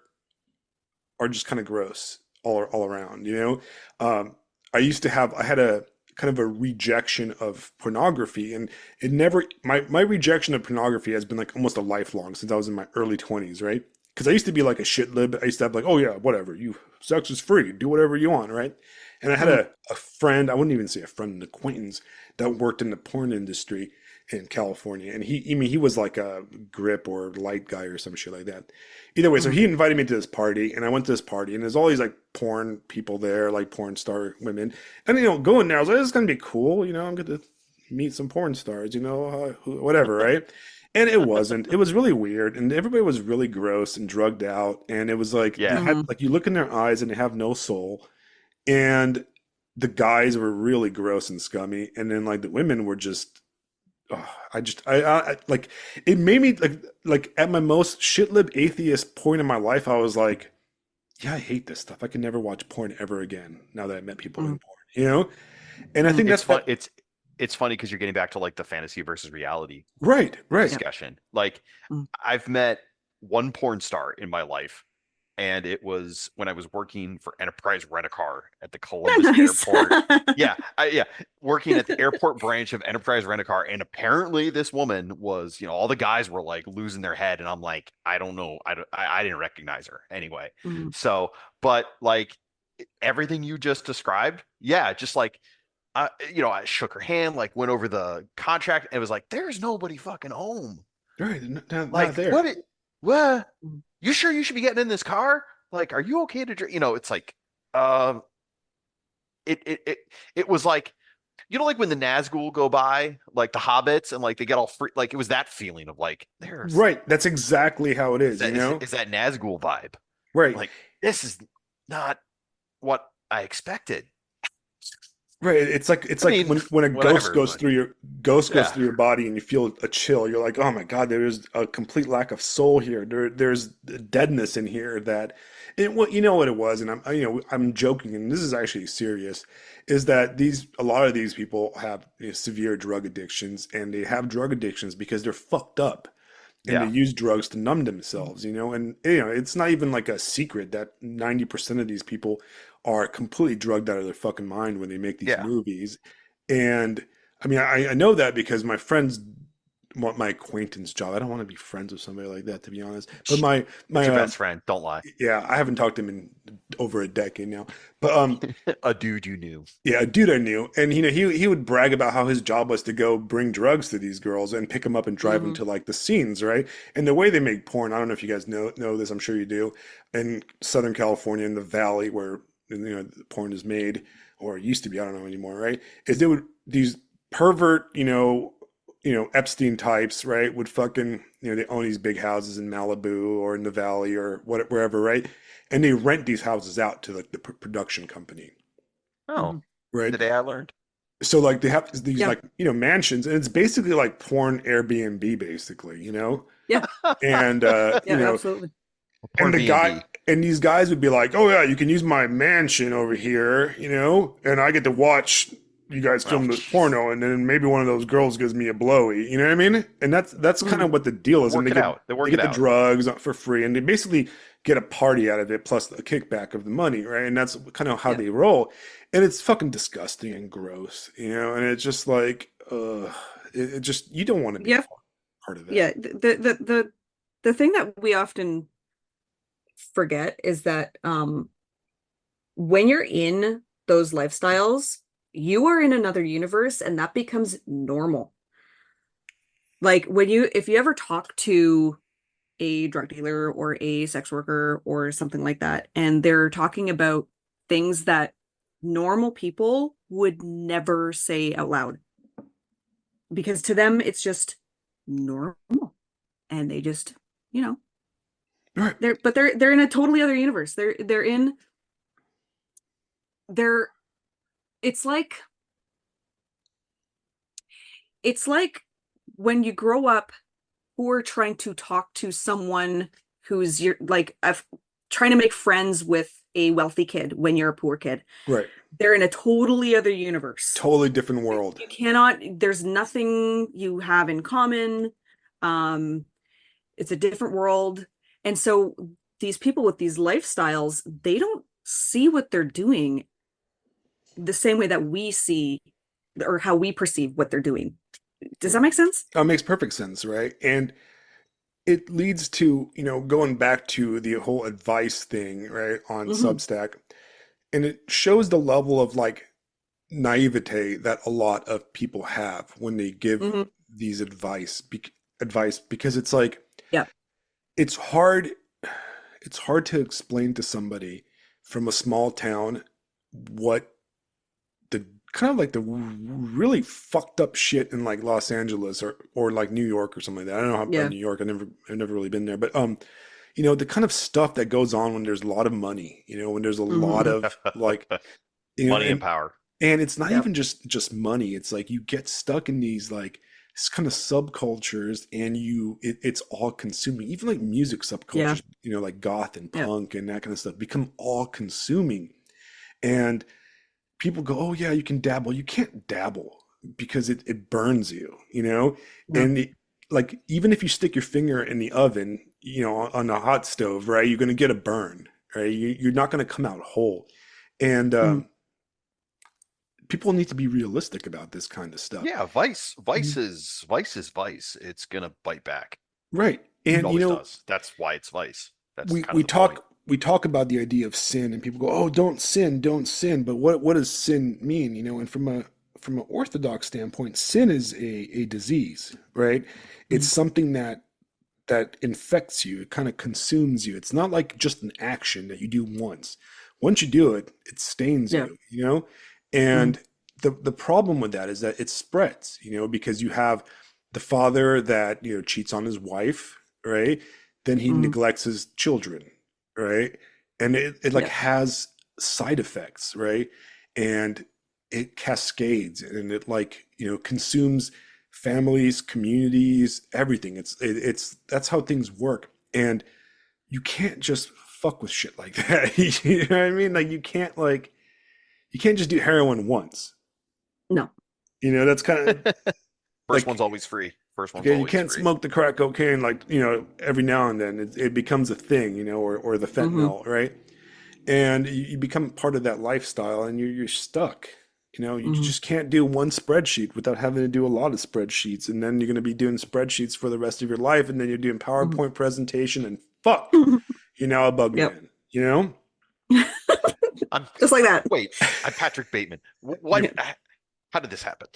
just kind of gross all around. I had a kind of a rejection of pornography, and it never my rejection of pornography has been like almost a lifelong since I was in my early 20s, right? Because I used to be like a shit lib. I used to have like, oh yeah, whatever, sex is free, do whatever you want, right? And I had a friend, I wouldn't even say a friend, an acquaintance that worked in the porn industry in California. And he was like a grip or light guy or some shit like that. Either way, so he invited me to this party, and I went to this party, and there's all these like porn people there, like porn star women. And going there, I was like, this is gonna be cool. I'm gonna meet some porn stars, whatever, right? And it wasn't. It was really weird, and everybody was really gross and drugged out. And it was like they Yeah. had like you look in their eyes and they have no soul. And the guys were really gross and scummy, and then like the women were just I like it made me like at my most shitlib atheist point in my life, I was like, yeah, I hate this stuff. I can never watch porn ever again now that I met people in porn. And I think It's that's fun. It's funny because you're getting back to like the fantasy versus reality right. discussion. Like Mm. I've met one porn star in my life, and it was when I was working for Enterprise Rent-A-Car at the Columbus Nice. Airport. Yeah, working at the airport branch of Enterprise Rent-A-Car, and apparently this woman was, all the guys were like losing their head, and I'm like, I don't know, I didn't recognize her anyway. Mm. So, but like everything you just described, yeah, just like. I shook her hand, like went over the contract, and it was like, "There's nobody fucking home." Right. Not Like, there. what? You sure you should be getting in this car? Like, are you okay to drink? It's like, um, it was like, like when the Nazgul go by, like the hobbits, and like they get all free. Like it was that feeling of like, Right. That's exactly how it is is, that Nazgul vibe? Right. Like this is not what I expected. Right. It's like I mean, when a whatever, ghost goes yeah. through your body and you feel a chill. You're like, oh my God, there's a complete lack of soul here. There's deadness in here that you know what it was, and I'm joking, and this is actually serious, is that a lot of these people have severe drug addictions, and they have drug addictions because they're fucked up. And Yeah. they use drugs to numb themselves, and it's not even like a secret that 90% of these people are completely drugged out of their fucking mind when they make these Yeah. movies. And I mean, I know that because my friend's want my acquaintance job. I don't want to be friends with somebody like that, to be honest. But my It's my your best friend. Don't lie. yeah, I haven't talked to him in over a decade now. But A dude you knew. yeah, a dude I knew, and he would brag about how his job was to go bring drugs to these girls and pick them up and drive them Hmm. to like the scenes, right? And the way they make porn, I don't know if you guys know this. I'm sure you do. In Southern California, in the Valley, where the porn is made, or it used to be, I don't know anymore, right? Is they would these pervert, Epstein types, right? Would fucking, they own these big houses in Malibu or in the Valley or wherever, right? And they rent these houses out to like the production company, Oh, Hmm. right? today I learned. So like they have these Yeah. like mansions, and it's basically like porn Airbnb, basically, Yeah. and Yeah. Absolutely. and Porn the B and guy B. and these guys would be like, oh yeah, you can use my mansion over here, and I get to watch you guys Oh, film this jeez. porno, and then maybe one of those girls gives me a blowy, you know what I mean? And that's kind Hmm. of what the deal is, and Work they it get out. They they work it get the out. drugs for free, and they basically get a party out of it plus a kickback of the money, right? And that's kind of how Yeah. they roll, and it's fucking disgusting and gross, and it's just like, it just you don't want to be Yeah. part of that. Yeah. The thing that we often forget is that when you're in those lifestyles, you are in another universe and that becomes normal. Like if you ever talk to a drug dealer or a sex worker or something like that, and they're talking about things that normal people would never say out loud because to them it's just normal and they just, you know, All right. they're in a totally other universe. They're it's like it's like when you grow up who are trying to talk to someone who's you're like trying to make friends with a wealthy kid when you're a poor kid. Right. They're in a totally other universe. Totally different world. You cannot, there's nothing you have in common. Um, it's a different world. And so these people with these lifestyles, they don't see what they're doing the same way that we see or how we perceive what they're doing. Does that make sense? That makes perfect sense, right? And it leads to, going back to the whole advice thing, right, on Hmm. Substack. And it shows the level of like naivete that a lot of people have when they give Hmm. these advice because it's like Yeah. it's hard it's hard to explain to somebody from a small town what the kind of like the really fucked up shit in like Los Angeles or like New York or something like that. I don't know how about Yeah. New York. I've never really been there, but the kind of stuff that goes on when there's a lot of money, when there's a lot Hmm. of like, Money and and power. it's not Yeah. even just money. It's like you get stuck in these like this kind of subcultures, and it's all consuming. Even like music Yeah. subcultures, like goth and Yeah. punk and that kind of stuff become all consuming. And people go, oh yeah, you can dabble. You can't dabble because it burns you, Yeah. and like even if you stick your finger in the oven, on a hot stove, right, you're going to get a burn, right? You're not going to come out whole. And Mhm. people need to be realistic about this kind of stuff. Yeah, Vice. Mhm. Vice is Vice. It's gonna bite back. Right. It And always does. That's why it's Vice. That's we kind we of the point. talk about the idea of sin, and people go, "Oh, don't sin." But what does sin mean? And from an orthodox standpoint, sin is a disease, right? It's Mhm. something that infects you. It kind of consumes you. It's not like just an action that you do once. Once you do it, it stains Yeah. you. Mhm. And the problem with that is that it spreads, because you have the father that, cheats on his wife, right? Then he Mhm. neglects his children, right? And it like Yeah. has side effects, right? And it cascades, and it like, consumes families, communities, everything. It's that's how things work. And you can't just fuck with shit like that. You know what I mean? Like you can't just do heroin once. No. That's kind of First one's like, always free. First one's okay, you always can't free. smoke the crack cocaine like, every now and then. It becomes a thing, or the Hmm. fentanyl, right? And you become part of that lifestyle, and you're stuck. You know, you Mhm. just can't do one spreadsheet without having to do a lot of spreadsheets. And then you're going to be doing spreadsheets for the rest of your life. And then you're doing Mhm. PowerPoint presentation and fuck, you're now a bug Yep. man, you know? I'm Just like that. wait. I'm Patrick Bateman. You, What? How did this happen?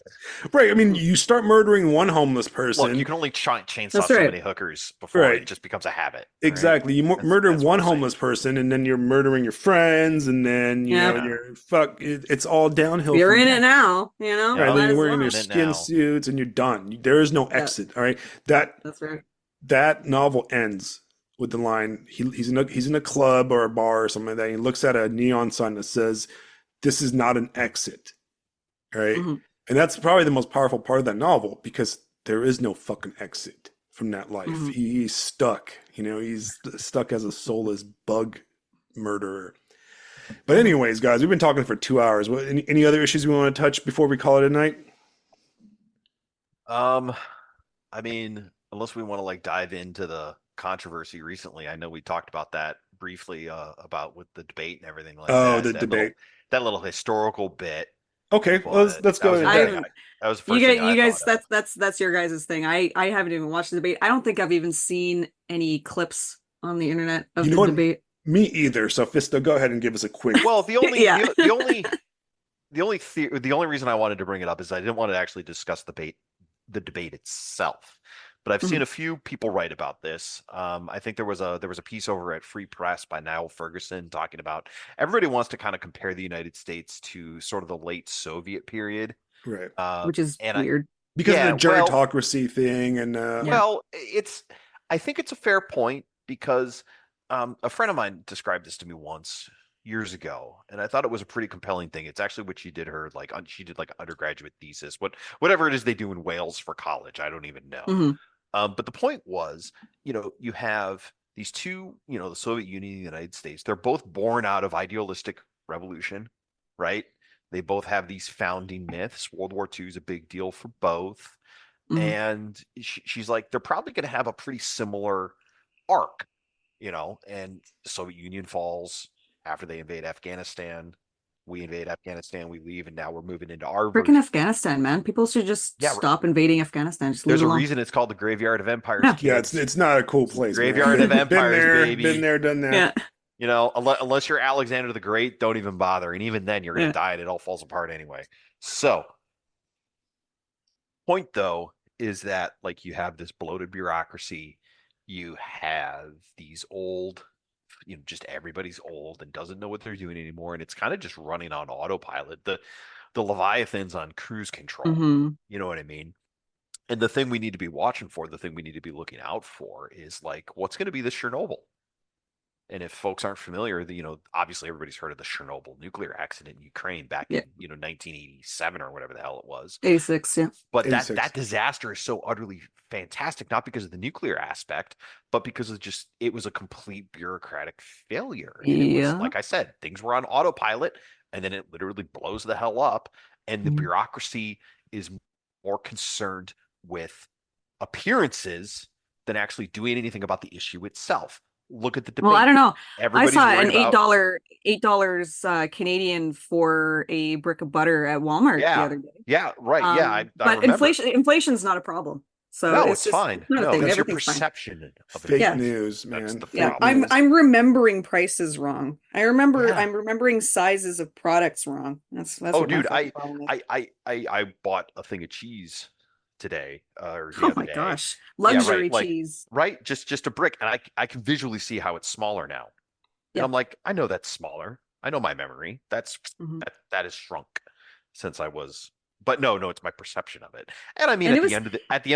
right. I mean, you start murdering one homeless Look, you person. can only chainsaw That's so right. many hookers before it Right. just becomes a habit. All right. Exactly. You That's murder that's what one I'm saying. homeless person and then you're murdering your friends. And then, you know, Yep. Yeah. it's all downhill You're from in there. it now, you know? Right. Yep. Then Might you're as wearing your well. In it skin now. suits and you're done. There is no Yeah, exit. All right. That that's right. that novel ends with the line he's in a club or a bar or something like that. And he looks at a neon sign that says, "This is not an exit." Right. Mhm. And that's probably the most powerful part of that novel because there is no fucking exit from that life. Mhm. He's stuck. You know, he's stuck as a soulless bug murderer. But Mhm. anyways, guys, we've been talking for 2 hours. Any other issues we want to touch before we call it a night? Um, I mean, unless we want to like dive into the controversy recently, I know we talked about that briefly about with the debate and everything like Oh, that. the debate. That little historical bit, Okay, well, but let's that go was the into I first that. thing haven't that was the you first guys thing I you thought guys of. that's your guys' thing. I haven't even watched the debate. I don't think I've even seen any clips on the internet You of know the what? debate. Me either. So, Fisto, go ahead and give us a quick. Well, the only Yeah. the only reason I wanted to bring it up is I didn't want to actually discuss the debate itself. But I've seen Mhm. a few people write about this. I think there was a piece over at Free Press by Niall Ferguson talking about everybody wants to kind of compare the United States to sort of the late Soviet period. Right. Which is And I weird. Because of the yeah, gerontocracy thing and Yeah. I think it's a fair point because a friend of mine described this to me once years ago, and I thought it was a pretty compelling thing. It's actually what she did she did like an undergraduate thesis, whatever it is they do in Wales for college. I don't even know. Mhm. But the point was, you have these two, the Soviet Union and the United States. They're both born out of idealistic revolution, right? They both have these founding myths. World War II is a big deal for both. Mhm. And she's like, they're probably going to have a pretty similar arc, and the Soviet Union falls after they invade Afghanistan. We invade Afghanistan, we leave, and now we're moving into our Freaking version. Afghanistan, man. People should just Yeah, stop invading Afghanistan. Just leave there's it a alone. reason it's called the Graveyard of Empires, Yeah. yeah, kids. it's not a cool place, man. Graveyard of Been Empires, there, been baby. there, done that. Yeah. Unless you're Alexander the Great, don't even bother. And even then, you're going Yeah. to die and it all falls apart anyway. So, point though is that like you have this bloated bureaucracy, you have these old, just everybody's old and doesn't know what they're doing anymore, and it's kind of just running on autopilot. The Leviathan's on cruise control. Hmm. You know what I mean? And the thing we need to be watching for, the thing we need to be looking out for is like what's going to be the Chernobyl. And if folks aren't familiar, obviously everybody's heard of the Chernobyl nuclear accident in Ukraine back Yeah. in, 1987 or whatever the hell it was. 86. Yeah. But that 86. disaster is so utterly fantastic, not because of the nuclear aspect, but because of just it was a complete bureaucratic failure. And it was, Yeah. like I said, things were on autopilot, and then it literally blows the hell up. And the Mhm. bureaucracy is more concerned with appearances than actually doing anything about the issue itself. Look at the Well, I debate. don't know. I Everybody's saw worried an about $8 Canadian for a brick of butter at Walmart the yeah, other day. yeah, right, yeah. I But remember. inflation's not a problem. So No, it's it's just fine. it's not a No, thing. it's your Everything's fine. perception of it. Fake Yeah. news, That's man. the Yeah, Fake problem. news. I'm remembering prices wrong. Yeah. I'm remembering sizes of products wrong. That's Oh, what my dude, fucking problem is. I bought a thing of cheese today or the Oh other my day. gosh. Yeah, right. Luxury Like, cheese. right, just a brick, and I can visually see how it's smaller now. And Yeah. I'm like, I know that's smaller. I know my memory. Mhm. That is shrunk since I was. But no, it's my perception of it. And I mean, And at it the was end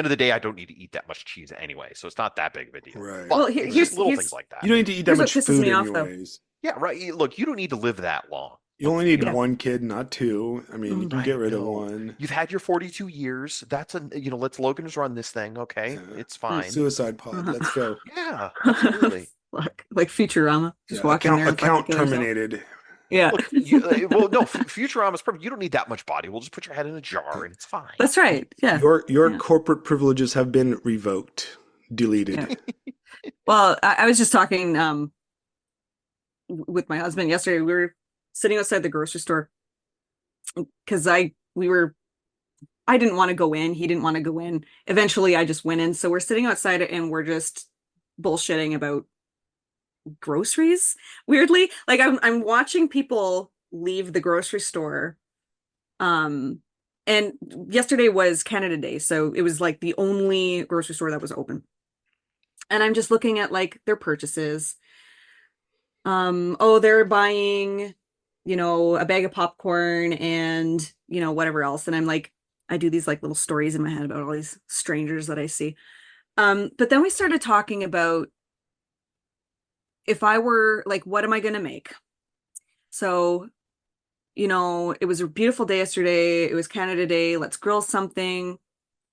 of the day, I don't need to eat that much cheese anyway, so it's not that big of a deal. Right. well, But it's just little things like that. You don't need to eat that here's what much pisses food me off though. anyways. Yeah, right. Look, you don't need to live that long. You only need Yeah. one kid, not two. I mean, you Mhm. can get Right. rid of No. one. You've had your 42 years. Let's Logan's run this thing, okay? It's fine. Suicide pod. Uh-huh. Let's go. Yeah, absolutely. Look, like Futurama. Just Yeah, walk in there and fucking account kill yourself. terminated. Yeah. Look, well, no, Futurama's perfect. You don't need that much body. We'll just put your head in a jar and it's fine. That's right. Yeah. Your Yeah. corporate privileges have been revoked, deleted. Yeah. Well, I was just talking with my husband yesterday. We were sitting outside the grocery store because I didn't want to go in. He didn't want to go in. Eventually, I just went in. So we're sitting outside and we're just bullshitting about groceries. Weirdly, like I'm watching people leave the grocery store. And yesterday was Canada Day, so it was like the only grocery store that was open. And I'm just looking at like their purchases. Oh, they're buying, a bag of popcorn and, whatever else. And I'm like, I do these like little stories in my head about all these strangers that I see. But then we started talking about if I were like, what am I going to make? So, it was a beautiful day yesterday. It was Canada Day. Let's grill something.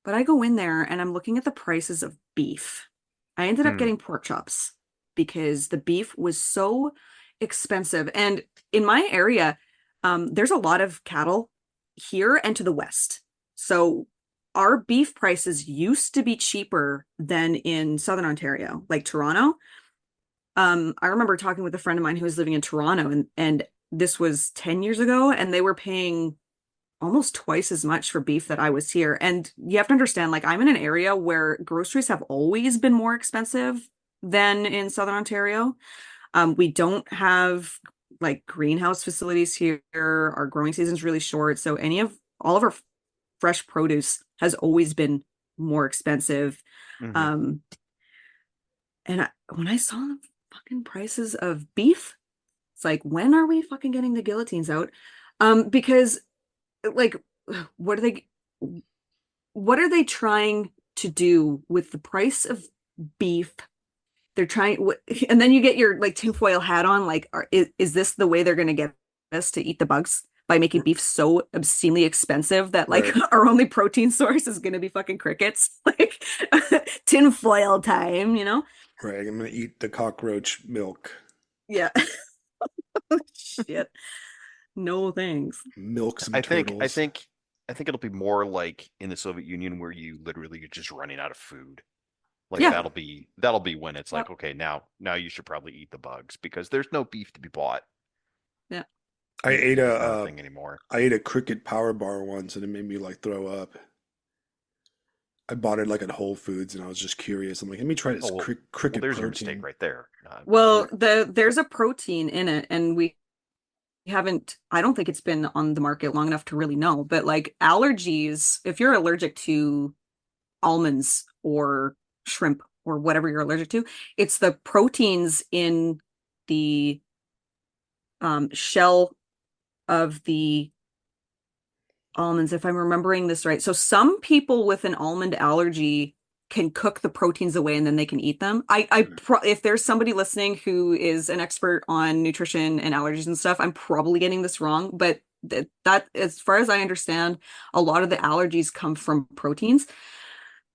But I go in there and I'm looking at the prices of beef. I ended up Hmm. getting pork chops because the beef was so expensive. And in my area, there's a lot of cattle here and to the west. So our beef prices used to be cheaper than in Southern Ontario, like Toronto. I remember talking with a friend of mine who was living in Toronto, and this was 10 years ago, and they were paying almost twice as much for beef that I was here. And you have to understand, like, I'm in an area where groceries have always been more expensive than in Southern Ontario. We don't have like greenhouse facilities here. Our growing season's really short. So all of our fresh produce has always been more expensive. Hmm. Um, and when I saw the fucking prices of beef, it's like, when are we fucking getting the guillotines out? Because like, what are they what are they trying to do with the price of beef? They're trying, and then you get your like tinfoil hat on. Like, is this the way they're going to get us to eat the bugs by making beef so obscenely expensive that like Right. our only protein source is going to be fucking crickets? Like, tinfoil time, Right. I'm gonna eat the cockroach milk. Yeah. Shit. No thanks. Milk some I think I turtles. think I think it'll be more like in the Soviet Union where you literally are just running out of food. Like Yeah. that'll be when it's Yeah. like, okay, now you should probably eat the bugs because there's no beef to be bought. Yeah. I ate Beef is not a thing anymore. I ate a cricket power bar once and it made me like throw up. I bought it like at Whole Foods and I was just curious. I'm like, let me try this Oh well, cricket there's your mistake protein. right there. Well, Right. there's a protein in it, and we haven't, I don't think it's been on the market long enough to really know, but like allergies, if you're allergic to almonds or shrimp or whatever you're allergic to, it's the proteins in the shell of the almonds, if I'm remembering this right. So some people with an almond allergy can cook the proteins away and then they can eat them. If there's somebody listening who is an expert on nutrition and allergies and stuff, I'm probably getting this wrong, but that, as far as I understand, a lot of the allergies come from proteins.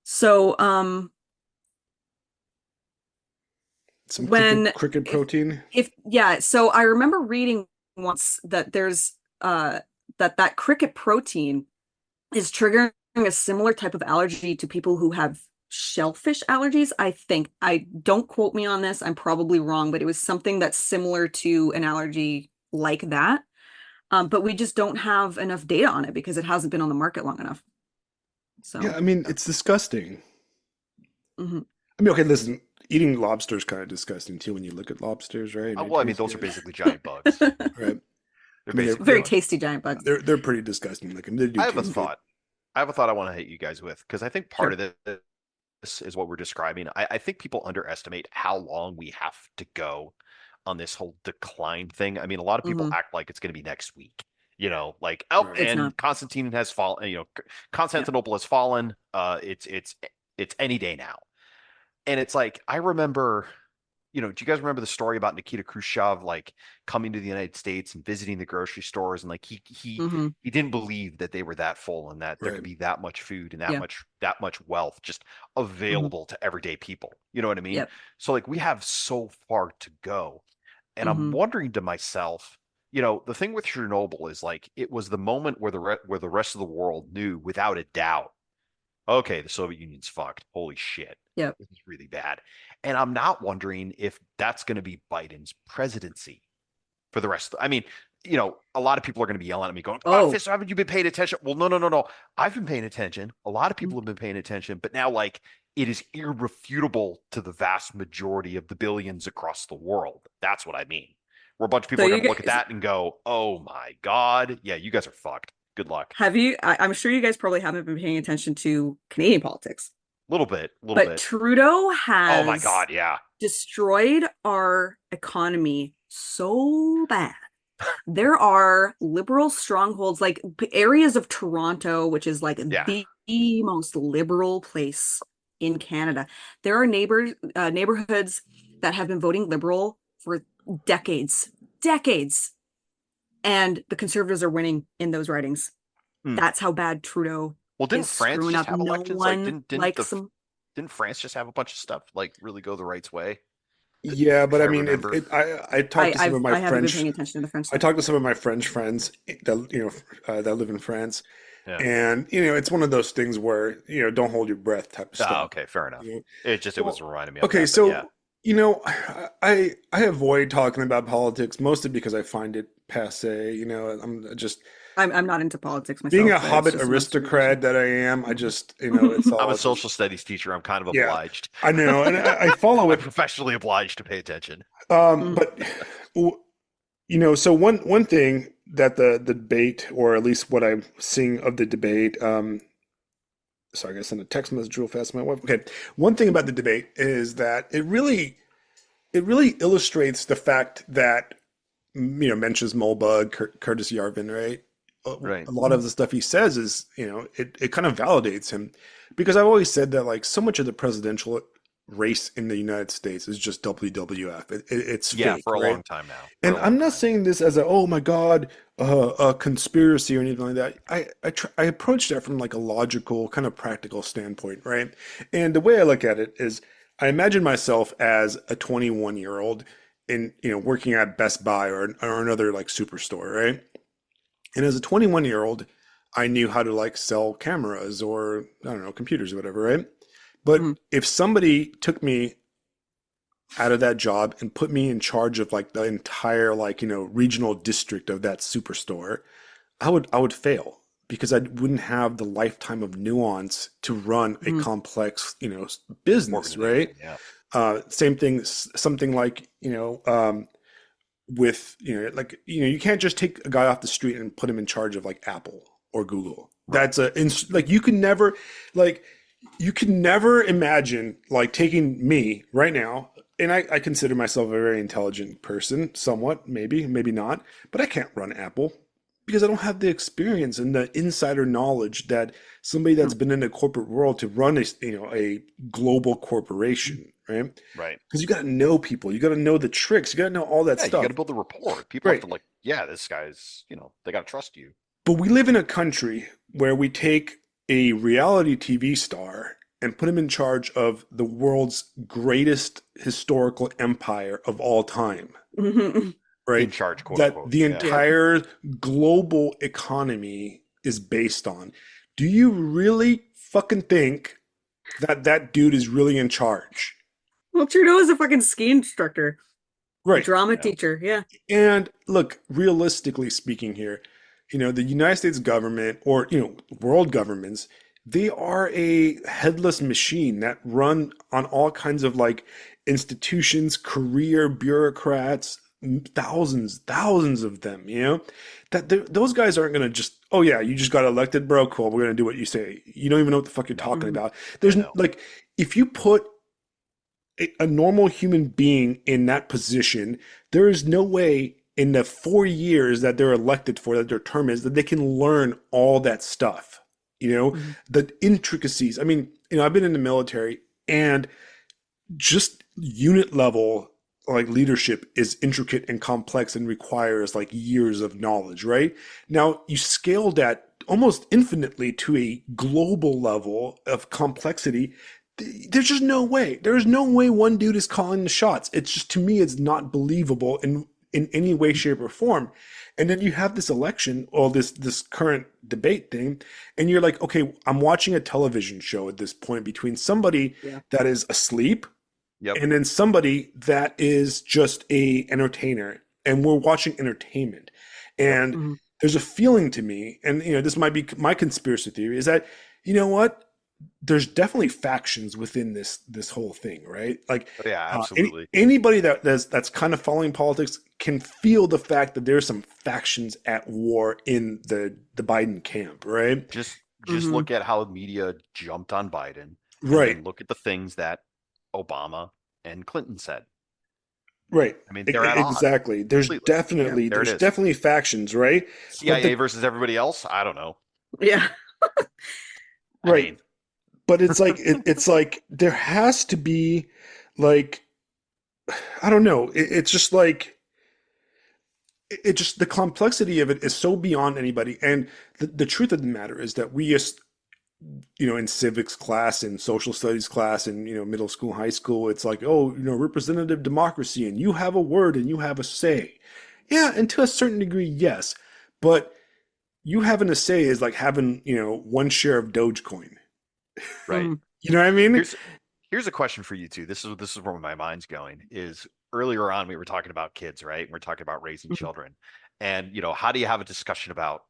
So, Some when cricket protein. if yeah, so I remember reading once that there's that cricket protein is triggering a similar type of allergy to people who have shellfish allergies. I think, I don't quote me on this, I'm probably wrong, but it was something that's similar to an allergy like that. But we just don't have enough data on it because it hasn't been on the market long enough. Yeah, So, I mean, it's disgusting. mhm. I mean, okay, listen, eating lobster is kind of disgusting too when you look at lobsters, right? And they Well, I mean, taste those are good, basically giant bugs. right? They're I mean, basically Very bugs. tasty giant bugs. they're pretty disgusting looking. They do I have a taste good. thought. I have a thought I want to hit you guys with because I think part Sure. of this is what we're describing. I think people underestimate how long we have to go on this whole decline thing. I mean, a lot of people Hmm. act like it's going to be next week. Like, oh, Right. It's not. and Constantine has fallen. Yeah. Constantinople has fallen. It's any day now. And it's like I remember, do you guys remember the story about Nikita Khrushchev like coming to the United States and visiting the grocery stores and like Hmm. he didn't believe that they were that full and that there Right. could be that much food and that Yeah. much wealth just Hmm. available to everyday people. You know what I mean? Yep. So like we have so far to go. And I'm Hmm. wondering to myself, the thing with Chernobyl is like it was the moment where where the rest of the world knew without a doubt, okay, the Soviet Union's fucked. Holy shit. Yep. This is really bad. And I'm not wondering if that's going to be Biden's presidency for the rest. I mean, a lot of people are going to be yelling at me going, oh, Oh, Fisto, haven't you been paying attention? Well, no, no, no, no. I've been paying attention. A lot of people have been paying attention, but now like it is irrefutable to the vast majority of the billions across the world. That's what I mean. Where a bunch of so people are you going to look at guys that and go, oh my God. Yeah, you guys are fucked. Good luck. I'm sure you guys probably haven't been paying attention to Canadian politics, Little bit, little but bit. Trudeau Oh my has God. Yeah. destroyed our economy so bad. There are liberal strongholds, like areas of Toronto, which is like Yeah. the most liberal place in Canada. There are neighborhoods that have been voting liberal for decades, decades, and the Conservatives are winning in those ridings. Hmm. That's how bad Trudeau Well, didn't is France screwing just up. have No elections? Like, one likes them. didn't France just have a bunch of stuff like really go the right way? Yeah, but If I I mean, remember. I talked to some of my I haven't been French paying attention to the French I stuff. talked to some of my French friends that that live in France, Yeah. and it's one of those things where don't hold your breath type of Oh, stuff. okay, fair enough. You know? It was Well, reminding me of okay, that, but yeah. so I avoid talking about politics mostly because I find it passe. I'm just I'm not into politics being myself, a but it's Hobbit just an aristocrat observation. that I am. I just it's I'm a all just social studies teacher. I'm kind of yeah. obliged. I know, and I follow I'm it. professionally obliged to pay attention. Mm. But so one thing that the debate, or at least what I'm seeing of the debate, sorry, I gotta send a text message real fast to my wife. Okay, one thing about the debate is that it really illustrates the fact that Mentions Molbug, Curtis Yarvin, right? Right. A lot of the stuff he says is, it kind of validates him, because I've always said that like so much of the presidential race in the United States is just WWF. It's Yeah, fake, for a right? long time now. For And a long I'm not time. saying this as a oh my God, a conspiracy or anything like that. I approach that from like a logical kind of practical standpoint, right? And the way I look at it is I imagine myself as a 21-year-old in working at Best Buy or another like superstore, right? And as a 21-year-old, I knew how to like sell cameras or I don't know, computers or whatever, right? But Mhm. if somebody took me out of that job and put me in charge of like the entire like regional district of that superstore, I would fail because I wouldn't have the lifetime of nuance to run a Mhm. complex business, right? Organization, yeah. Same thing, something like with like you can't just take a guy off the street and put him in charge of like Apple or Google. Right. Like like you can never imagine like taking me right now, and I consider myself a very intelligent person, somewhat, maybe not, but I can't run Apple because I don't have the experience and the insider knowledge that somebody that's been in the corporate world to run a global corporation, right? Right. Because you got to know people, you got to know the tricks, you got to know all that Yeah, you got to stuff, build the rapport. People have right? to like, yeah, this guy's, they got to trust you. But we live in a country where we take a reality TV star and put him in charge of the world's greatest historical empire of all time, Mhm. In right? charge, quote That unquote. the Yeah. Yep. entire global economy is based on. Do you really fucking think that that dude is really in charge? Well, Trudeau is a fucking ski instructor, Right. drama Yeah. teacher. Yeah. And look, realistically speaking here, the United States government or, world governments, they are a headless machine that run on all kinds of like institutions, career bureaucrats, thousands of them, that those guys aren't going to just, oh yeah, you just got elected, bro. Cool. We're going to do what you say. You don't even know what the fuck you're No. talking Mhm. about. Yeah, There's no. like, if you put a normal human being in that position, there is no way in the 4 years that they're elected for, that their term is, that they can learn all that stuff. Mhm. The intricacies. I mean, I've been in the military, and just unit level like leadership is intricate and complex and requires like years of knowledge, right? Now you scale that almost infinitely to a global level of complexity. There's just no way. There's no way one dude is calling the shots. It's just, to me, it's not believable in any way, shape, or form. And then you have this election or this current debate thing, and you're like, okay, I'm watching a television show at this point between somebody Yeah. that is asleep Yep. and then somebody that is just a entertainer, and we're watching entertainment. Yep. And Mhm. there's a feeling to me, and this might be my conspiracy theory, is that you know what? There's definitely factions within this whole thing, right? Like Oh, yeah, absolutely. anybody that's kind of following politics can feel the fact that there's some factions at war in the Biden camp, right? Just Mhm. look at how media jumped on Biden, and Right, then look at the things that Obama and Clinton said. right. I mean, they're at odds Exactly. completely. Yeah, there it There's is. definitely factions, right? But CIA versus everybody else. I don't know. Yeah. I right. mean, But it's like it's like there has to be like I don't know. It's just like it just the complexity of it is so beyond anybody. And the truth of the matter is that we just in civics class and social studies class and middle school, high school, it's like, oh, representative democracy and you have a word and you have a say. Yeah, and to a certain degree, yes. But you having a say is like having, one share of Dogecoin. right. Mhm. You know what I mean? Here's a question for you two. This is where my mind's going. Is earlier on we were talking about kids, right? We're talking about raising Mhm. children, and how do you have a discussion about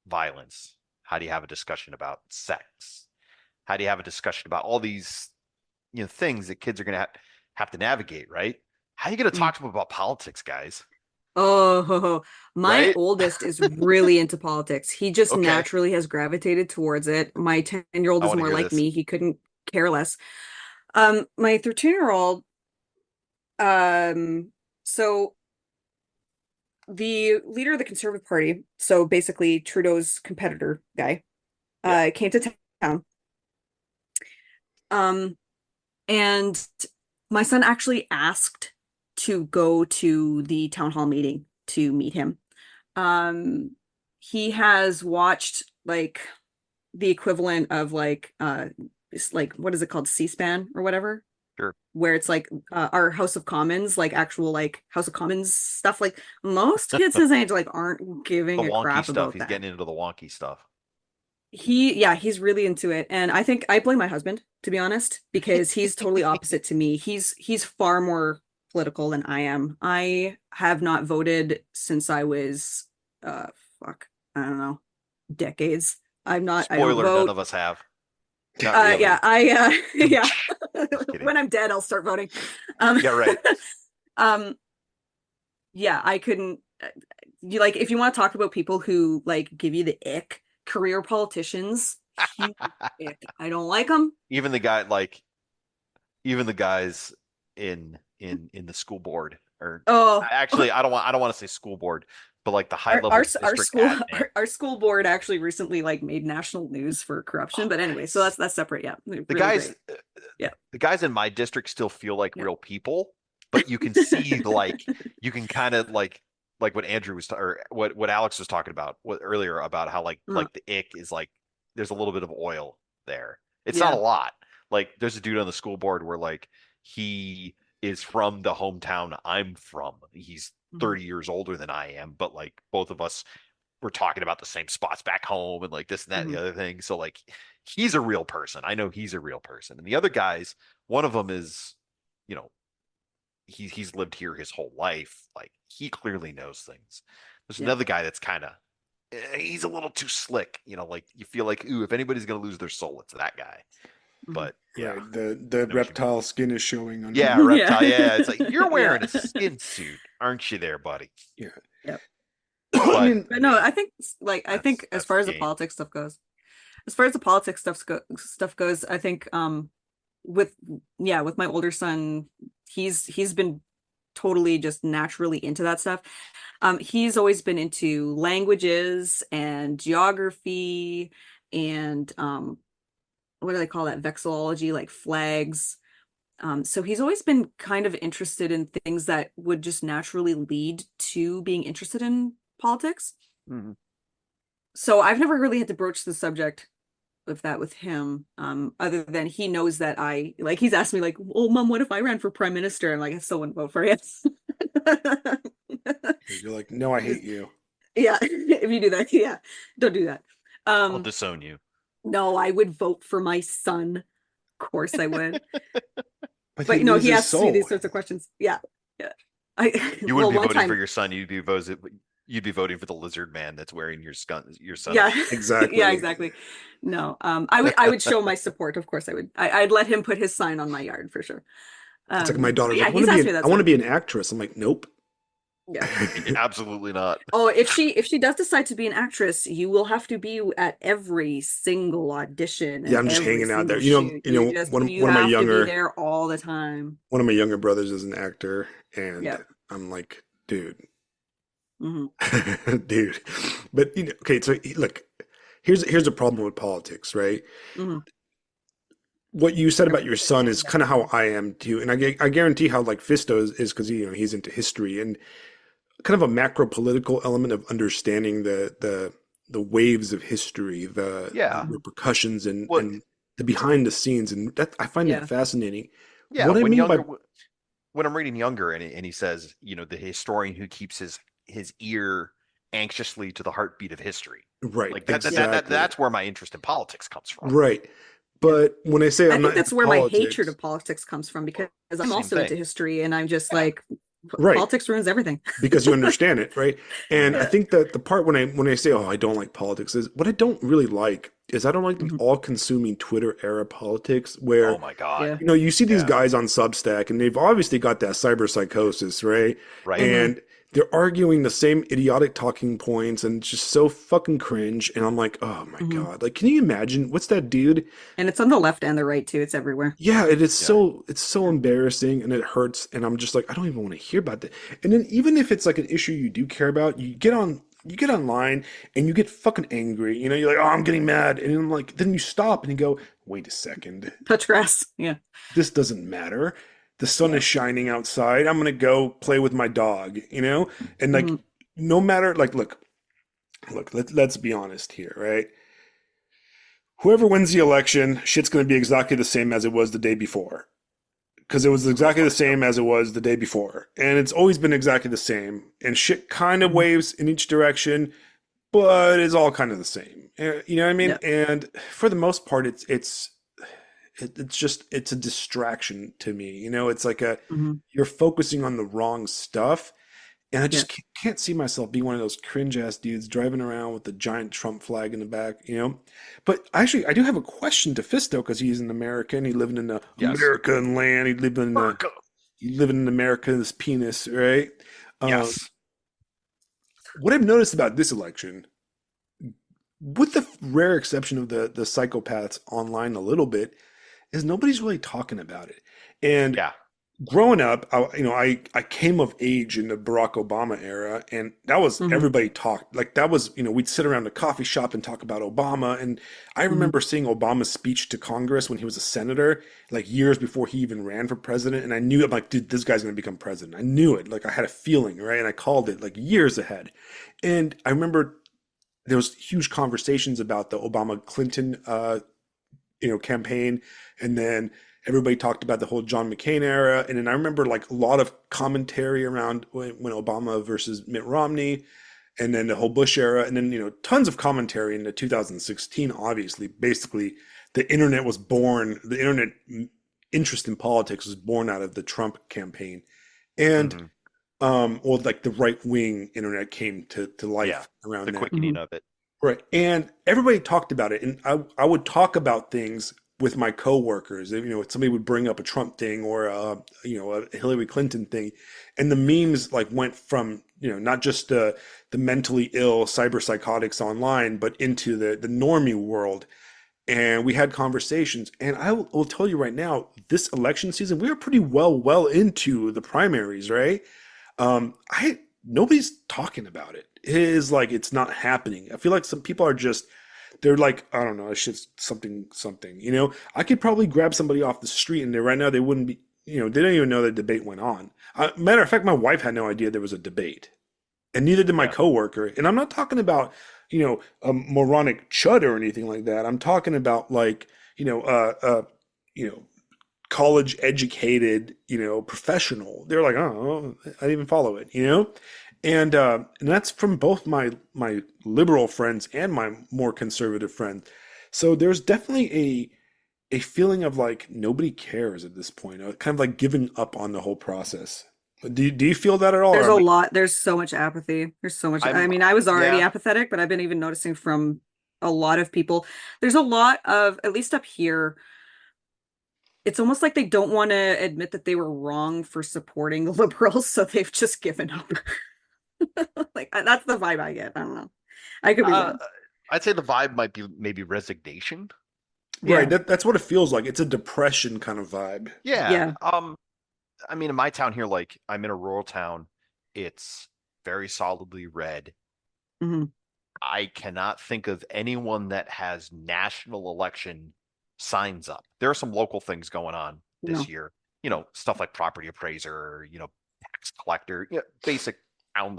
violence? How do you have a discussion about sex? How do you have a discussion about all these things that kids are going to have to navigate, right? How are you going to Mhm. talk to them about politics, guys? Oh, my Right? oldest is really into politics. He just Okay. naturally has gravitated towards it. My 10-year-old I is want to more hear like this. me. He couldn't care less. My 13-year-old, um, so the leader of the Conservative Party, so basically Trudeau's competitor guy, Yeah. came to town. Um, and my son actually asked to go to the town hall meeting to meet him. Um, he has watched like the equivalent of it's like what is it called, C-SPAN or whatever, Sure. where it's like our House of Commons, like actual like House of Commons stuff. Like most kids his age like aren't The giving a wonky crap stuff. about He's that. getting into the wonky stuff. Yeah, he's really into it. And I think I blame my husband, to be honest, because he's totally opposite to me. He's far more political than I am. I have not voted since I was uh fuck, I don't know, decades. I don't Spoiler, none vote. of us have. Not Yeah, really. yeah. Just kidding. When I'm dead, I'll start voting. Um Yeah, right. um yeah, I couldn't you like if you want to talk about people who like give you the ick, career politicians, huge ick. I don't like them. Even the guy, like, even the guys in the school board, or Oh, actually, I don't want to say school board, but like the high level our district school admin. our school board actually recently like made national news for corruption. Oh, But anyway, so nice. that's separate. Yeah, The really guys, great. Yeah, the guys in my district still feel like yeah. real people, but you can see like you can kind of like what Andrew was or what Alex was talking about earlier about how Uh, like the ick is like there's a little bit of oil there. It's not a yeah. lot. Like there's a dude on the school board where like he is from the hometown I'm from. He's Mhm. 30 years older than I am, but like both of us were talking about the same spots back home and like this and that and Mhm. the other thing. So like he's a real person. I know he's a real person. And the other guys, one of them is, you know, he's lived here his whole life. Like he clearly knows things. There's Yeah. another guy that's kind of he's a little too slick. Like you feel like, ooh, if anybody's gonna lose their soul, it's that guy. Mhm. But yeah, Right. The I know what you mean. reptile skin is showing Yeah, underneath. Yeah. reptile. Yeah, it's like you're Yeah. wearing a skin suit, aren't you, there, buddy? Yeah. Yeah. I But mean, I But no, mean, I think I that's think as that's far the as the game. politics stuff goes, as far as the politics stuff goes, I think with with my older son, he's been totally just naturally into that stuff. He's always been into languages and geography and what do they call that? Vexillology, like flags. So he's always been kind of interested in things that would just naturally lead to being interested in politics. Mhm. So I've never really had to broach the subject of that with him, other than he knows that I like he's asked me like, "Oh, mom, what if I ran for prime minister?" I'm like, I still wouldn't vote for you. you're like, no, I hate you. Yeah, if you do that, yeah, don't do that. I'll Um, disown you. no, I would vote for my son. Of course I would. But But he'd you know, lose he his asks me these soul. sorts of questions. Yeah. Yeah. I You well, wouldn't be one voting for time, your son. You'd be voting. You'd be voting for the lizard man that's wearing your Yeah. son's. Yeah, Exactly. exactly. No, I would show my support, of course I would. I'd let him put his sign on my yard for sure. It's like my But daughter's yeah, like, he's asked me I that want sort to of be thing. an actress. I'm like, nope. Yeah. Absolutely not. Oh, if she does decide to be an actress, you will have to be at every single audition Yeah, and I'm just every hanging out there. single shoot. You One of my have to be there all the time. younger brothers is an actor, and Yep. I'm like, dude, Hmm. dude. But okay. So look, here's a problem with politics, right? Hmm. What you said about your Everybody son wants to is be that kind of how person. I am too, and I guarantee how like Fisto is because he's into history and kind of a macro political element of understanding the waves of history, the Yeah. Mhm. repercussions What? and the behind the scenes, and that I find that Yeah. fascinating. Yeah. What I mean by When I'm reading Younger, and he says, the historian who keeps his ear anxiously to the heartbeat of history, right, like exactly, that's where my interest in politics comes from. right. Yeah. But when I say I I'm think not that's into where my hatred politics, of politics comes from because I'm Same also into thing. history and I'm just Yeah. like, right, politics ruins everything. because you understand it, right? And I Hmm. Yeah. think that the part when I say, oh, I don't like politics is what I don't really like is I don't like the Mhm. all-consuming Twitter era politics Oh where my God. Yeah. you see these Yeah. guys on Substack and they've obviously got that cyberpsychosis, right? Right. Hmm. And they're arguing the same idiotic talking points and it's just so fucking cringe. And I'm like, oh my Hmm. God. Like, can you imagine what's that dude? And it's on the left and the right too. It's everywhere. Yeah, Yeah. it's so embarrassing and it hurts. And I'm just like, I don't even want to hear about that. And then even if it's like an issue you do care about, you get online and you get fucking angry. You're like, oh, I'm getting mad. And I'm like, then you stop and you go, wait a second. Touch grass. Yeah. This doesn't matter. The sun Yeah. is shining outside. I'm gonna go play with my dog. And like, Hmm. no matter like, let's be honest here, right? Whoever wins the election, shit's gonna be exactly the same as it was the day before. Because it was For the most exactly the part. Yep. same as it was the day before. And it's always been exactly the same. And shit kind of Hmm. waves in each direction, but it's all kind of the same. You know what I mean? Yeah. And for the most part, it's just it's a distraction to me. It's like Hmm. you're focusing on the wrong stuff, and I Yeah. just can't see myself being one of those cringe ass dudes driving around with the giant Trump flag in the back. But actually, I do have a question to Fisto because he's an American. He living in the Yes. American land. America. He living in America's penis, right? Uh, Yes. what I've noticed about this election, with the rare exception of the psychopaths online a little bit, is nobody's really talking about it. And Yeah. growing up, I came of age in the Barack Obama era, and that was Hmm. everybody talked like that was we'd sit around the coffee shop and talk about Obama. And I Hmm. remember seeing Obama's speech to Congress when he was a senator, like years before he even ran for president. And I knew I'm like, dude, this guy's gonna become president. I knew it, like I had a feeling, right? And I called it like years ahead. And I remember there was huge conversations about the Obama Clinton campaign. And then everybody talked about the whole John McCain era. And then I remember like a lot of commentary around when Obama versus Mitt Romney and then the whole Bush era. And then, tons of commentary in the 2016, obviously, basically the internet interest in politics was born out of the Trump campaign. And, Hmm. well, like the right wing internet came to Yeah. life The around then. Hmm. quickening of it. Right. And everybody talked about it. And I would talk about things with my coworkers. If somebody would bring up a Trump thing or a Hillary Clinton thing. And the memes like went from, not just the mentally ill cyber psychotics online, but into the normie world. And we had conversations. And I will tell you right now, this election season, we are pretty well into the primaries, right? I Nobody's talking about it. It is like it's not happening. I feel like some people are just they're like, I don't know, it's just something. I could probably grab somebody off the street and right now they wouldn't be, they don't even know the debate went on. Matter of fact, my wife had no idea there was a debate, and neither did my Yeah. coworker. And I'm not talking about, a moronic chud or anything like that. I'm talking about like, you know, college educated, professional. They're like, oh, I didn't even follow it. And that's from both my liberal friends and my more conservative friends. So there's definitely a feeling of like nobody cares at this point, kind of like giving up on the whole process. Do you feel that at all? There's Or a lot. There's so much apathy. There's so much. I I'm mean, I was already yeah. apathetic, but I've been even noticing from a lot of people. There's a lot of, at least up here, it's almost like they don't want to admit that they were wrong for supporting the liberals, so they've just given up. Like that's the vibe I get. I don't know. I could be Uh, wrong. I'd say the vibe might be maybe resignation. right, Yeah. that's what it feels like. It's a depression kind of vibe. Yeah. Yeah. I mean, in my town here, like I'm in a rural town, it's very solidly red. Hmm. I cannot think of anyone that has national election signs up. There are some local things going on this No. year, stuff like property appraiser, tax collector, basic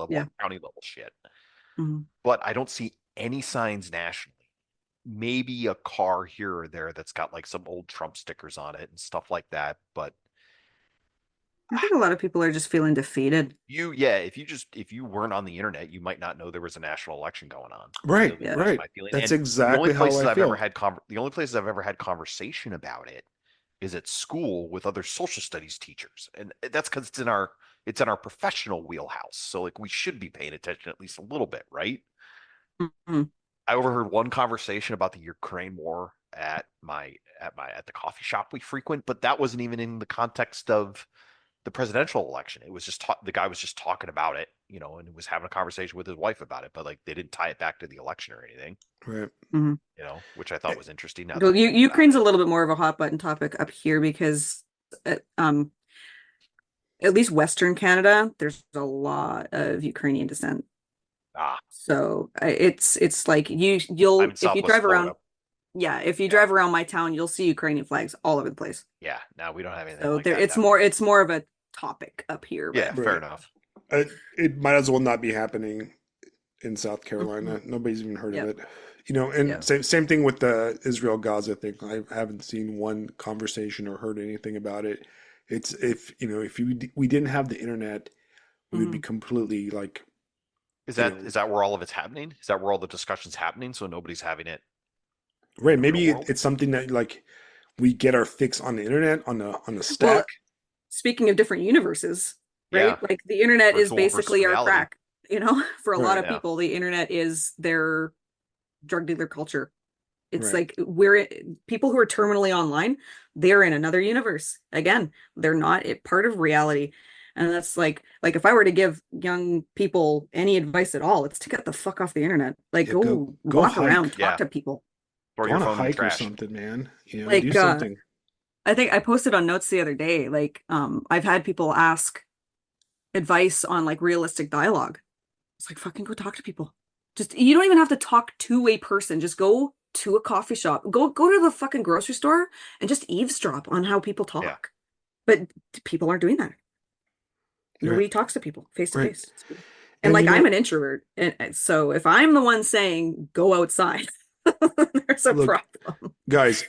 Yeah. county level shit. Hmm. But I don't see any signs nationally. Maybe a car here or there that's got like some old Trump stickers on it and stuff like that. But I think a lot of people are just feeling defeated. if you weren't on the internet, you might not know there was a national election going on. Right, Yeah. That's right. my feeling. That's And exactly how I feel. the only places I've ever had conversation about it is at school with other social studies teachers, and that's because it's in our professional wheelhouse. So like we should be paying attention at least a little bit, right? Mhm. I overheard one conversation about the Ukraine war at the coffee shop we frequent, but that wasn't even in the context of the presidential election. It was just the guy was just talking about it, and was having a conversation with his wife about it, but like they didn't tie it back to the election or anything, Right. Mhm. which I thought was interesting. Now that Well, I think about Ukraine's it. a little bit more of a hot button topic up here because, uh, um, at least Western Canada, there's a lot of Ukrainian descent. Ah, So it's like I'm in if you Southwest drive Florida. around, yeah, if you Yeah, drive around my town, you'll see Ukrainian flags all over the place. yeah. Now we don't have anything So like there, that down here. it's more of a topic up here, but Yeah, fair Right. enough. It might as well not be happening in South Mhm. Carolina. Nobody's even heard of Yeah, it. And yeah. same thing with the Israel Gaza thing. I haven't seen one conversation or heard anything about it. It's if we didn't have the internet, we would be Mhm. completely like Is you that know is that where all of it's happening? Is that where all the discussion's happening? So nobody's having it in right. the real Maybe world? it's something that like we get our fix on the internet on a Well, stack. speaking of different universes, Yeah, right? Like the internet is virtual versus basically our reality. crack, you know? For a lot Right. of Yeah, people, the internet is their drug dealer culture. It's Right. like people who are terminally online, they're in another universe. Again, they're not part of reality. And that's like if I were to give young people any advice at all, it's to get the fuck off the internet. Like Yeah. Go go go walk around, hike. talk yeah. to people. Throw Go your on a phone in the hike or trash. something, man. Do Like something. I think I posted on notes the other day, like I've had people ask advice on like realistic dialogue. It's like fucking go talk to people. Just you don't even have to talk to a person. Just go to a coffee shop. Go to the fucking grocery store and just eavesdrop on how people Yeah. talk. But people aren't doing that. Right. Nobody talks to people face to Right. face. And And like I'm an introvert, and so if I'm the one saying go outside, there's a look, problem. guys,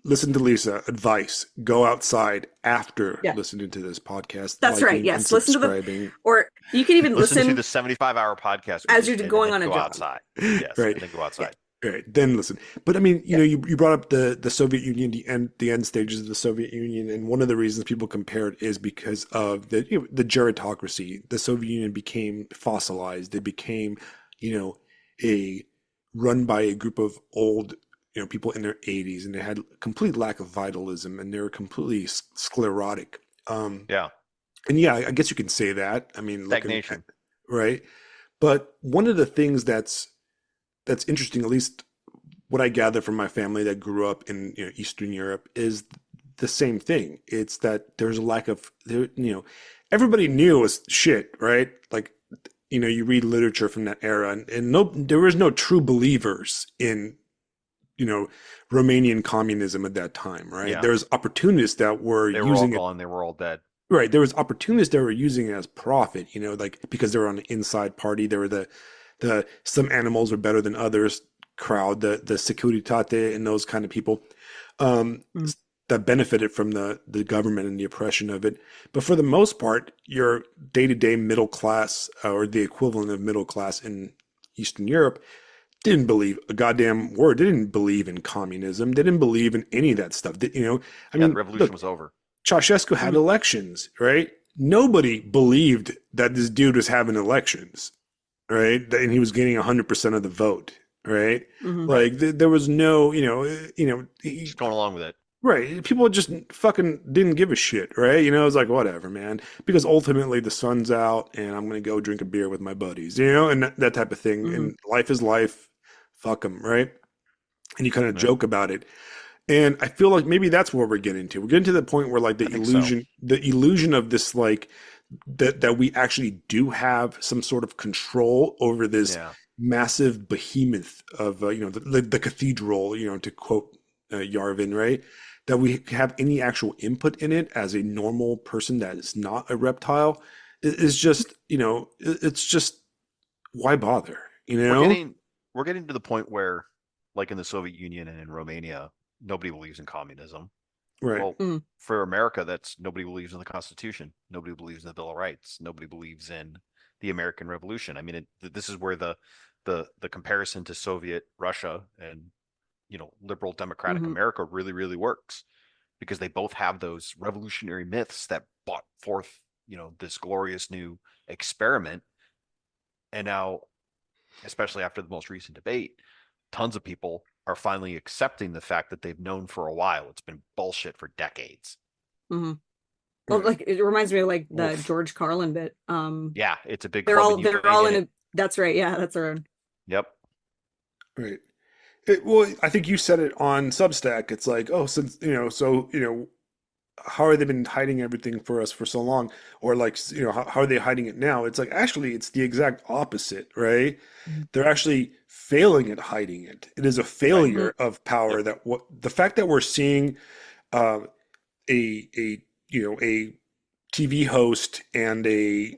listen to Lisa. Advice: go outside after Yeah, listening to this podcast, that's right. liking and Yes, listen to subscribing. or you can even Listen to listen the 75-hour podcast we as just you're did, and going then on a go jog. outside. Yes, Right. and then go Yeah, outside. Right. Then listen. But I mean, yeah. you brought up the Soviet Union, the end stages of the Soviet Union, and one of the reasons people compare it is because of the gerontocracy. The Soviet Union became fossilized. It became, a run by a group of old, people in their 80s, and they had complete lack of vitalism, and they were completely sclerotic. Yeah, And yeah, I guess you can say that. I mean, stagnation. right. But one of the things that's interesting, at least what I gather from my family that grew up in Eastern Europe, is the same thing. It's that there's a lack of everybody knew it was shit, right? Like you read literature from that era, and no, there was no true believers in Romanian communism at that time, right? Yeah, There was opportunists that were they were all using it. gone. They were all dead. Right. There was opportunists that were using it as profit, like because they were on the inside party. There were the some animals are better than others crowd, the securitate and those kind of people um, Mm. that benefited from the government and the oppression of it. But for the most part, your day-to-day middle class or the equivalent of middle class in Eastern Europe didn't believe a goddamn word. They didn't believe in communism. They didn't believe in any of that stuff. I Yeah, the mean, revolution look, was over. Ceausescu had Mhm. elections, right? nobody believed that this dude was having elections, right? And he was getting 100% of the vote, right? Hmm. Right. Like there was no, Just going along with it. right. People just fucking didn't give a shit, right? It was like, whatever, man. Because ultimately the sun's out and I'm going to go drink a beer with my buddies, and that type of thing. Hmm. And life is life. Fuck them, right? And you kind of Yeah, joke about it. And I feel like maybe that's where we're getting to. We're getting to the point where like I think so. the illusion of this like that we actually do have some sort of control over this Yeah. massive behemoth of the cathedral, to quote Yarvin, right? That we have any actual input in it as a normal person that is not a reptile is just it's just why bother, We're getting to the point where, like in the Soviet Union and in Romania, nobody believes in communism. right? Well, for America, that's nobody believes in the Constitution. Nobody believes in the Bill of Rights. Nobody believes in the American Revolution. I mean, this is where the comparison to Soviet Russia and liberal democratic Hmm. America really really works, because they both have those revolutionary myths that brought forth this glorious new experiment. And now, especially after the most recent debate, tons of people are finally accepting the fact that they've known for a while it's been bullshit for decades. Hmm. Well, Right. like it reminds me of like the Oof. George Carlin bit. Yeah, it's a big They're club all and you they're ain't all in in it. a. That's right. Yeah, that's our. Yep. Right. Well, I think you said it on Substack. It's like, oh, since how are they been hiding everything for us for so long? Or like, how are they hiding it now? It's like actually, it's the exact opposite, right? They're actually failing at hiding it. It is a Right. Mhm. failure of power Yep. that what the fact that we're seeing uh, a TV host and a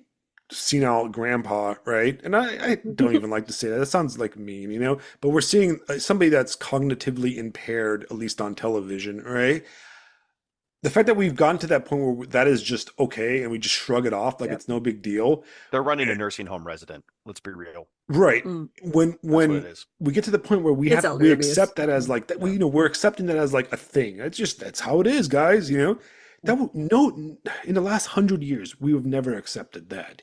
senile grandpa, right? And I don't even like to say that. That sounds like mean, but we're seeing somebody that's cognitively impaired, at least on television, right? The fact that we've gotten to that point where that is just okay and we just shrug it off like Yep. it's no big deal. They're running a nursing home resident. Let's be real. Right. Mm. When That's what when it is. we get to the point where It's we elder abuse. accept that as like that Yeah. we're accepting that as like a thing. That's how it is, guys, no, in the last 100 years we have never accepted that,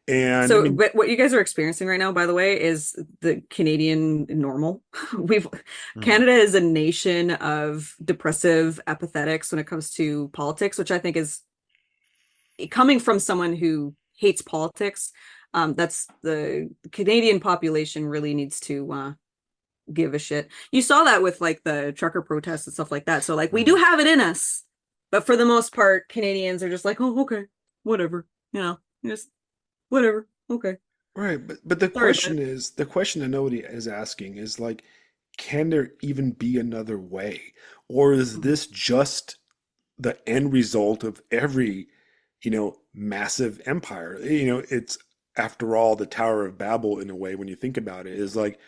and I So, mean, but what you guys are experiencing right now, by the way, is the Canadian normal. We've Mhm. Canada is a nation of depressive apathetics when it comes to politics, which I think is coming from someone who hates politics. That's the Canadian population really needs to give a shit. You saw that with like the trucker protests and stuff like that. So like we do Mhm. have it in us, but for the most part, Canadians are just like, oh, okay, whatever, just whatever, okay, right, but the sorry about question it. is the question that nobody is asking is like, can there even be another way, or is Mhm. this just the end result of every massive empire? It's after all the Tower of Babel in a way when you think about it is like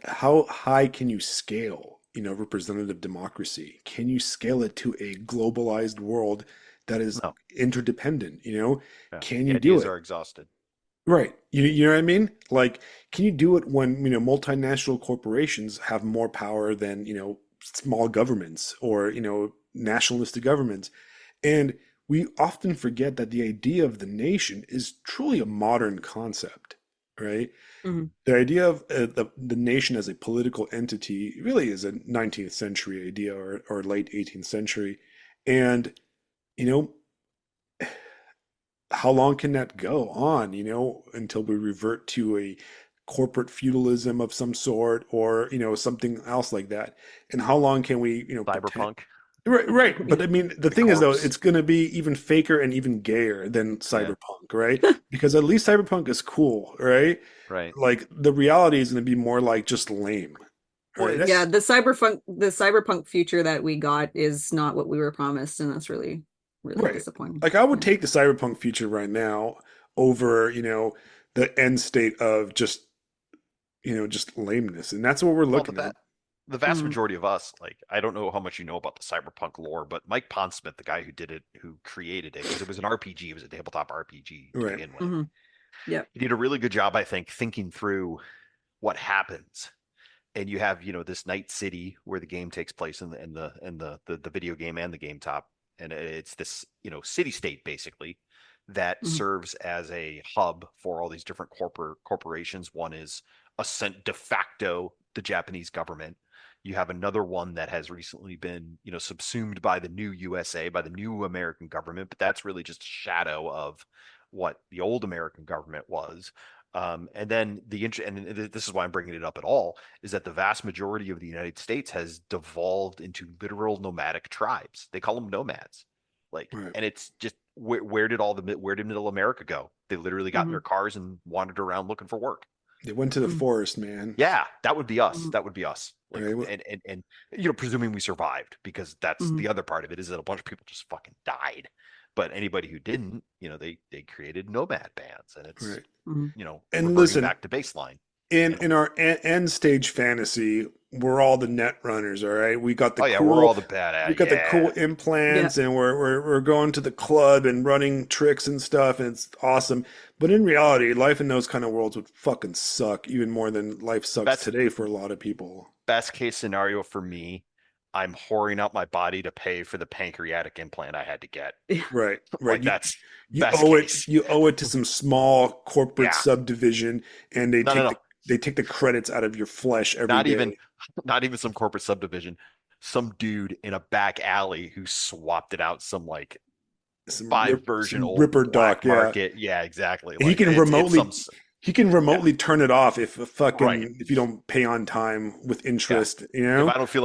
how high can you scale representative democracy? Can you scale it to a globalized world that is No. interdependent? Yeah. Can The you do ideas it? are exhausted. Right. You know what I mean? Like, can you do it when, multinational corporations have more power than, small governments or, nationalistic governments? And we often forget that the idea of the nation is truly a modern concept, right? Mhm. The idea of the nation as a political entity really is a 19th century idea or late 18th century. And, you know, how long can that go on, until we revert to a corporate feudalism of some sort or, something else like that? And how long can we, pretend? Cyberpunk, Right, right. But I mean, the the thing is, though, corpse. it's going to be even faker and even gayer than Yeah. Cyberpunk, right? Because at least Cyberpunk is cool, right? Right. Like the reality is going to be more like just lame, Well, right? Yeah, it's the cyberpunk future that we got is not what we were promised, and that's really, really Right. disappointing. Like I would Yeah. take the Cyberpunk future right now over, the end state of just lameness. And that's what we're well looking at. the vast Mhm. majority of us, like, I don't know how much you know about the cyberpunk lore, but Mike Pondsmith, the guy who did it, who created it, because it was an RPG, it was a tabletop RPG to Right. begin with. Mhm. Yep. He did a really good job, I think, thinking through what happens. And you have, this night city where the game takes place in the video game and the game top. and it's this city state basically that Mhm. serves as a hub for all these different corporations. One is de facto the Japanese government. You have another one that has recently been, subsumed by the new USA, by the new American government, but that's really just a shadow of what the old American government was. And then and this is why I'm bringing it up at all, is that the vast majority of the United States has devolved into literal nomadic tribes. They call them nomads. Right. And it's just where did Middle America go? They literally got in their cars and wandered around looking for work. They went to the forest, man. Yeah, that would be us. Mhm. That would be us. Right. And presuming we survived, because that's Mhm. the other part of it, is that a bunch of people just fucking died. But anybody who didn't, they created nomad bands, and it's Right. Mhm. And reverting listen, back to baseline. in our end stage fantasy, we're all the net runners, all right? We got the Oh yeah, cool, we're all the bad. we got the cool implants, and we're going to the club and running tricks and stuff, and it's awesome. But in reality, life in those kind of worlds would fucking suck even more than life sucks today for a lot of people. Best case scenario for me, I'm whoring out my body to pay for the pancreatic implant I had to get. Right. Like that's You best owe case. you owe it to some small corporate Yeah. subdivision, and No. they take the credits out of your flesh every day. Not even some corporate subdivision. Some dude in a back alley who swapped it out some like version Some old ripper black doc, yeah. market. Yeah, exactly. He Like can remotely turn it off if Right. if you don't pay on time with interest, If I don't feel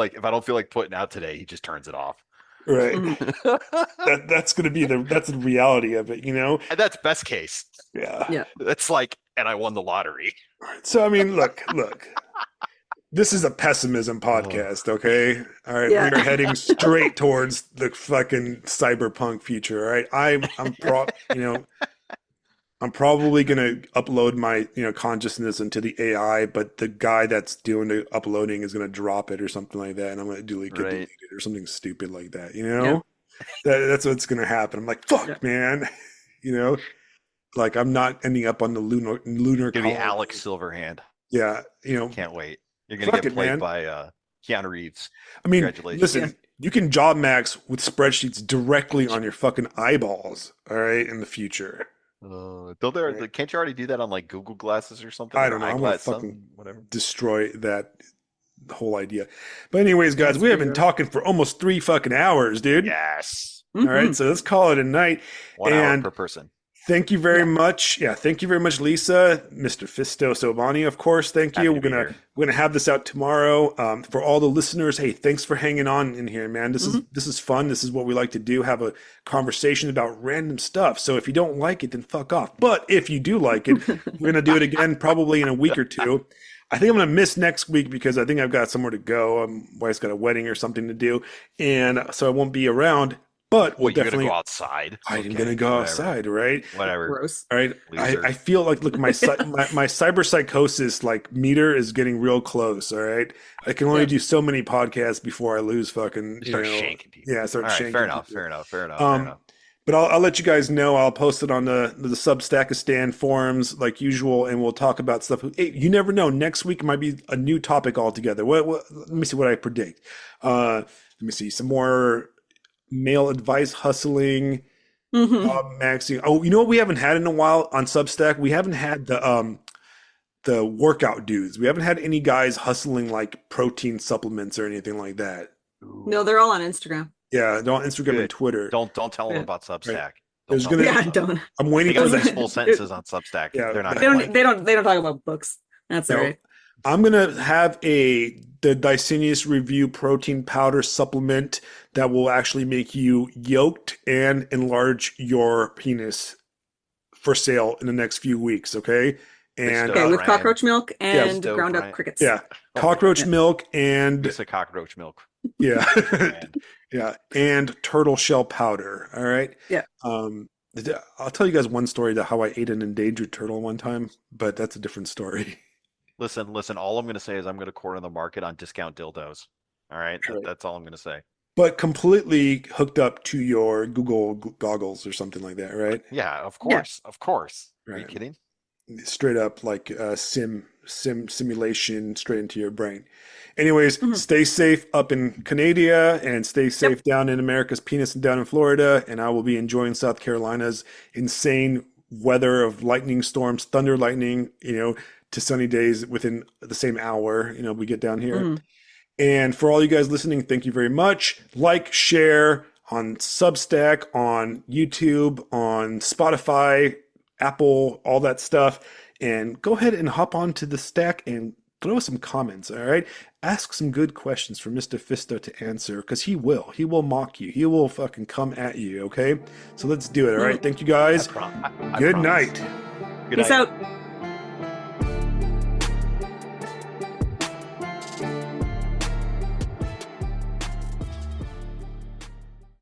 like putting out today, he just turns it off. Right. Mhm. That's gonna be that's the reality of it, And that's best case. Yeah. Yeah. That's like, and I won the lottery. So I mean, look. This is a pessimism podcast, okay? All right, Yeah. we are heading straight towards the fucking cyberpunk future. All right, I'm probably gonna upload my consciousness into the AI, but the guy that's doing the uploading is gonna drop it or something like that, and I'm gonna get deleted or something stupid like that. That's what's gonna happen. I'm like, fuck, man. Like I'm not ending up on the lunar Gonna be colony. Alex Silverhand. Yeah, Can't wait. You're gonna fuck get it, played man. by Keanu Reeves. I mean, Congratulations. listen, you can job max with spreadsheets directly on your fucking eyeballs, all right, in the future. Can't you already do that on like Google Glasses or something? I Or don't know. I'm gonna iGlass, fucking whatever. destroy that whole idea. But anyways, guys, we have been talking for almost 3 fucking hours, dude. Yes. All right, so let's call it a night. 1 hour per person. Thank you very much. Yeah, thank you very much, Lisa, Mr. Phisto Sobani, of course. Thank you. We're gonna have this out tomorrow. For all the listeners, hey, thanks for hanging on in here, man. This is fun. This is what we like to do. Have a conversation about random stuff. So if you don't like it, then fuck off. But if you do like it, we're gonna do it again probably in a week or two. I think I'm gonna miss next week because I think I've got somewhere to go. Wife's got a wedding or something to do, and so I won't be around. But we'll you're definitely gonna go outside. I'm gonna go outside, right? Whatever. Gross. All right. I feel like look, my cyberpsychosis like meter is getting real close. All right. I can only do so many podcasts before I lose fucking start shanking people. Yeah, start shanking. Fair enough. Fair enough. But I'll let you guys know. I'll post it on the Substackistan forums like usual, and we'll talk about stuff. Hey, you never know. Next week might be a new topic altogether. What let me see what I predict. Let me see some more male advice hustling, maxing. Oh, you know what we haven't had in a while on Substack? We haven't had the workout dudes. We haven't had any guys hustling like protein supplements or anything like that. No, they're all on Instagram. Yeah, they're on Instagram and Twitter. Don't tell them about Substack. Right. There's gonna. Don't. I'm waiting for the full sentences on Substack. Yeah, they're not. They don't talk about books. That's all right. I'm gonna have the Dicenius Review protein powder supplement that will actually make you yoked and enlarge your penis for sale in the next few weeks. Okay, and with cockroach milk and ground up crickets. Yeah, cockroach milk and it's a cockroach milk. Yeah, yeah, and turtle shell powder. All right. Yeah. I'll tell you guys one story to how I ate an endangered turtle one time, but that's a different story. Listen. All I'm going to say is I'm going to corner the market on discount dildos. All right, that's all I'm going to say. But completely hooked up to your Google goggles or something like that, right? Yeah, of course, of course. Right. Are you kidding? straight up like simulation straight into your brain. Anyways, stay safe up in Canada and stay safe down in America's penis and down in Florida. And I will be enjoying South Carolina's insane weather of lightning storms, thunder, lightning, to sunny days within the same hour, we get down here. And for all you guys listening, thank you very much. Like, share on Substack, on YouTube, on Spotify, Apple, all that stuff. And go ahead and hop onto the stack and throw us some comments, all right? Ask some good questions for Mr. Phisto to answer, because he will. He will mock you. He will fucking come at you, okay? So let's do it, all right? Thank you guys. Good night. Good Peace night. out.